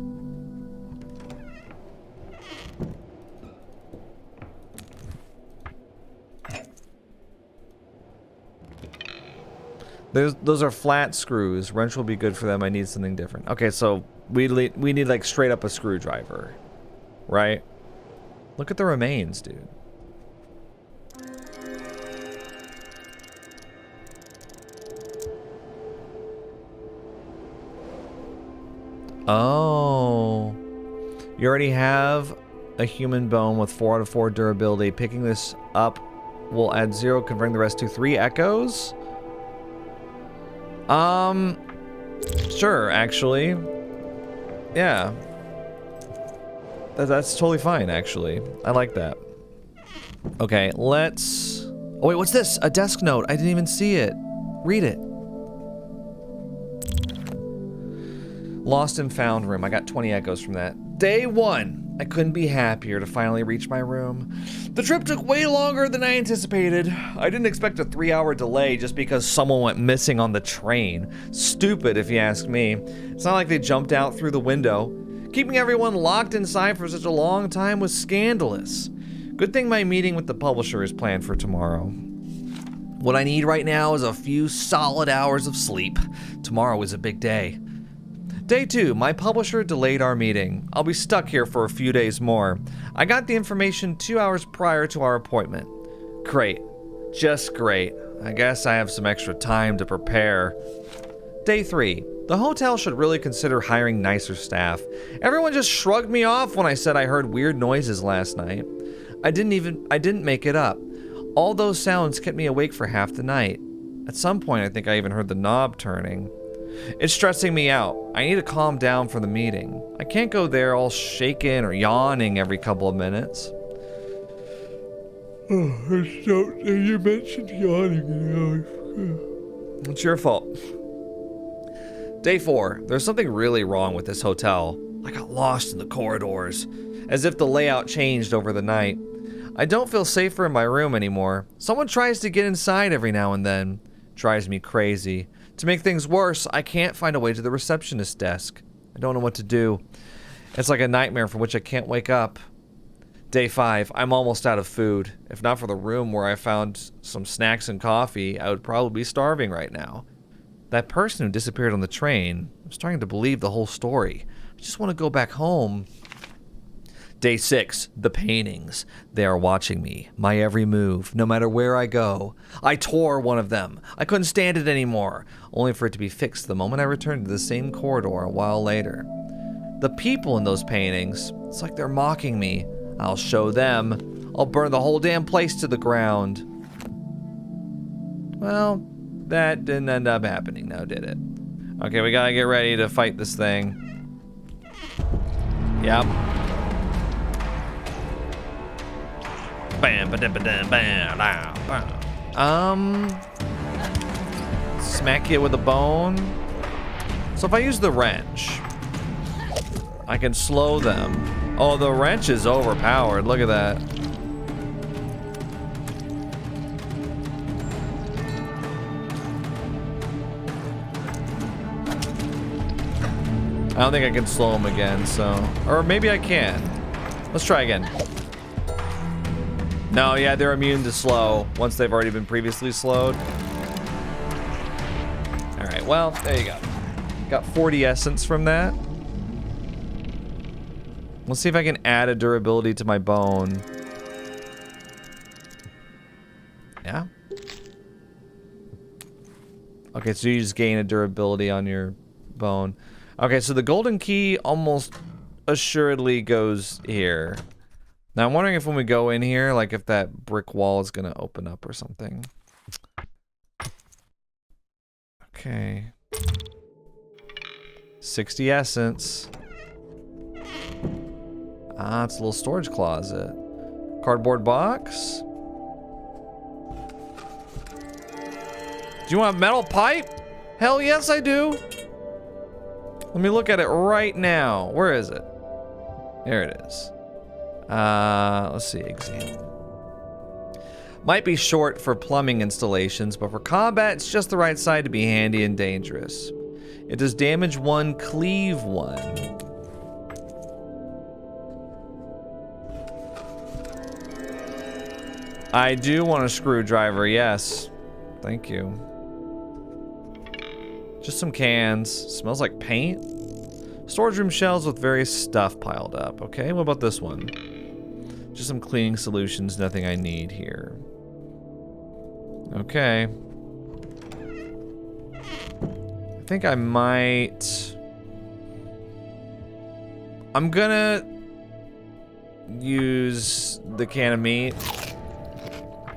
Those are flat screws. Wrench will be good for them. I need something different. Okay, so we need like straight up a screwdriver, right? Look at the remains, dude. Oh, you already have a human bone with 4 out of 4 durability. Picking this up will add 0, converting the rest to 3 echoes. Sure, actually. Yeah. That's totally fine, actually. I like that. Okay, let's... Oh, wait, what's this? A desk note. I didn't even see it. Read it. Lost and found room. I got 20 echoes from that. Day 1. I couldn't be happier to finally reach my room. The trip took way longer than I anticipated. I didn't expect a 3-hour delay just because someone went missing on the train. Stupid, if you ask me. It's not like they jumped out through the window. Keeping everyone locked inside for such a long time was scandalous. Good thing my meeting with the publisher is planned for tomorrow. What I need right now is a few solid hours of sleep. Tomorrow is a big day. Day 2, my publisher delayed our meeting. I'll be stuck here for a few days more. I got the information 2 hours prior to our appointment. Great. Just great. I guess I have some extra time to prepare. Day 3, the hotel should really consider hiring nicer staff. Everyone just shrugged me off when I said I heard weird noises last night. I didn't make it up. All those sounds kept me awake for half the night. At some point, I think I even heard the knob turning. It's stressing me out. I need to calm down for the meeting. I can't go there all shaken or yawning every couple of minutes. Oh, you mentioned yawning. It's your fault. Day 4. There's something really wrong with this hotel. I got lost in the corridors, as if the layout changed over the night. I don't feel safer in my room anymore. Someone tries to get inside every now and then. Drives me crazy. To make things worse, I can't find a way to the receptionist's desk. I don't know what to do. It's like a nightmare from which I can't wake up. Day 5. I'm almost out of food. If not for the room where I found some snacks and coffee, I would probably be starving right now. That person who disappeared on the train, I'm starting to believe the whole story. I just want to go back home. Day 6, the paintings. They are watching me, my every move, no matter where I go. I tore one of them. I couldn't stand it anymore, only for it to be fixed the moment I returned to the same corridor a while later. The people in those paintings, it's like they're mocking me. I'll show them. I'll burn the whole damn place to the ground. Well, that didn't end up happening now, did it? Okay, we gotta get ready to fight this thing. Yep. Bam, ba-dum, ba-dum, bam, bam. Smack it with a bone. So if I use the wrench, I can slow them. Oh, the wrench is overpowered. Look at that. I don't think I can slow them again, so... Or maybe I can. Let's try again. No, yeah, they're immune to slow once they've already been previously slowed. Alright, well, there you go. Got 40 essence from that. Let's see if I can add a durability to my bone. Yeah. Okay, so you just gain a durability on your bone. Okay, so the golden key almost assuredly goes here. Now I'm wondering if when we go in here, like if that brick wall is gonna open up or something. Okay. 60 essence. Ah, it's a little storage closet. Cardboard box. Do you want a metal pipe? Hell yes, I do. Let me look at it right now. Where is it? There it is. Let's see, examine. Might be short for plumbing installations, but for combat, it's just the right side to be handy and dangerous. It does damage 1, cleave 1. I do want a screwdriver, yes. Thank you. Just some cans. Smells like paint. Storage room shelves with various stuff piled up. Okay, what about this one? Just some cleaning solutions, nothing I need here. Okay. I think I might... I'm gonna use the can of meat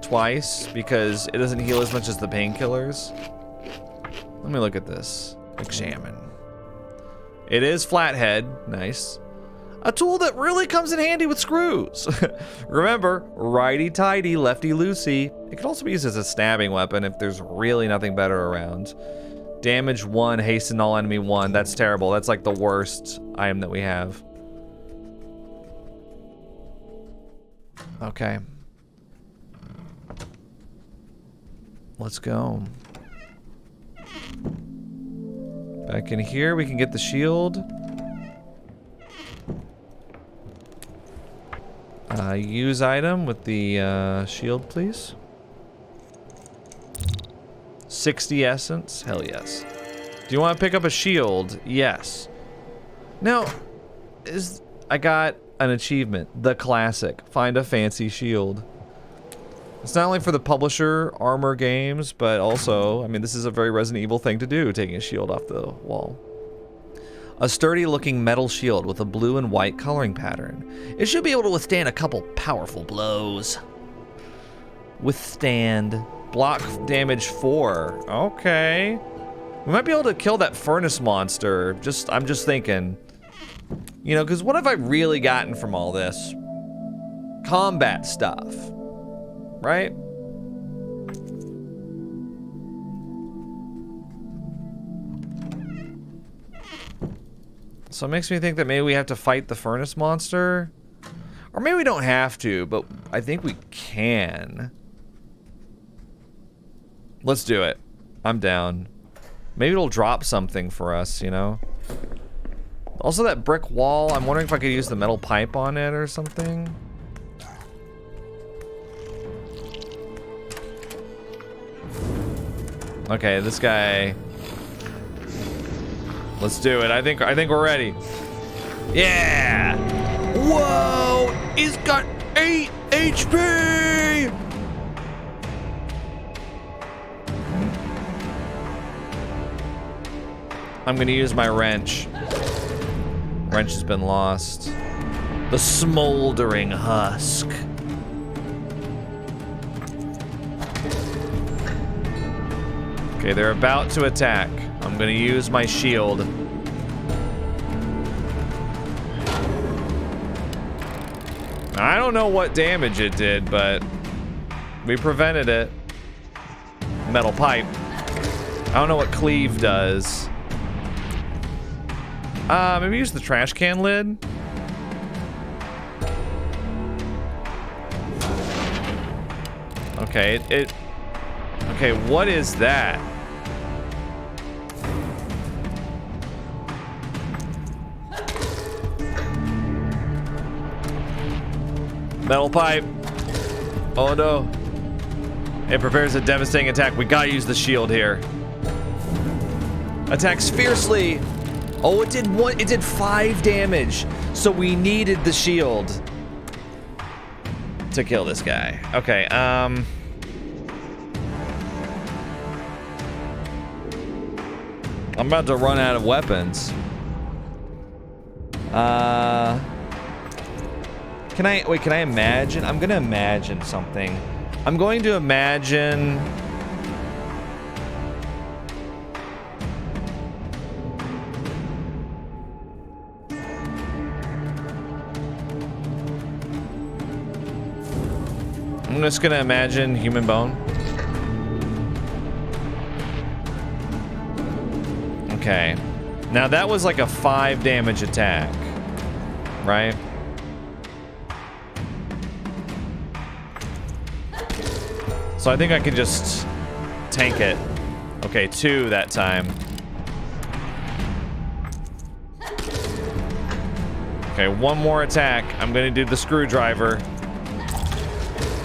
twice because it doesn't heal as much as the painkillers. Let me look at this. Examine. It is flathead. Nice. A tool that really comes in handy with screws. Remember, righty-tighty, lefty-loosey. It can also be used as a stabbing weapon if there's really nothing better around. Damage 1, hasten all enemy 1. That's terrible. That's like the worst item that we have. Okay. Let's go. Back in here, we can get the shield. Use item with the shield, please. 60 essence? Hell yes. Do you want to pick up a shield? Yes. Now, I got an achievement. The classic. Find a fancy shield. It's not only for the publisher, Armor Games, but also, I mean, this is a very Resident Evil thing to do, taking a shield off the wall. A sturdy-looking metal shield with a blue and white coloring pattern. It should be able to withstand a couple powerful blows. Withstand. Block damage 4. Okay. We might be able to kill that furnace monster. I'm just thinking. You know, because what have I really gotten from all this? Combat stuff. Right? So it makes me think that maybe we have to fight the furnace monster. Or maybe we don't have to, but I think we can. Let's do it. I'm down. Maybe it'll drop something for us, you know? Also that brick wall, I'm wondering if I could use the metal pipe on it or something. Okay, this guy. Let's do it. I think we're ready. Yeah! Whoa! He's got 8 HP! I'm gonna use my wrench. Wrench has been lost. The smoldering husk. Okay, they're about to attack. I'm gonna use my shield. I don't know what damage it did, but we prevented it. Metal pipe. I don't know what cleave does. Maybe use the trash can lid. Okay, okay, what is that? Metal pipe. Oh no. It prepares a devastating attack. We gotta use the shield here. Attacks fiercely. Oh, it did 5 damage. So we needed the shield to kill this guy. Okay, I'm about to run out of weapons. Can I imagine? I'm gonna imagine something. I'm going to imagine... I'm just gonna imagine human bone. Okay. Now that was like a 5 damage attack, right? So I think I can just tank it. Okay, 2 that time. Okay, 1 more attack. I'm gonna do the screwdriver.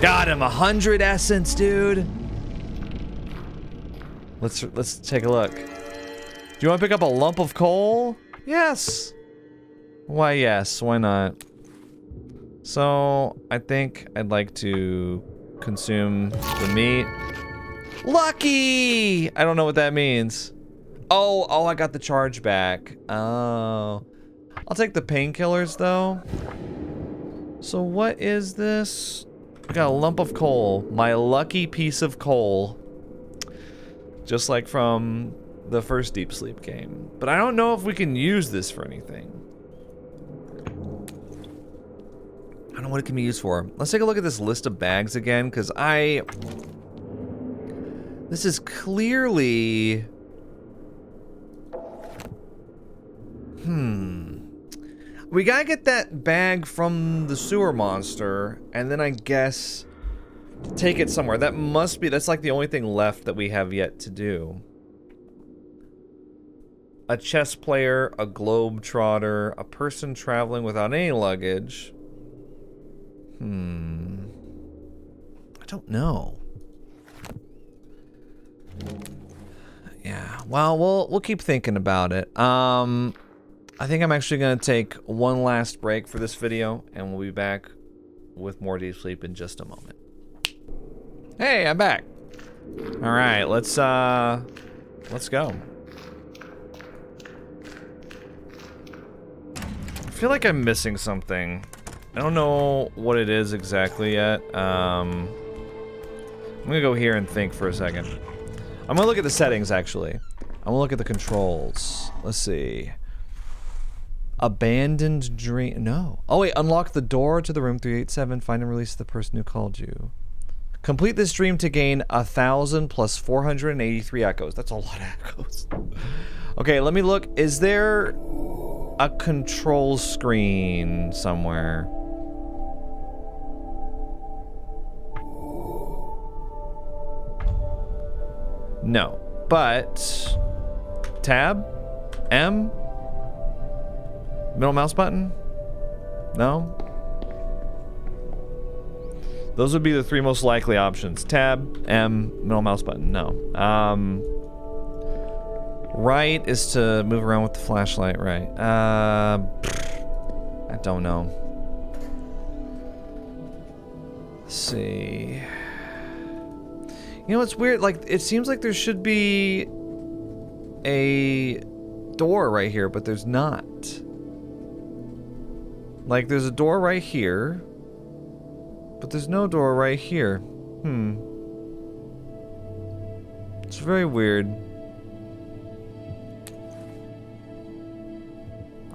Got him, 100 essence, dude. Let's take a look. Do you want to pick up a lump of coal? Yes. Why yes, why not? So, I think I'd like to consume the meat. Lucky! I don't know what that means. Oh, I got the charge back. Oh. I'll take the painkillers though. So what is this? I got a lump of coal. My lucky piece of coal. Just like from the first Deep Sleep game. But I don't know if we can use this for anything. I don't know what it can be used for. Let's take a look at this list of bags again, because this is clearly... We gotta get that bag from the sewer monster, and then I guess take it somewhere. That's like the only thing left that we have yet to do. A chess player, a globetrotter, a person traveling without any luggage. I don't know. Yeah, well, we'll keep thinking about it. I think I'm actually gonna take one last break for this video, and we'll be back with more Deep Sleep in just a moment. Hey, I'm back. All right, let's go. I feel like I'm missing something. I don't know what it is exactly yet. I'm gonna go here and think for a second. I'm gonna look at the settings, actually. I'm gonna look at the controls. Let's see. Abandoned dream. No. Oh, wait. Unlock the door to the room 387. Find and release the person who called you. Complete this dream to gain 1,000 plus 483 echoes. That's a lot of echoes. Okay, let me look. Is there a control screen somewhere? No. But... Tab? M? Middle mouse button? No? Those would be the 3 most likely options. Tab, M, middle mouse button. No. Right is to move around with the flashlight, right. I don't know. Let's see. You know, it's weird. Like, it seems like there should be a door right here, but there's not. Like, there's a door right here, but there's no door right here. It's very weird.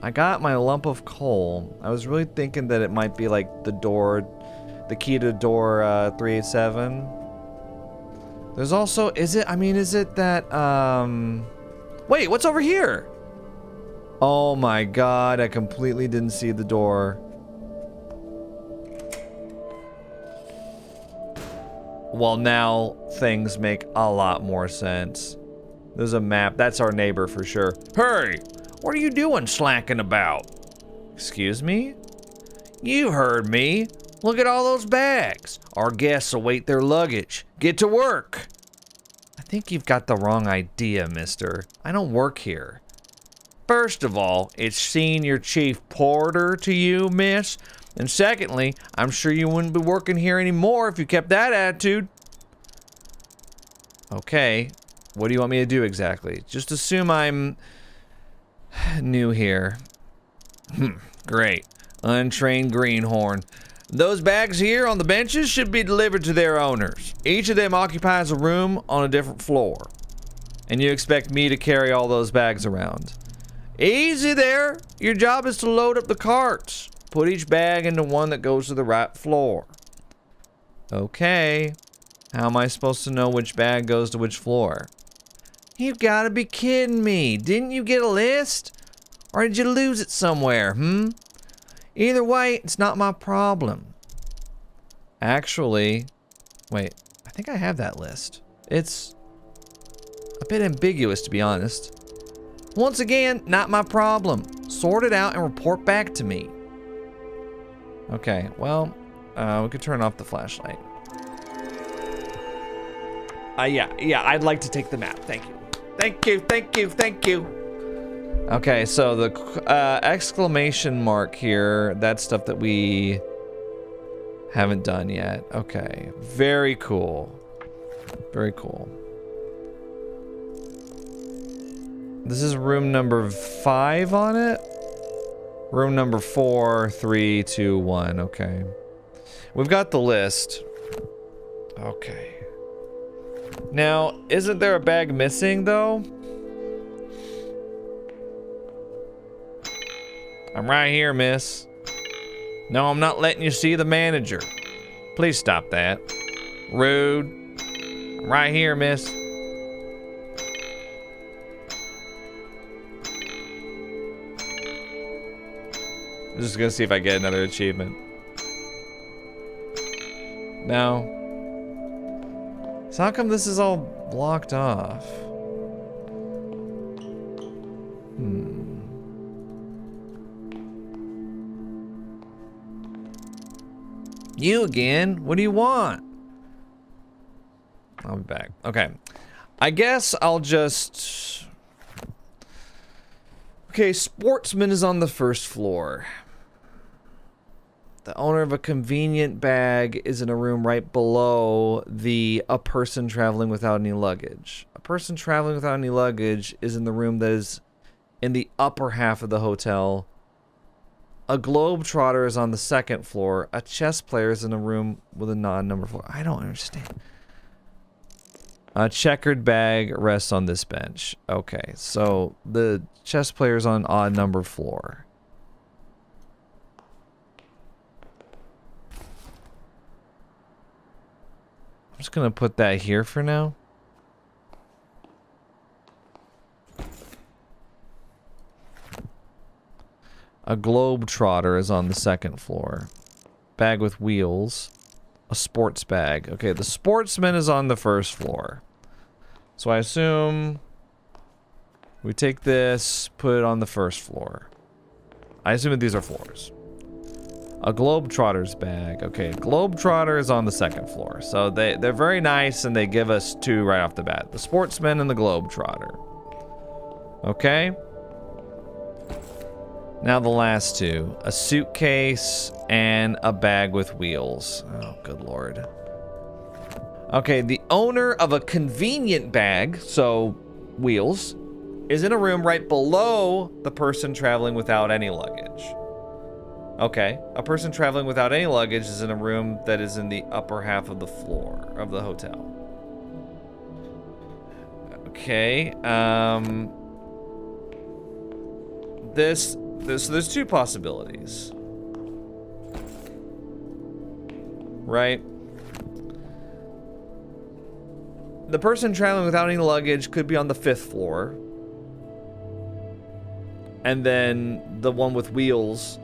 I got my lump of coal. I was really thinking that it might be like the door, the key to door 387. There's also, is it that, wait, what's over here? Oh my god, I completely didn't see the door. Well, now things make a lot more sense. There's a map. That's our neighbor for sure. Hey, what are you doing slacking about? Excuse me? You heard me. Look at all those bags. Our guests await their luggage. Get to work. I think you've got the wrong idea, mister. I don't work here. First of all, it's senior chief porter to you, miss. And secondly, I'm sure you wouldn't be working here anymore if you kept that attitude. Okay, what do you want me to do exactly? Just assume I'm new here. Great. Untrained greenhorn. Those bags here on the benches should be delivered to their owners. Each of them occupies a room on a different floor. And you expect me to carry all those bags around. Easy there. Your job is to load up the carts. Put each bag into one that goes to the right floor. Okay. How am I supposed to know which bag goes to which floor? You gotta be kidding me. Didn't you get a list? Or did you lose it somewhere, Either way, it's not my problem. Actually, wait, I think I have that list. It's a bit ambiguous, to be honest. Once again, not my problem. Sort it out and report back to me. Okay, well, we could turn off the flashlight. Yeah, I'd like to take the map. Thank you. Thank you. Okay, so the exclamation mark here, that's stuff that we haven't done yet. Okay, very cool. Very cool. This is room number 5 on it? Room number 4, 3, 2, 1. Okay. We've got the list. Okay. Now, isn't there a bag missing, though? I'm right here, miss. No, I'm not letting you see the manager. Please stop that. Rude. I'm right here, miss. I'm just gonna see if I get another achievement. No. So how come this is all blocked off? You again? What do you want? I'll be back. Okay. I guess I'll just... Okay, Sportsman is on the first floor. The owner of a convenient bag is in a room right below the a person traveling without any luggage. A person traveling without any luggage is in the room that is in the upper half of the hotel. A globetrotter is on the second floor. A chess player is in a room with a non-number floor. I don't understand. A checkered bag rests on this bench. Okay, so the chess player is on odd number floor. I'm just gonna put that here for now. A globetrotter is on the second floor. Bag with wheels. A sports bag. Okay, the sportsman is on the first floor. So I assume we take this, put it on the first floor. I assume that these are floors. A globetrotter's bag. Okay, globetrotter is on the second floor. So they're very nice and they give us 2 right off the bat. The sportsman and the globetrotter. Okay. Now the last 2. A suitcase and a bag with wheels. Oh, good lord. Okay, the owner of a convenient bag, so wheels, is in a room right below the person traveling without any luggage. Okay, a person traveling without any luggage is in a room that is in the upper half of the floor of the hotel. Okay, there's two possibilities. Right? The person traveling without any luggage could be on the 5th floor. And then the one with wheels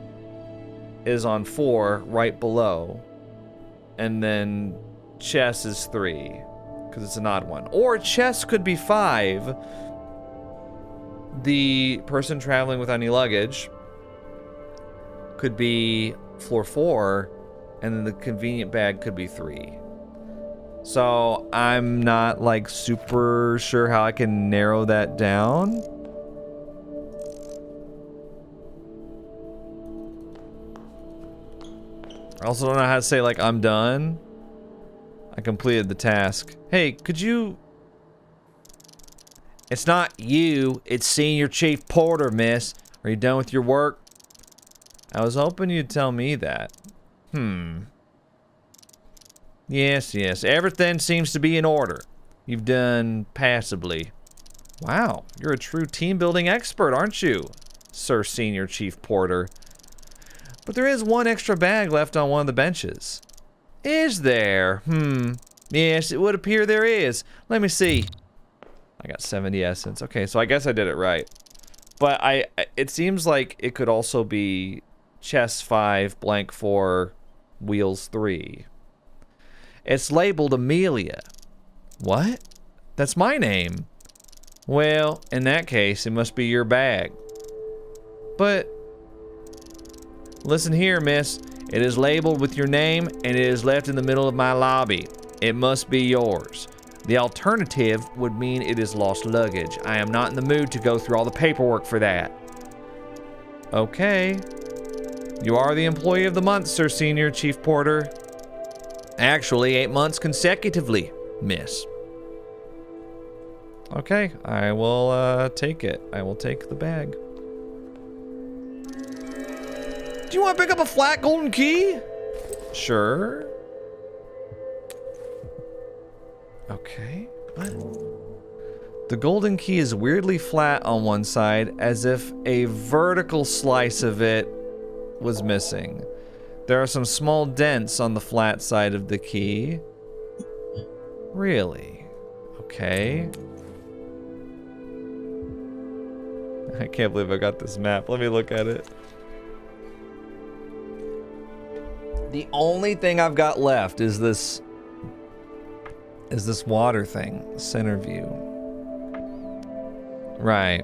is on 4, right below. And then chess is 3, because it's an odd one. Or chess could be 5. The person traveling without any luggage could be floor 4, and then the convenient bag could be 3. So I'm not like super sure how I can narrow that down. I also don't know how to say like I'm done. I completed the task. Hey, could you... It's not you, it's Senior Chief Porter, miss. Are you done with your work? I was hoping you'd tell me that. Yes, everything seems to be in order. You've done passably. Wow, you're a true team-building expert, aren't you, Sir Senior Chief Porter? But there is one extra bag left on one of the benches. Is there? Yes, it would appear there is. Let me see. I got 70 essence. Okay, so I guess I did it right. But it seems like it could also be chess 5, blank 4, wheels 3. It's labeled Amelia. What? That's my name. Well, in that case, it must be your bag. But listen here, miss. It is labeled with your name, and it is left in the middle of my lobby. It must be yours. The alternative would mean it is lost luggage. I am not in the mood to go through all the paperwork for that. Okay. You are the employee of the month, Sir Senior Chief Porter. Actually, 8 months consecutively, miss. Okay, I will take it. I will take the bag. Do you want to pick up a flat golden key? Sure. Okay, what? The golden key is weirdly flat on one side, as if a vertical slice of it was missing. There are some small dents on the flat side of the key. Really? Okay. I can't believe I got this map. Let me look at it. The only thing I've got left is this water thing, center view. Right.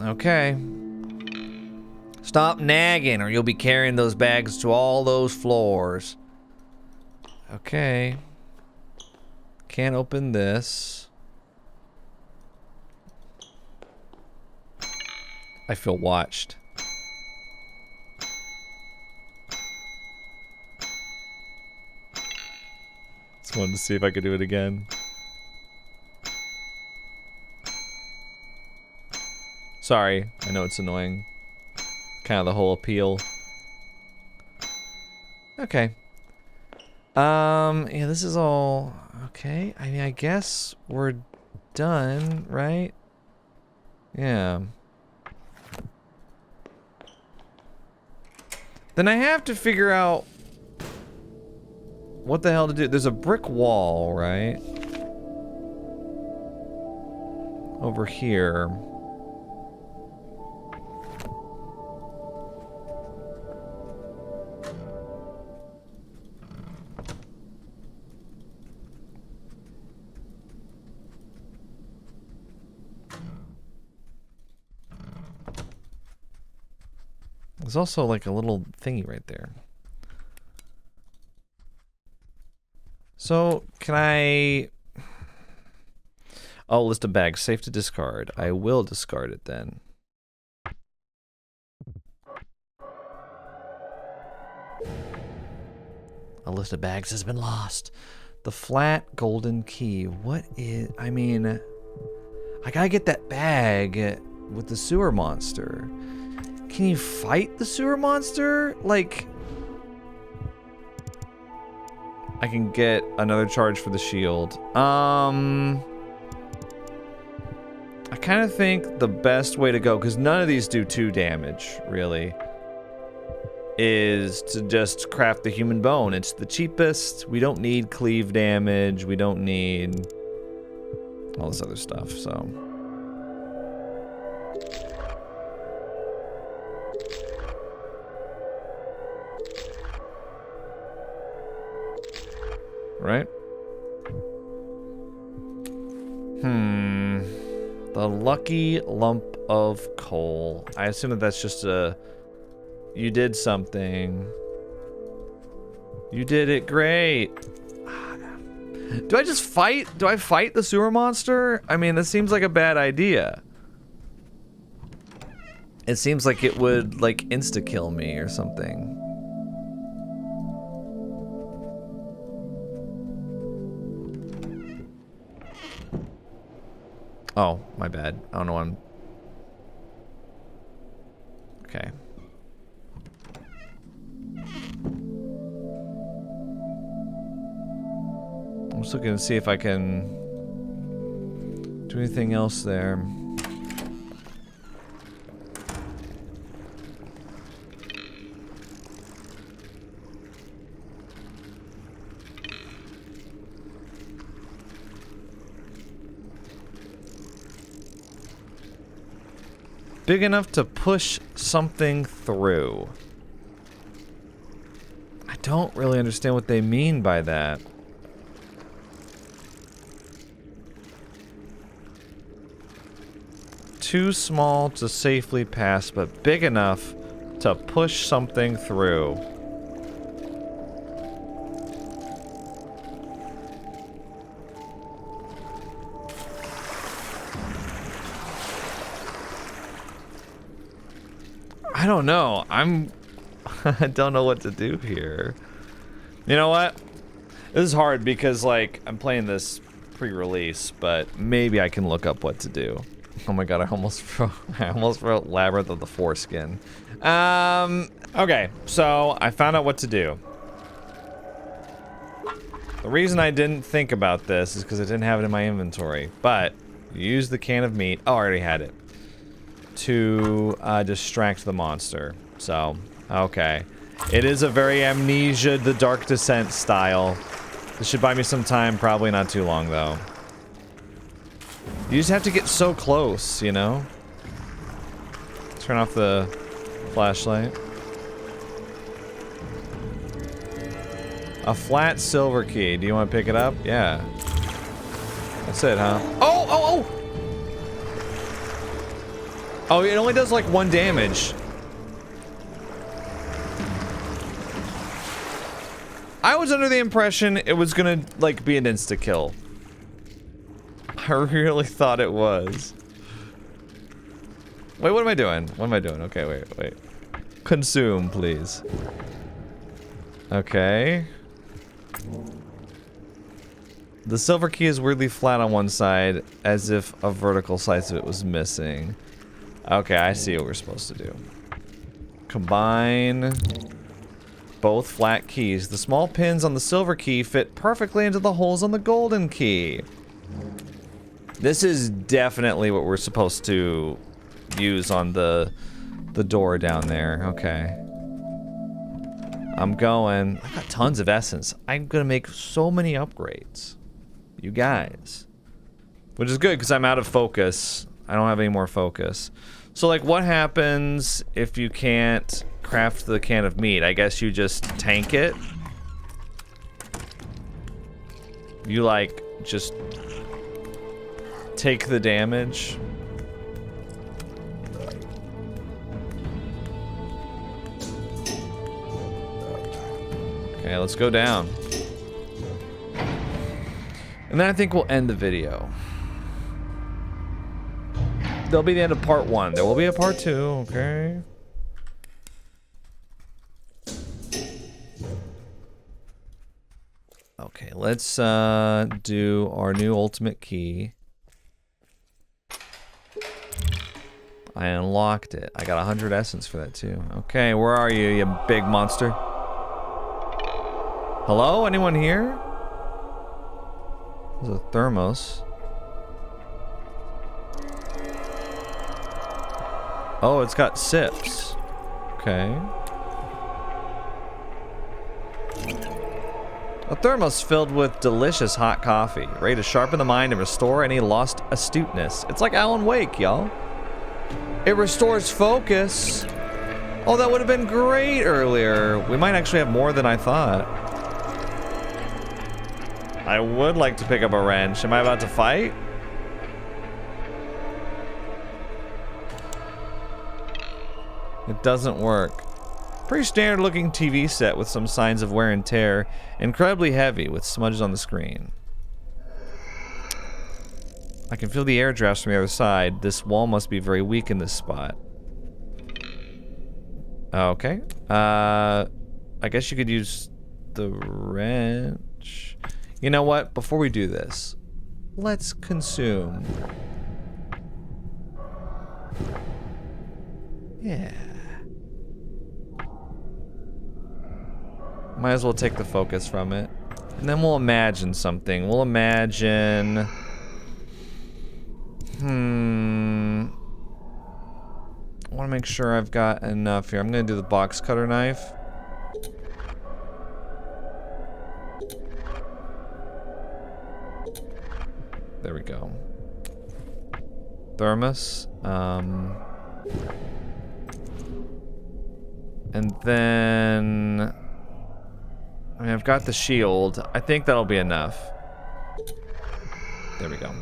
Okay. Stop nagging or you'll be carrying those bags to all those floors. Okay. Can't open this. I feel watched. Just wanted to see if I could do it again. Sorry, I know it's annoying. Kind of the whole appeal. Okay. Yeah, this is all okay. I mean, I guess we're done, right? Yeah. Then I have to figure out what the hell to do. There's a brick wall, right? Over here. There's also like a little thingy right there. So, can I... Oh, list of bags. Safe to discard. I will discard it then. A list of bags has been lost. The flat golden key. What is... I mean... I gotta get that bag with the sewer monster. Can you fight the sewer monster? Like... I can get another charge for the shield. I kind of think the best way to go, because none of these do 2 damage, really, is to just craft the human bone. It's the cheapest. We don't need cleave damage. We don't need all this other stuff, so... Right? The lucky lump of coal. I assume that that's just a... You did something. You did it great. Do I just fight? Do I fight the sewer monster? I mean, that seems like a bad idea. It seems like it would, like, insta-kill me or something. Oh, my bad. I don't know what I'm... Okay. I'm just looking to see if I can do anything else there. Big enough to push something through. I don't really understand what they mean by that. Too small to safely pass, but big enough to push something through. I don't know. I don't know what to do here. You know what? This is hard because, like, I'm playing this pre-release, but maybe I can look up what to do. Oh my god, I almost wrote Labyrinth of the Foreskin. Okay, so I found out what to do. The reason I didn't think about this is because I didn't have it in my inventory, but use the can of meat. Oh, I already had it. To distract the monster. So, okay. It is a very Amnesia the Dark Descent style. This should buy me some time, probably not too long though. You just have to get so close, you know? Turn off the flashlight. A flat silver key. Do you want to pick it up? Yeah. That's it, huh? Oh, oh, oh! Oh, it only does like 1 damage. I was under the impression it was gonna like be an insta-kill. I really thought it was. Wait, what am I doing? What am I doing? Okay, wait. Consume, please. Okay. The silver key is weirdly flat on one side, as if a vertical slice of it was missing. Okay, I see what we're supposed to do. Combine both flat keys. The small pins on the silver key fit perfectly into the holes on the golden key. This is definitely what we're supposed to use on the door down there. Okay. I'm going. I've got tons of essence. I'm gonna make so many upgrades. You guys. Which is good, because I'm out of focus. I don't have any more focus. So, like, what happens if you can't craft the can of meat? I guess you just tank it. You, like, just take the damage. Okay, let's go down. And then I think we'll end the video. There'll be the end of part 1. There will be a part 2, okay? Okay, let's do our new ultimate key. I unlocked it. I got 100 essence for that too. Okay, where are you, you big monster? Hello? Anyone here? There's a thermos. Oh, it's got sips. Okay. A thermos filled with delicious hot coffee, ready to sharpen the mind and restore any lost astuteness. It's like Alan Wake, y'all. It restores focus. Oh, that would have been great earlier. We might actually have more than I thought. I would like to pick up a wrench. Am I about to fight? It doesn't work. Pretty standard looking TV set with some signs of wear and tear. Incredibly heavy with smudges on the screen. I can feel the air drafts from the other side. This wall must be very weak in this spot. Okay. I guess you could use the wrench. You know what? Before we do this, let's consume. Yeah. Might as well take the focus from it. And then we'll imagine something. We'll imagine... I want to make sure I've got enough here. I'm going to do the box cutter knife. There we go. Thermos. And then... I mean, I've got the shield. I think that'll be enough. There we go.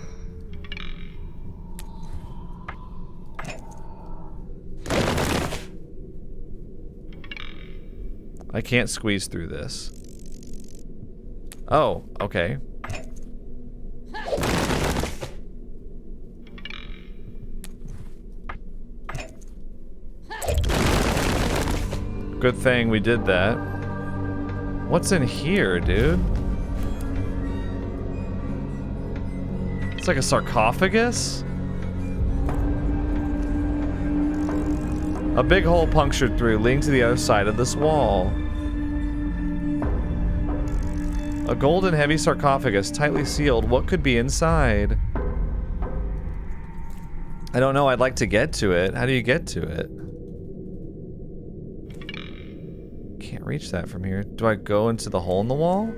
I can't squeeze through this. Oh, okay. Good thing we did that. What's in here, dude? It's like a sarcophagus? A big hole punctured through, leading to the other side of this wall. A golden heavy sarcophagus, tightly sealed. What could be inside? I don't know, I'd like to get to it. How do you get to it? Can't reach that from here. Do I go into the hole in the wall?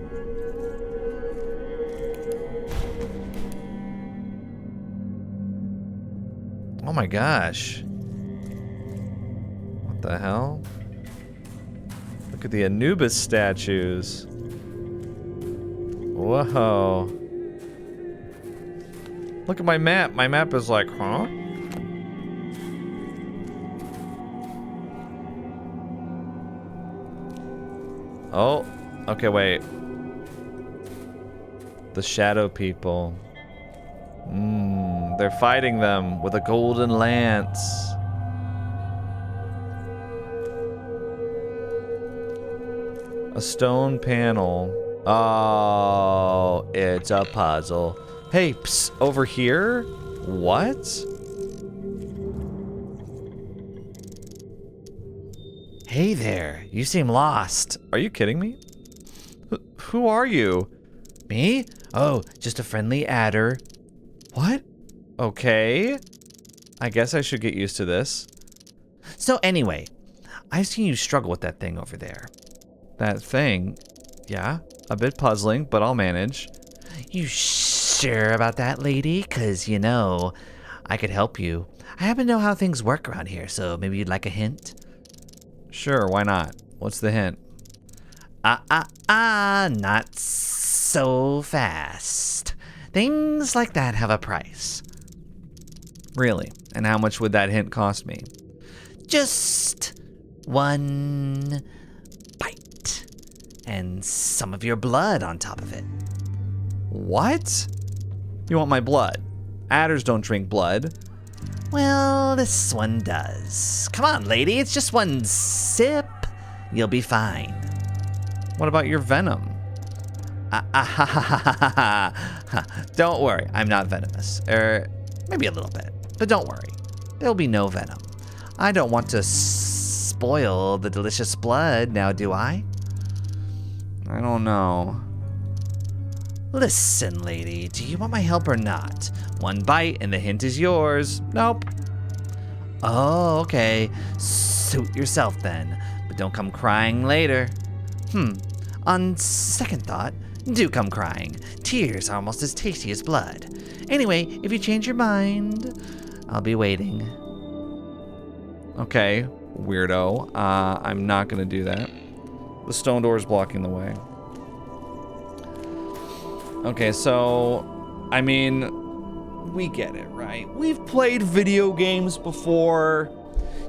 Oh my gosh. What the hell? Look at the Anubis statues. Whoa. Look at my map. My map is like, huh? Oh, okay, wait. The shadow people. They're fighting them with a golden lance. A stone panel. Oh, it's a puzzle. Hey, psst, over here? What? Hey there, you seem lost. Are you kidding me? Who are you? Me? Oh, just a friendly adder. What? Okay. I guess I should get used to this. So anyway, I've seen you struggle with that thing over there. That thing? Yeah, a bit puzzling, but I'll manage. You sure about that, lady? 'Cause, you know, I could help you. I happen to know how things work around here, so maybe you'd like a hint? Sure, why not? What's the hint? Not so fast. Things like that have a price. Really? And how much would that hint cost me? Just one bite. And some of your blood on top of it. What? You want my blood? Adders don't drink blood. Well, this one does. Come on, lady, it's just one sip. You'll be fine. What about your venom? Don't worry, I'm not venomous. Maybe a little bit, but don't worry. There'll be no venom. I don't want to spoil the delicious blood, now do I? I don't know. Listen, lady, do you want my help or not? One bite and the hint is yours. Nope. Oh, okay. Suit yourself then, but don't come crying later. On second thought, do come crying. Tears are almost as tasty as blood. Anyway, if you change your mind, I'll be waiting. Okay, weirdo. I'm not gonna do that. The stone door is blocking the way. Okay, so, I mean, we get it, right? We've played video games before.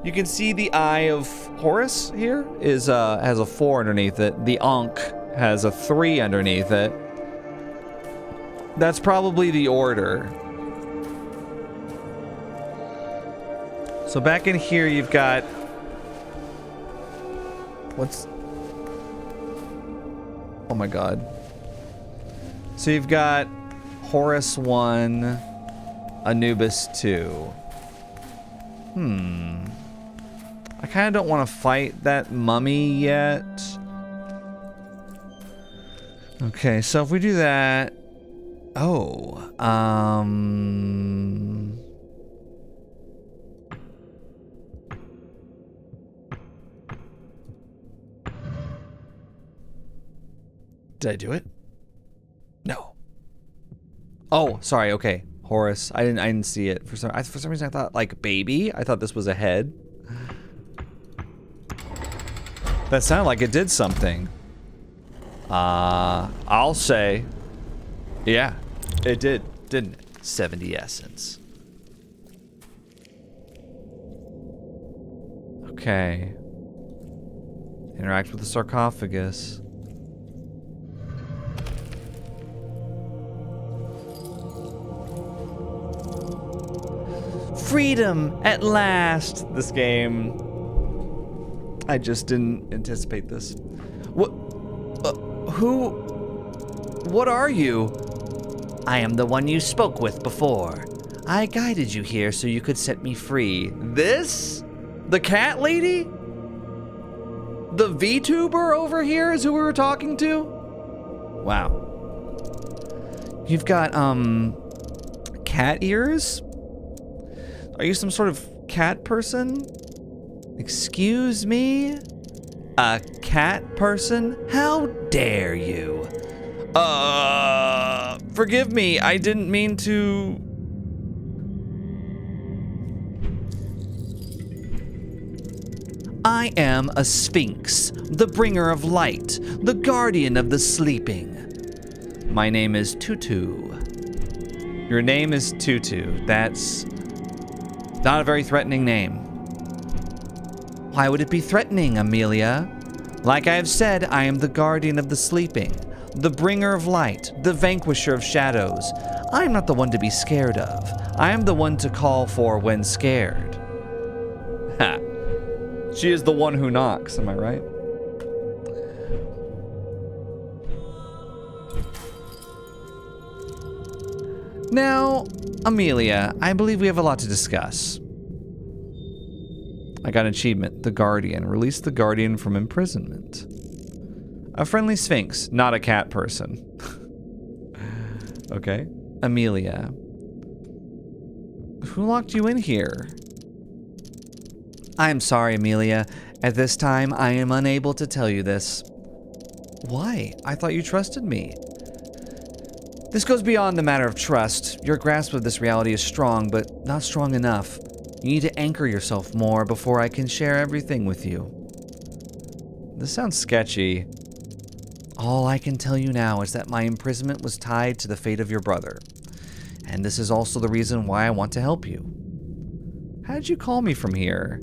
You can see the eye of Horus here has a 4 underneath it. The Ankh has a 3 underneath it. That's probably the order. So back in here, you've got... What's... Oh my god. So you've got Horus 1, Anubis 2. I kind of don't want to fight that mummy yet. Okay, so if we do that... Oh, Did I do it? No. Oh, sorry. Okay, Horus. I didn't see it for some reason. I thought like baby. I thought this was a head. That sounded like it did something. I'll say, yeah, it did, didn't it? 70 essence. Okay. Interact with the sarcophagus. Freedom at last. This game. I just didn't anticipate this. What? Who? What are you? I am the one you spoke with before. I guided you here so you could set me free. This? The cat lady? The VTuber over here is who we were talking to? Wow. You've got, cat ears? Are you some sort of cat person? Excuse me? A cat person? How dare you? Forgive me, I didn't mean to... I am a sphinx, the bringer of light, the guardian of the sleeping. My name is Tutu. Your name is Tutu. That's not a very threatening name. Why would it be threatening, Amelia? Like I have said, I am the guardian of the sleeping, the bringer of light, the vanquisher of shadows. I am not the one to be scared of. I am the one to call for when scared. Ha. She is the one who knocks, am I right? Now, Amelia, I believe we have a lot to discuss. I got an achievement, the Guardian. Release the Guardian from imprisonment. A friendly sphinx, not a cat person. Okay. Amelia. Who locked you in here? I am sorry, Amelia. At this time, I am unable to tell you this. Why? I thought you trusted me. This goes beyond the matter of trust. Your grasp of this reality is strong, but not strong enough. You need to anchor yourself more before I can share everything with you. This sounds sketchy. All I can tell you now is that my imprisonment was tied to the fate of your brother. And this is also the reason why I want to help you. How did you call me from here?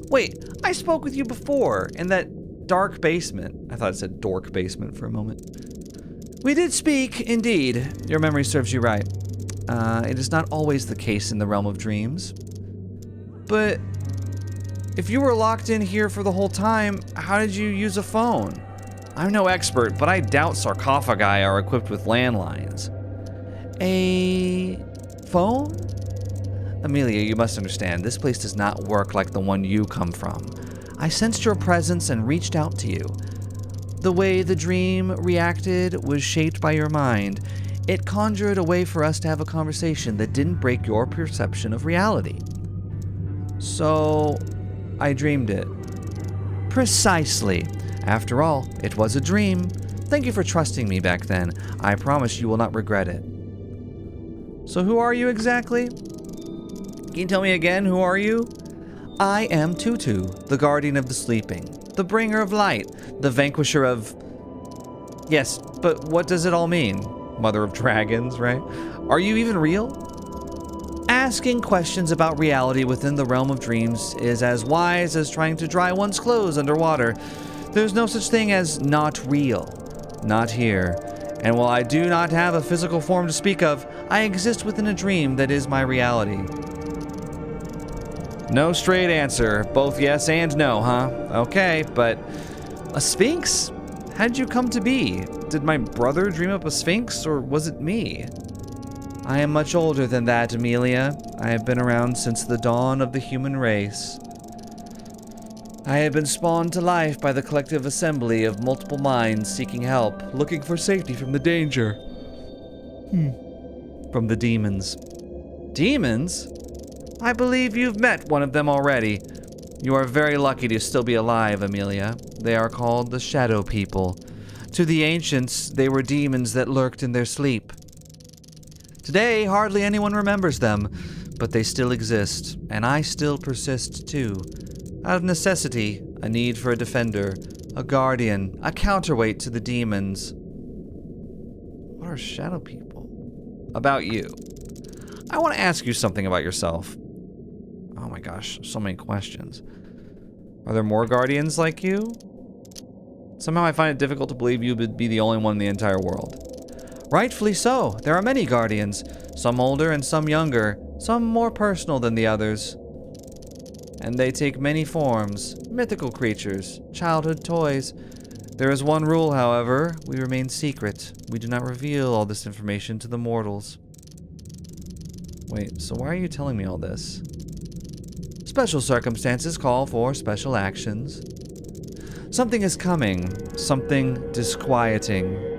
Wait, I spoke with you before in that dark basement. I thought it said dork basement for a moment. We did speak, indeed. Your memory serves you right. It is not always the case in the realm of dreams. But if you were locked in here for the whole time, how did you use a phone? I'm no expert, but I doubt sarcophagi are equipped with landlines. A phone? Amelia, you must understand, this place does not work like the one you come from. I sensed your presence and reached out to you. The way the dream reacted was shaped by your mind. It conjured a way for us to have a conversation that didn't break your perception of reality. So, I dreamed it. Precisely. After all, it was a dream. Thank you for trusting me back then. I promise you will not regret it. So who are you exactly? Can you tell me again, who are you? I am Tutu, the guardian of the sleeping, the bringer of light, the vanquisher of... Yes, but what does it all mean? Mother of dragons, right? Are you even real? Asking questions about reality within the realm of dreams is as wise as trying to dry one's clothes underwater. There's no such thing as not real. Not here. And while I do not have a physical form to speak of, I exist within a dream that is my reality. No straight answer. Both yes and no, huh? Okay, but... A sphinx? How did you come to be? Did my brother dream up a sphinx, or was it me? I am much older than that, Amelia. I have been around since the dawn of the human race. I have been spawned to life by the collective assembly of multiple minds seeking help, looking for safety from the danger. From the demons. Demons? I believe you've met one of them already. You are very lucky to still be alive, Amelia. They are called the Shadow People. To the ancients, they were demons that lurked in their sleep. Today, hardly anyone remembers them, but they still exist, and I still persist too. Out of necessity, a need for a defender, a guardian, a counterweight to the demons. What are Shadow People? About you. I want to ask you something about yourself. Oh my gosh, so many questions. Are there more guardians like you? Somehow I find it difficult to believe you would be the only one in the entire world. Rightfully so. There are many guardians, some older and some younger, some more personal than the others. And they take many forms, mythical creatures, childhood toys. There is one rule, however, we remain secret. We do not reveal all this information to the mortals. Wait, so why are you telling me all this? Special circumstances call for special actions. Something is coming, something disquieting.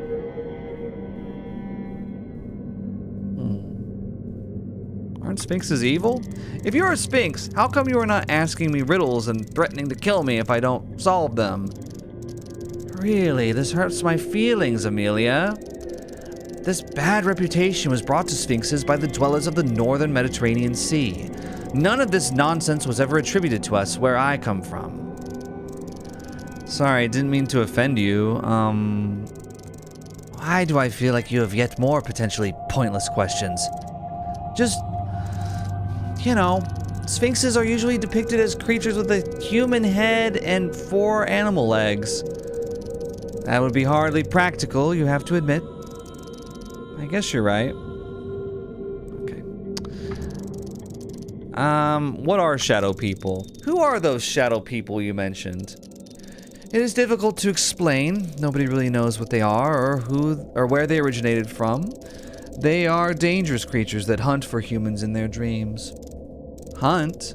Aren't sphinxes evil? If you're a sphinx, how come you are not asking me riddles and threatening to kill me if I don't solve them? Really, this hurts my feelings, Amelia. This bad reputation was brought to sphinxes by the dwellers of the northern Mediterranean Sea. None of this nonsense was ever attributed to us where I come from. Sorry, didn't mean to offend you. Why do I feel like you have yet more potentially pointless questions? Just... You know, sphinxes are usually depicted as creatures with a human head and 4 animal legs. That would be hardly practical, you have to admit. I guess you're right. Okay. What are Shadow People? Who are those Shadow People you mentioned? It is difficult to explain. Nobody really knows what they are or who or where they originated from. They are dangerous creatures that hunt for humans in their dreams. Hunt?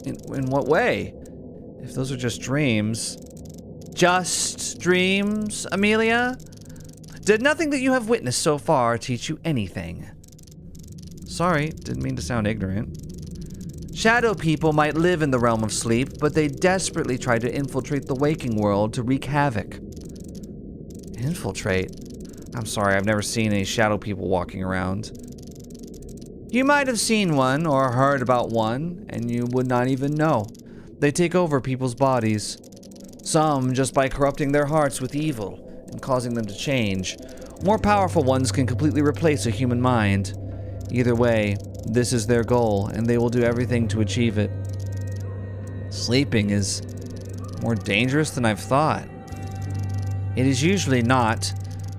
In what way? If those are just dreams. Just dreams, Amelia? Did nothing that you have witnessed so far teach you anything? Sorry, didn't mean to sound ignorant. Shadow People might live in the realm of sleep, but they desperately try to infiltrate the waking world to wreak havoc. Infiltrate? I'm sorry, I've never seen any Shadow People walking around. You might have seen one or heard about one, and you would not even know. They take over people's bodies. Some just by corrupting their hearts with evil and causing them to change. More powerful ones can completely replace a human mind. Either way, this is their goal, and they will do everything to achieve it. Sleeping is more dangerous than I've thought. It is usually not.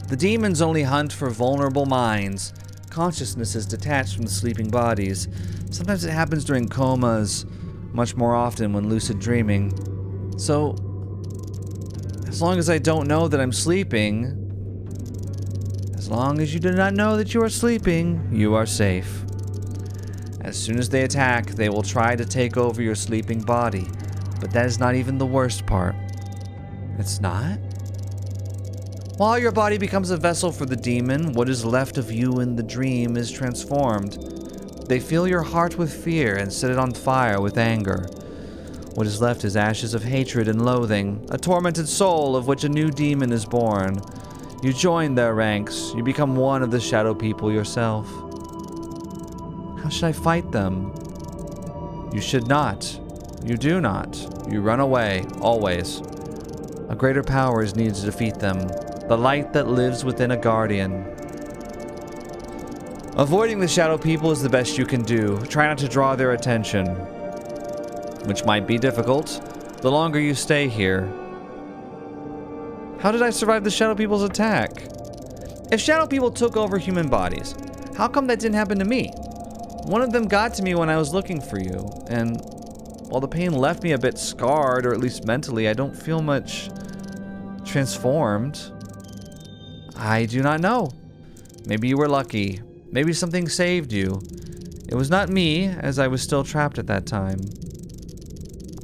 The demons only hunt for vulnerable minds. Consciousness is detached from the sleeping bodies. Sometimes it happens during comas much more often when lucid dreaming. So, as long as I don't know that I'm sleeping, as long as you do not know that you are sleeping, you are safe. As soon as they attack, they will try to take over your sleeping body, but that is not even the worst part. It's not? While your body becomes a vessel for the demon, what is left of you in the dream is transformed. They fill your heart with fear and set it on fire with anger. What is left is ashes of hatred and loathing, a tormented soul of which a new demon is born. You join their ranks. You become one of the shadow people yourself. How should I fight them? You should not. You do not. You run away, always. A greater power is needed to defeat them. The light that lives within a guardian. Avoiding the shadow people is the best you can do. Try not to draw their attention, which might be difficult the longer you stay here. How did I survive the shadow people's attack? If shadow people took over human bodies, how come that didn't happen to me? One of them got to me when I was looking for you, and while the pain left me a bit scarred, or at least mentally, I don't feel much transformed. I do not know. Maybe you were lucky. Maybe something saved you. It was not me, as I was still trapped at that time.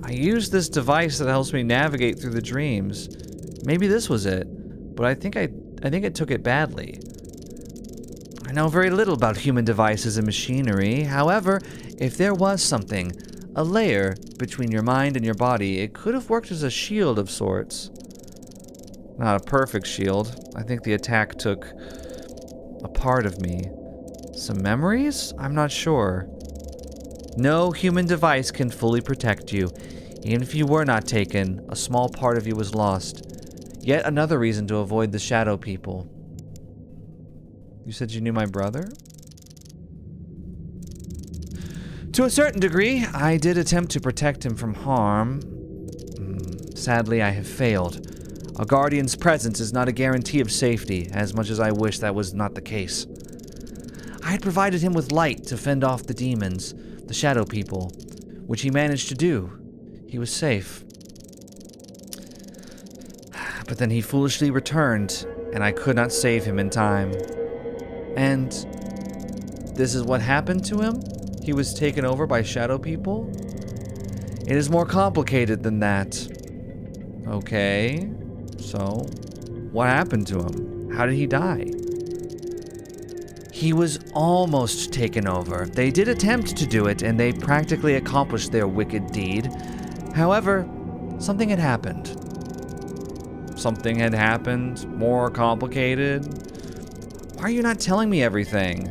I used this device that helps me navigate through the dreams. Maybe this was it, but I think it took it badly. I know very little about human devices and machinery. However, if there was something, a layer between your mind and your body, it could have worked as a shield of sorts. Not a perfect shield. I think the attack took a part of me. Some memories? I'm not sure. No human device can fully protect you. Even if you were not taken, a small part of you was lost. Yet another reason to avoid the shadow people. You said you knew my brother? To a certain degree, I did attempt to protect him from harm. Sadly, I have failed. A guardian's presence is not a guarantee of safety, as much as I wish that was not the case. I had provided him with light to fend off the demons, the shadow people, which he managed to do. He was safe. But then he foolishly returned, and I could not save him in time. And this is what happened to him? He was taken over by shadow people? It is more complicated than that. Okay, so what happened to him? How did he die? He was almost taken over. They did attempt to do it, and they practically accomplished their wicked deed. However, something had happened. Something had happened, more complicated. Why are you not telling me everything?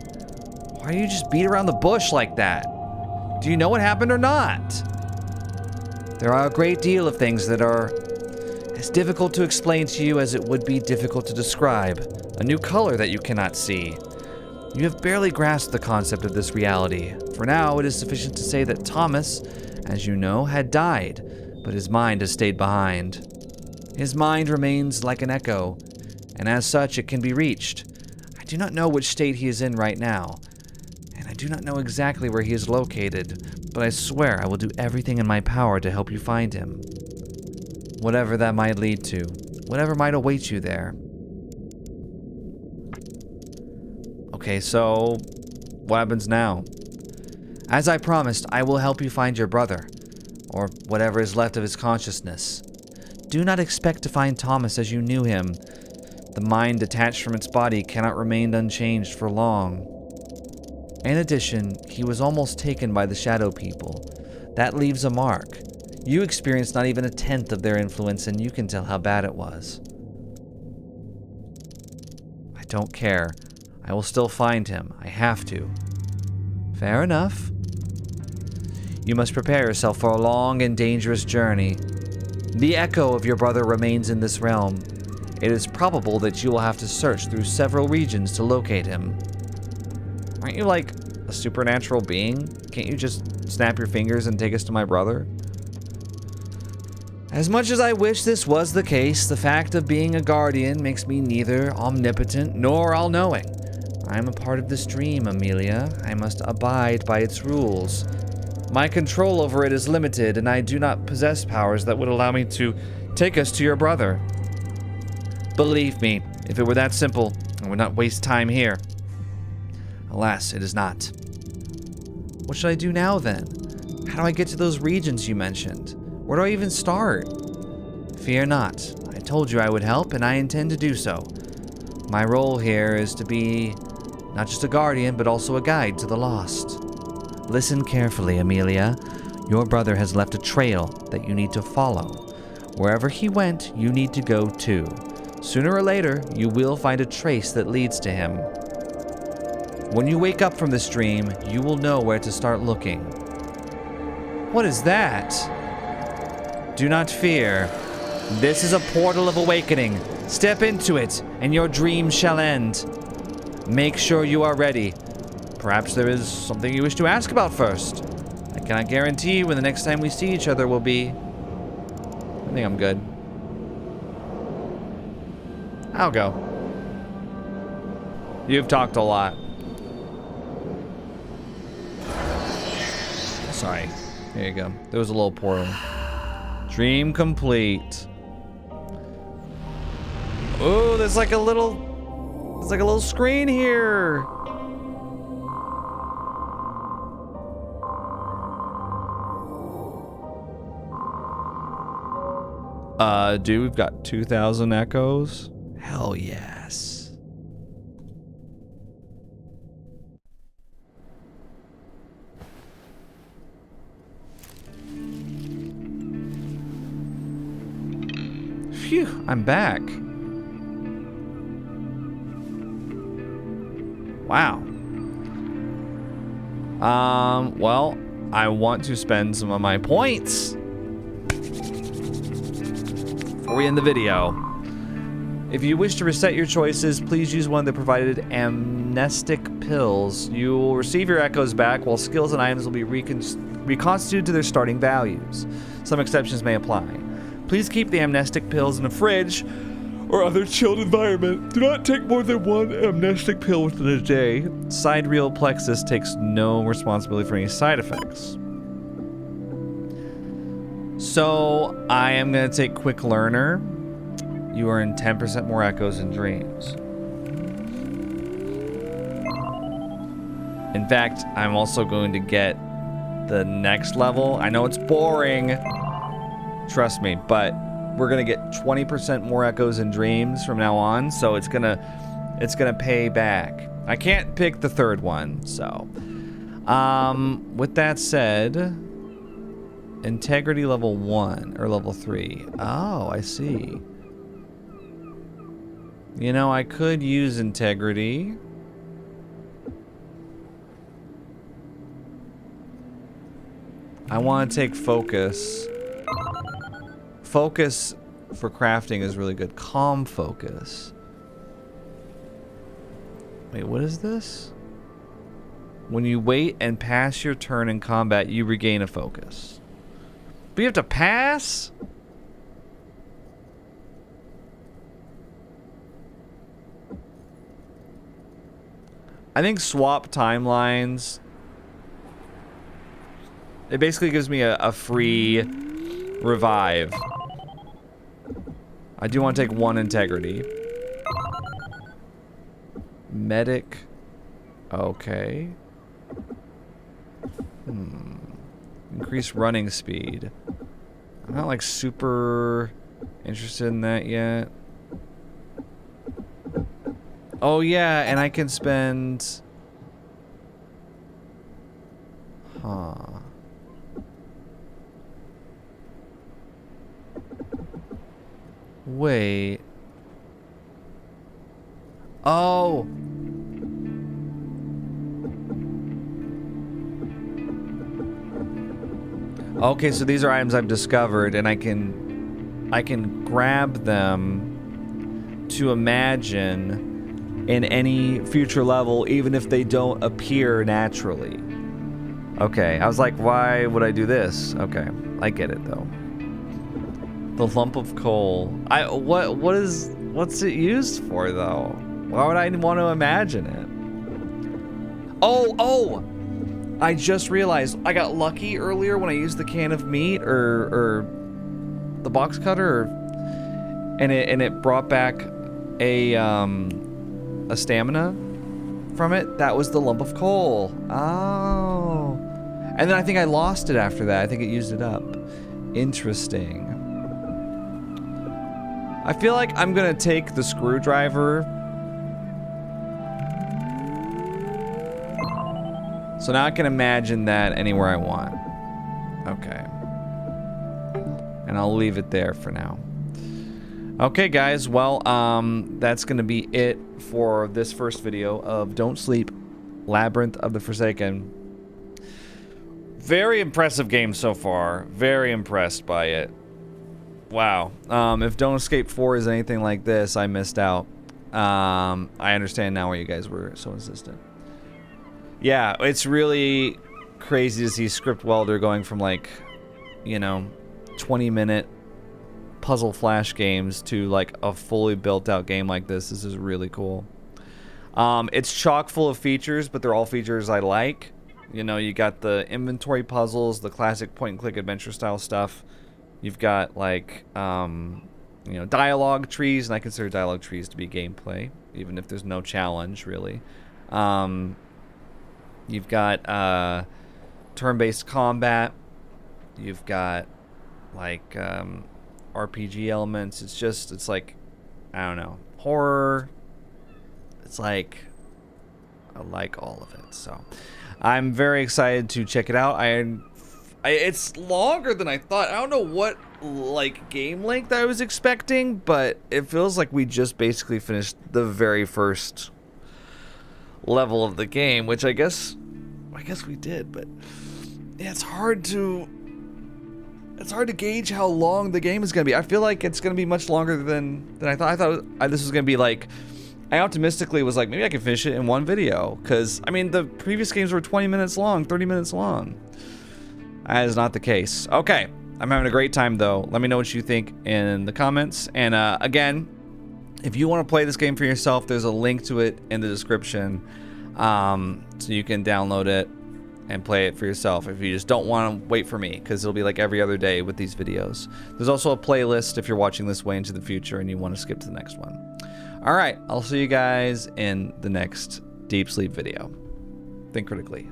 Why do you just beat around the bush like that? Do you know what happened or not? There are a great deal of things that are as difficult to explain to you as it would be difficult to describe. A new color that you cannot see. You have barely grasped the concept of this reality. For now, it is sufficient to say that Thomas, as you know, had died, but his mind has stayed behind. His mind remains like an echo, and as such it can be reached. I do not know which state he is in right now, and I do not know exactly where he is located, but I swear I will do everything in my power to help you find him. Whatever that might lead to, whatever might await you there. Okay, so what happens now? As I promised, I will help you find your brother, or whatever is left of his consciousness. Do not expect to find Thomas as you knew him. The mind detached from its body cannot remain unchanged for long. In addition, he was almost taken by the shadow people. That leaves a mark. You experienced not even a tenth of their influence, and you can tell how bad it was. I don't care. I will still find him. I have to. Fair enough. You must prepare yourself for a long and dangerous journey. The echo of your brother remains in this realm. It is probable that you will have to search through several regions to locate him. Aren't you like a supernatural being? Can't you just snap your fingers and take us to my brother? As much as I wish this was the case, the fact of being a guardian makes me neither omnipotent nor all-knowing. I am a part of this dream, Amelia. I must abide by its rules. My control over it is limited, and I do not possess powers that would allow me to take us to your brother. Believe me, if it were that simple, I would not waste time here. Alas, it is not. What should I do now, then? How do I get to those regions you mentioned? Where do I even start? Fear not. I told you I would help, and I intend to do so. My role here is to be not just a guardian, but also a guide to the lost. Listen carefully, Amelia. Your brother has left a trail that you need to follow. Wherever he went, you need to go too. Sooner or later, you will find a trace that leads to him. When you wake up from this dream, you will know where to start looking. What is that? Do not fear. This is a portal of awakening. Step into it, and your dream shall end. Make sure you are ready. Perhaps there is something you wish to ask about first. I cannot guarantee when the next time we see each other will be. I think I'm good. I'll go. You've talked a lot. Sorry. There you go. There was a little portal. Dream complete. Oh, there's like a little screen here. Dude, we've got 2,000 echoes. Hell yes. Phew, I'm back. Wow. Well, I want to spend some of my points before we end the video. If you wish to reset your choices, please use one of the provided amnestic pills. You will receive your echoes back, while skills and items will be reconstituted to their starting values. Some exceptions may apply. Please keep the amnestic pills in a fridge or other chilled environment. Do not take more than one amnestic pill within a day. Sidereal plexus takes no responsibility for any side effects. So I am going to take Quick Learner. You earn 10% more echoes and dreams. In fact, I'm also going to get the next level. I know it's boring, trust me, but we're gonna get 20% more echoes and dreams from now on, so it's gonna pay back. I can't pick the third one, so. With that said, integrity level 1 or level 3. Oh, I see. You know, I could use integrity. I want to take focus. Focus for crafting is really good. Calm focus. Wait, what is this? When you wait and pass your turn in combat, you regain a focus. But you have to pass? I think swap timelines. It basically gives me a free revive. I do want to take 1 integrity. Medic. Okay. Increase running speed. I'm not like super interested in that yet. Oh yeah, and I can spend... Huh. Wait. Oh! Okay, so these are items I've discovered, and I can grab them to imagine in any future level, even if they don't appear naturally. Okay, I was like, why would I do this? Okay, I get it though. The lump of coal. What's it used for though? Why would I want to imagine it? Oh! I just realized I got lucky earlier when I used the can of meat or the box cutter, and it brought back a stamina from it. That was the lump of coal. Oh. And then I think I lost it after that. I think it used it up. Interesting. I feel like I'm gonna take the screwdriver. So now I can imagine that anywhere I want. Okay. And I'll leave it there for now. Okay, guys. Well, that's gonna be it for this first video of Don't Sleep, Labyrinth of the Forsaken. Very impressive game so far. Very impressed by it. Wow. If Don't Escape 4 is anything like this, I missed out. I understand now why you guys were so insistent. Yeah, it's really crazy to see Script Welder going from, like, you know, 20-minute puzzle flash games to, like, a fully built-out game like this. This is really cool. It's chock full of features, but they're all features I like. You know, you got the inventory puzzles, the classic point-and-click adventure-style stuff. You've got, like, you know, dialogue trees, and I consider dialogue trees to be gameplay, even if there's no challenge, really. You've got turn-based combat. You've got, like, RPG elements. It's like, I don't know, horror. It's like, I like all of it. So I'm very excited to check it out. It's longer than I thought. I don't know what, like, game length I was expecting, but it feels like we just basically finished the very first level of the game, which I guess we did, but yeah, it's hard to gauge how long the game is going to be. I feel like it's going to be much longer than I thought. I thought this was going to be like, I optimistically was like, maybe I can finish it in one video, because I mean the previous games were 20 minutes long, 30 minutes long. That is not the case. Okay, I'm having a great time though. Let me know what you think in the comments, and again, if you want to play this game for yourself, there's a link to it in the description, so you can download it and play it for yourself if you just don't want to wait for me, because it'll be like every other day with these videos. There's also a playlist if you're watching this way into the future and you want to skip to the next one. All right, I'll see you guys in the next Deep Sleep video. Think critically.